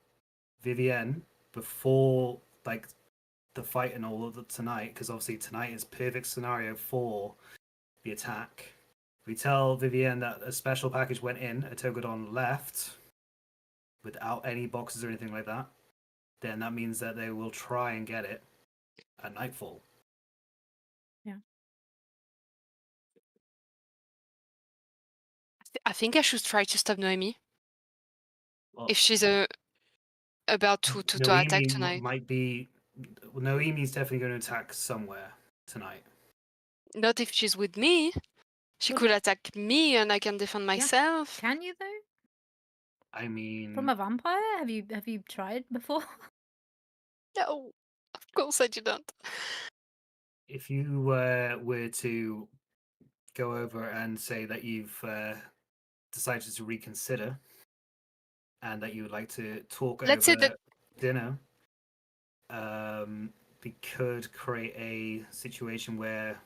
Vivienne before like the fight and all of it tonight, because obviously tonight is perfect scenario for the attack. We tell Vivienne that a special package went in, a Togadon left without any boxes or anything like that. Then that means that they will try and get it at nightfall. I think I should try to stop Noemi. Well, if she's about to attack Noemi tonight. might be. Well, Noemi's definitely going to attack somewhere tonight. Not if she's with me. She Well, could attack me and I can defend myself. Can you though? I mean, From a vampire? Have you tried before? No, of course I didn't. if you were to go over and say that you've decided to reconsider and that you would like to talk Let's say over that dinner, we could create a situation where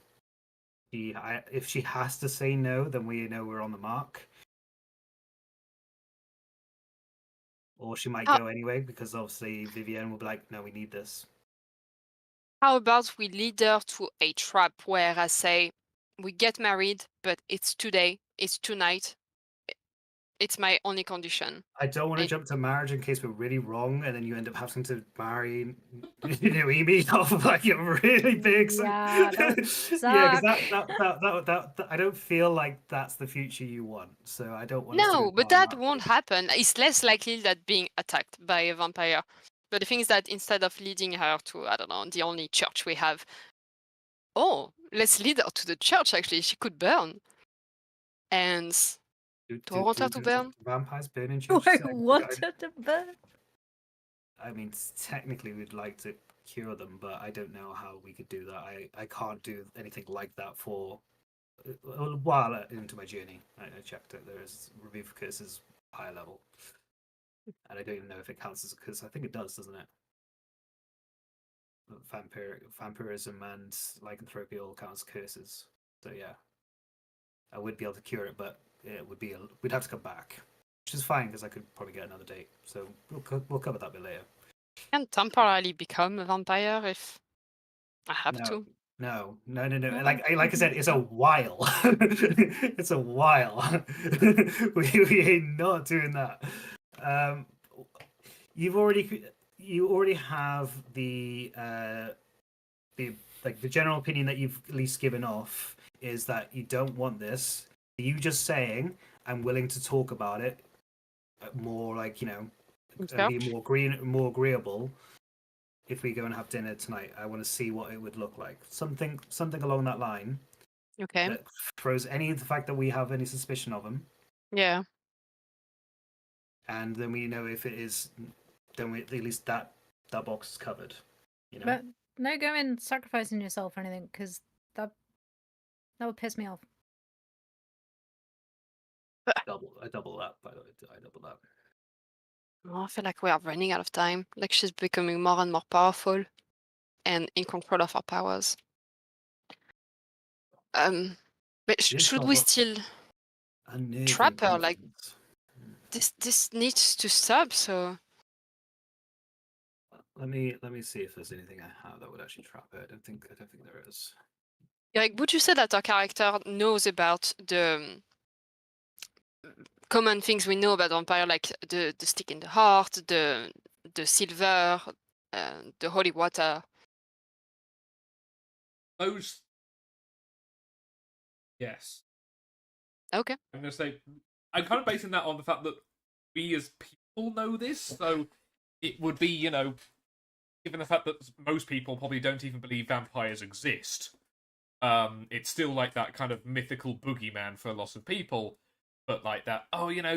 if she has to say no, then we know we're on the mark. Or she might How- go anyway because obviously Vivienne will be like, "No, we need this." how about we lead her to a trap where I say, we get married, but it's today, it's tonight. It's my only condition. I don't want to It- jump to marriage in case we're really wrong, and then you end up having to marry Noemi off of like a really big. Yeah, that would Yeah, because suck. that I don't feel like that's the future you want. So I don't want us to No, go but down that that won't road. happen. It's less likely that being attacked by a vampire. But the thing is that instead of leading her to, I don't know, the only church we have, oh, let's lead her to the church actually. She could burn. And Do, do I want her to burn? vampires burn in Do churches? I want her to burn? I mean, technically, we'd like to cure them, but I don't know how we could do that. I can't do anything like that for a while into my journey. I checked it. There is review for curses higher level, and I don't even know if it counts as a curse. I think it does, doesn't it? Vampirism and lycanthropy all count as curses. So yeah, I would be able to cure it, but it would be we'd have to come back, which is fine because I could probably get another date. So we'll cover that bit later. Can temporarily become a vampire if I have No, to. no. No, Like I said, it's a while. It's a while. We ain't not doing that. You already have the the general opinion that you've at least given off is that you don't want this. You just saying I'm willing to talk about it more, like, and be more agreeable. If we go and have dinner tonight, I want to see what it would look like. Something along that line Okay. that throws any of the fact that we have any suspicion of him, Yeah. and then we know if it is, then we at least that box is covered. You know, But no going sacrificing yourself or anything, because that would piss me off. I double that. By the way, I double that. Oh, I feel like we are running out of time. Like she's becoming more and more powerful and in control of her powers. But She's should got we what- still unnerving trap her? Like confidence. this needs to stop. So Let me see if there's anything I have that would actually trap her. I don't think there is. like, would you say that our character knows about the common things we know about vampire, like the stick in the heart, the silver, the holy water? Those. Yes. Okay. I'm going to say. I'm kind of basing that on the fact that we as people know this, so it would be, given the fact that most people probably don't even believe vampires exist, it's still like that kind of mythical boogeyman for a lot of people, but like that,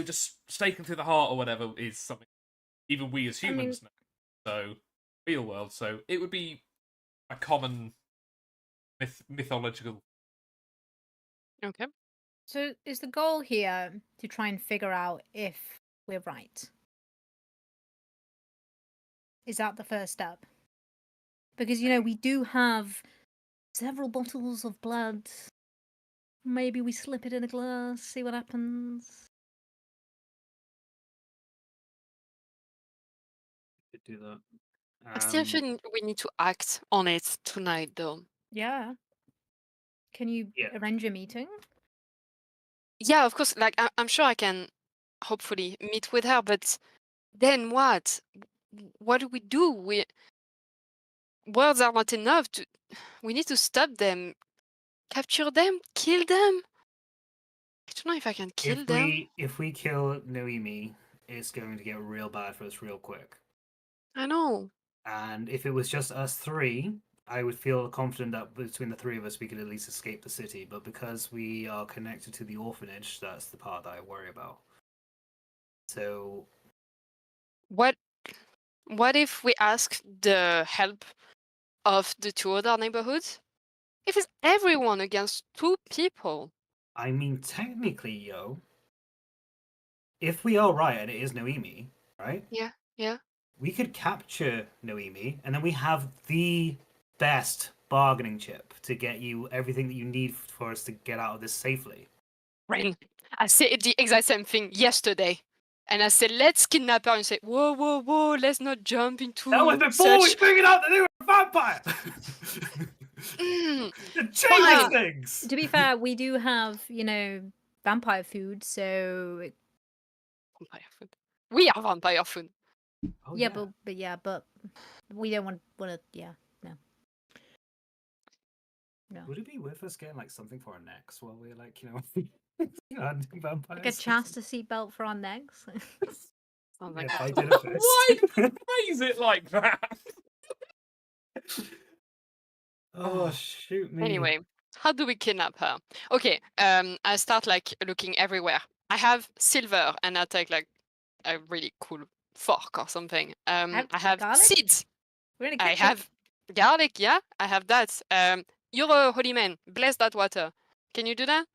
just staking through the heart or whatever is something even we as humans know. So, real world, so it would be a common mythological. Okay. So is the goal here to try and figure out if we're right? Is that the first step? Because, we do have several bottles of blood. Maybe we slip it in a glass, see what happens. Could do that. I still feel we need to act on it tonight, though. Yeah. Can you Yeah. arrange a meeting? Yeah, of course. Like I'm sure I can hopefully meet with her, but then what? What do we do? Words are not enough. We need to stop them, capture them, kill them. I don't know if I can kill them. If we kill Noemi it's going to get real bad for us real quick. I know. And if it was just us three, I would feel confident that between the three of us we could at least escape the city. But because we are connected to the orphanage, that's the part that I worry about. So What if we ask the help of the two other neighborhoods? If it's everyone against 2 people. I mean, technically, if we are right and it is Noemi, right? Yeah, yeah. We could capture Noemi, and then we have the best bargaining chip to get you everything that you need for us to get out of this safely. Rain, I said the exact same thing yesterday. And I said, let's kidnap her. And you say, whoa, whoa, whoa, let's not jump into That was before we such... figured out that they were a vampire. Mm, It Fine. changes things. To be fair, we do have, vampire food, so vampire food. We are vampire food. Oh, yeah, but we don't want to. Yeah, no. Would it be worth us getting like something for our necks while we're like, hunting vampires? Like a chastity belt for our necks. Sounds Yeah, like if I that. did it first. Why phrase it like that? Oh, shoot me. Anyway, how do we kidnap her? Okay, I start like looking everywhere. I have silver and I take like a really cool fork or something. I have garlic? seeds. We're in a I kitchen. have garlic, yeah, I have that. You're a holy man. Bless that water. Can you do that?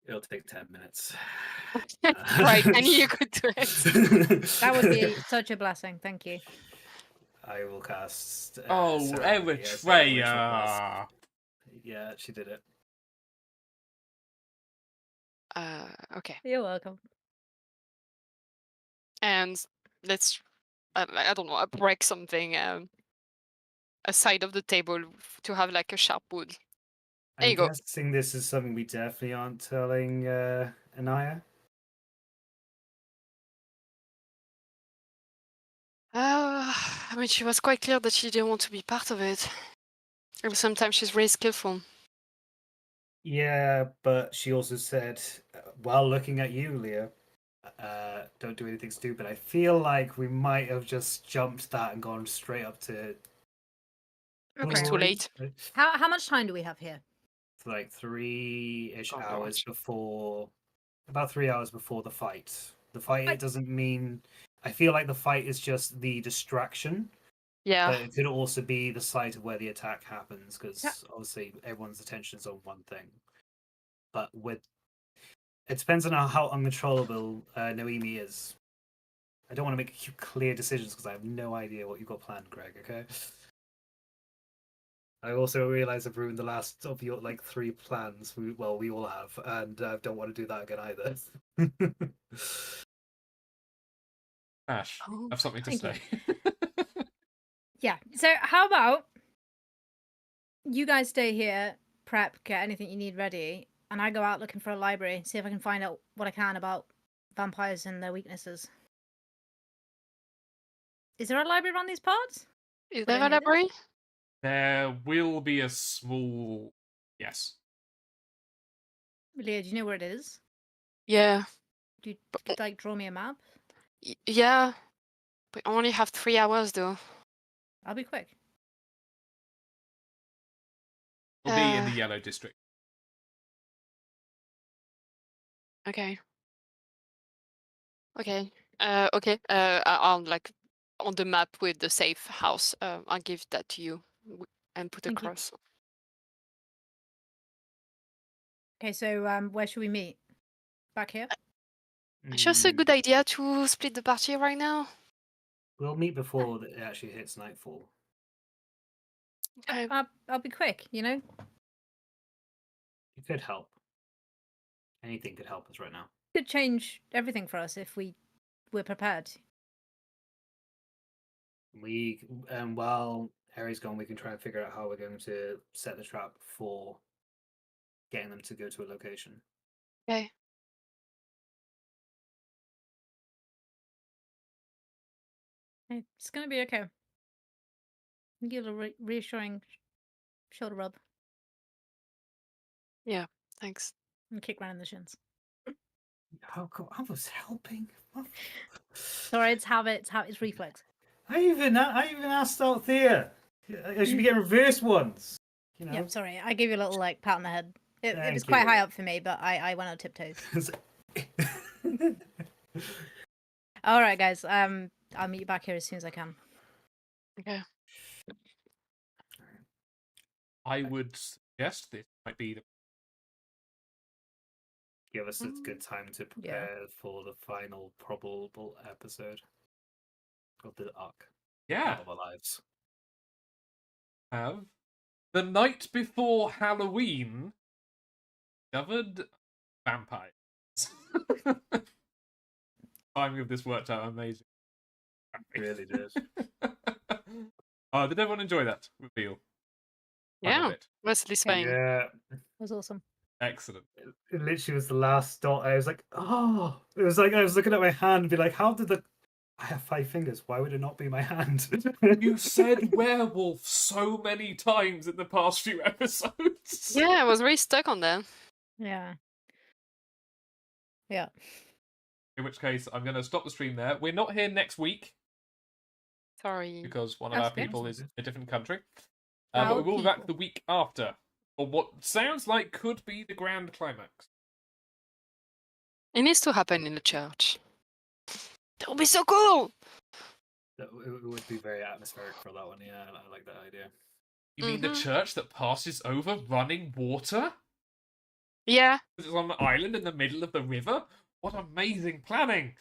It'll take 10 minutes. Right, I knew you could do it. That would be such a blessing. Thank you. I will cast. Oh, ceremony as the ritual cast. Eritrea. Yeah, she did it. Okay, You're welcome. and let's. I don't know. I break something. A side of the table to have like a sharp wood. There I'm you go. guessing this is something we definitely aren't telling Anaya. I mean, she was quite clear that she didn't want to be part of it. And sometimes she's very skillful. Yeah, but she also said, while looking at you, Leah, don't do anything stupid. I feel like we might have just jumped that and gone straight up to. It was too late. How much time do we have here? It's like 3-ish Oh, hours gosh. before. About 3 hours before the fight. The fight, But- it doesn't mean. I feel like the fight is just the distraction. Yeah. But it could also be the site of where the attack happens, because Yeah. obviously everyone's attention is on one thing. But it depends on how uncontrollable Noemi is. I don't want to make clear decisions because I have no idea what you've got planned, Greg. Okay. I also realize I've ruined the last of your 3 plans. We all have, and I don't want to do that again either. Ash, Oh, I have something to thank say. Yeah. So how about you guys stay here, prep, get anything you need ready, and I go out looking for a library, see if I can find out what I can about vampires and their weaknesses. Is there a library around these parts? Is Would there I a know this? library? There will be a small. Yes. Leah, do you know where it is? Yeah. Do you like draw me a map? Yeah. We only have 3 hours though. I'll be quick. It'll be in the Uh, yellow district. Okay. Okay. Okay. I'll like on the map with the safe house. I'll give that to you and put a Thank you. cross. Okay, so where should we meet? Back here? It's just a good idea to split the party right now. We'll meet before it actually hits nightfall. Okay. I'll be quick, you know? It could help. Anything could help us right now. Could change everything for us if we're prepared. While Harry's gone, we can try and figure out how we're going to set the trap for getting them to go to a location. Okay. It's gonna be okay. Give a reassuring shoulder rub Yeah. Thanks. and kick round in the shins. I was helping. Sorry, it's habit. It's reflex. I even asked out there. I should be getting reverse ones. You know. Yeah, sorry. I gave you a little like pat on the head. It was Thank quite high you. up for me, but I went on tiptoes. It's- All right, guys. I'll meet you back here as soon as I can. Okay. I would suggest this might be the Give us a good time to Yeah. prepare for the final probable episode of the arc yeah. of our lives. Have the night before Halloween discovered vampires. Timing of this worked out amazing. It really did. Did everyone enjoy that reveal? I Yeah, love it. mostly Spain. Yeah, It was awesome. Excellent. it literally was the last dot. I was like, oh, it was like I was looking at my hand and be like, how did the? I have 5 fingers. Why would it not be my hand? You said werewolf so many times in the past few episodes. Yeah, I was really stuck on that. Yeah. Yeah. In which case, I'm going to stop the stream there. We're not here next week Sorry. because one of That's our good. people is in a different country. Our But we will be back people. the week after. Or what sounds like could be the grand climax. It needs to happen in the church. That would be so cool. It would be very atmospheric for that one. Yeah, I like that idea. You mean the Mhm. church that passes over running water? Yeah. It's on an island in the middle of the river? What amazing planning!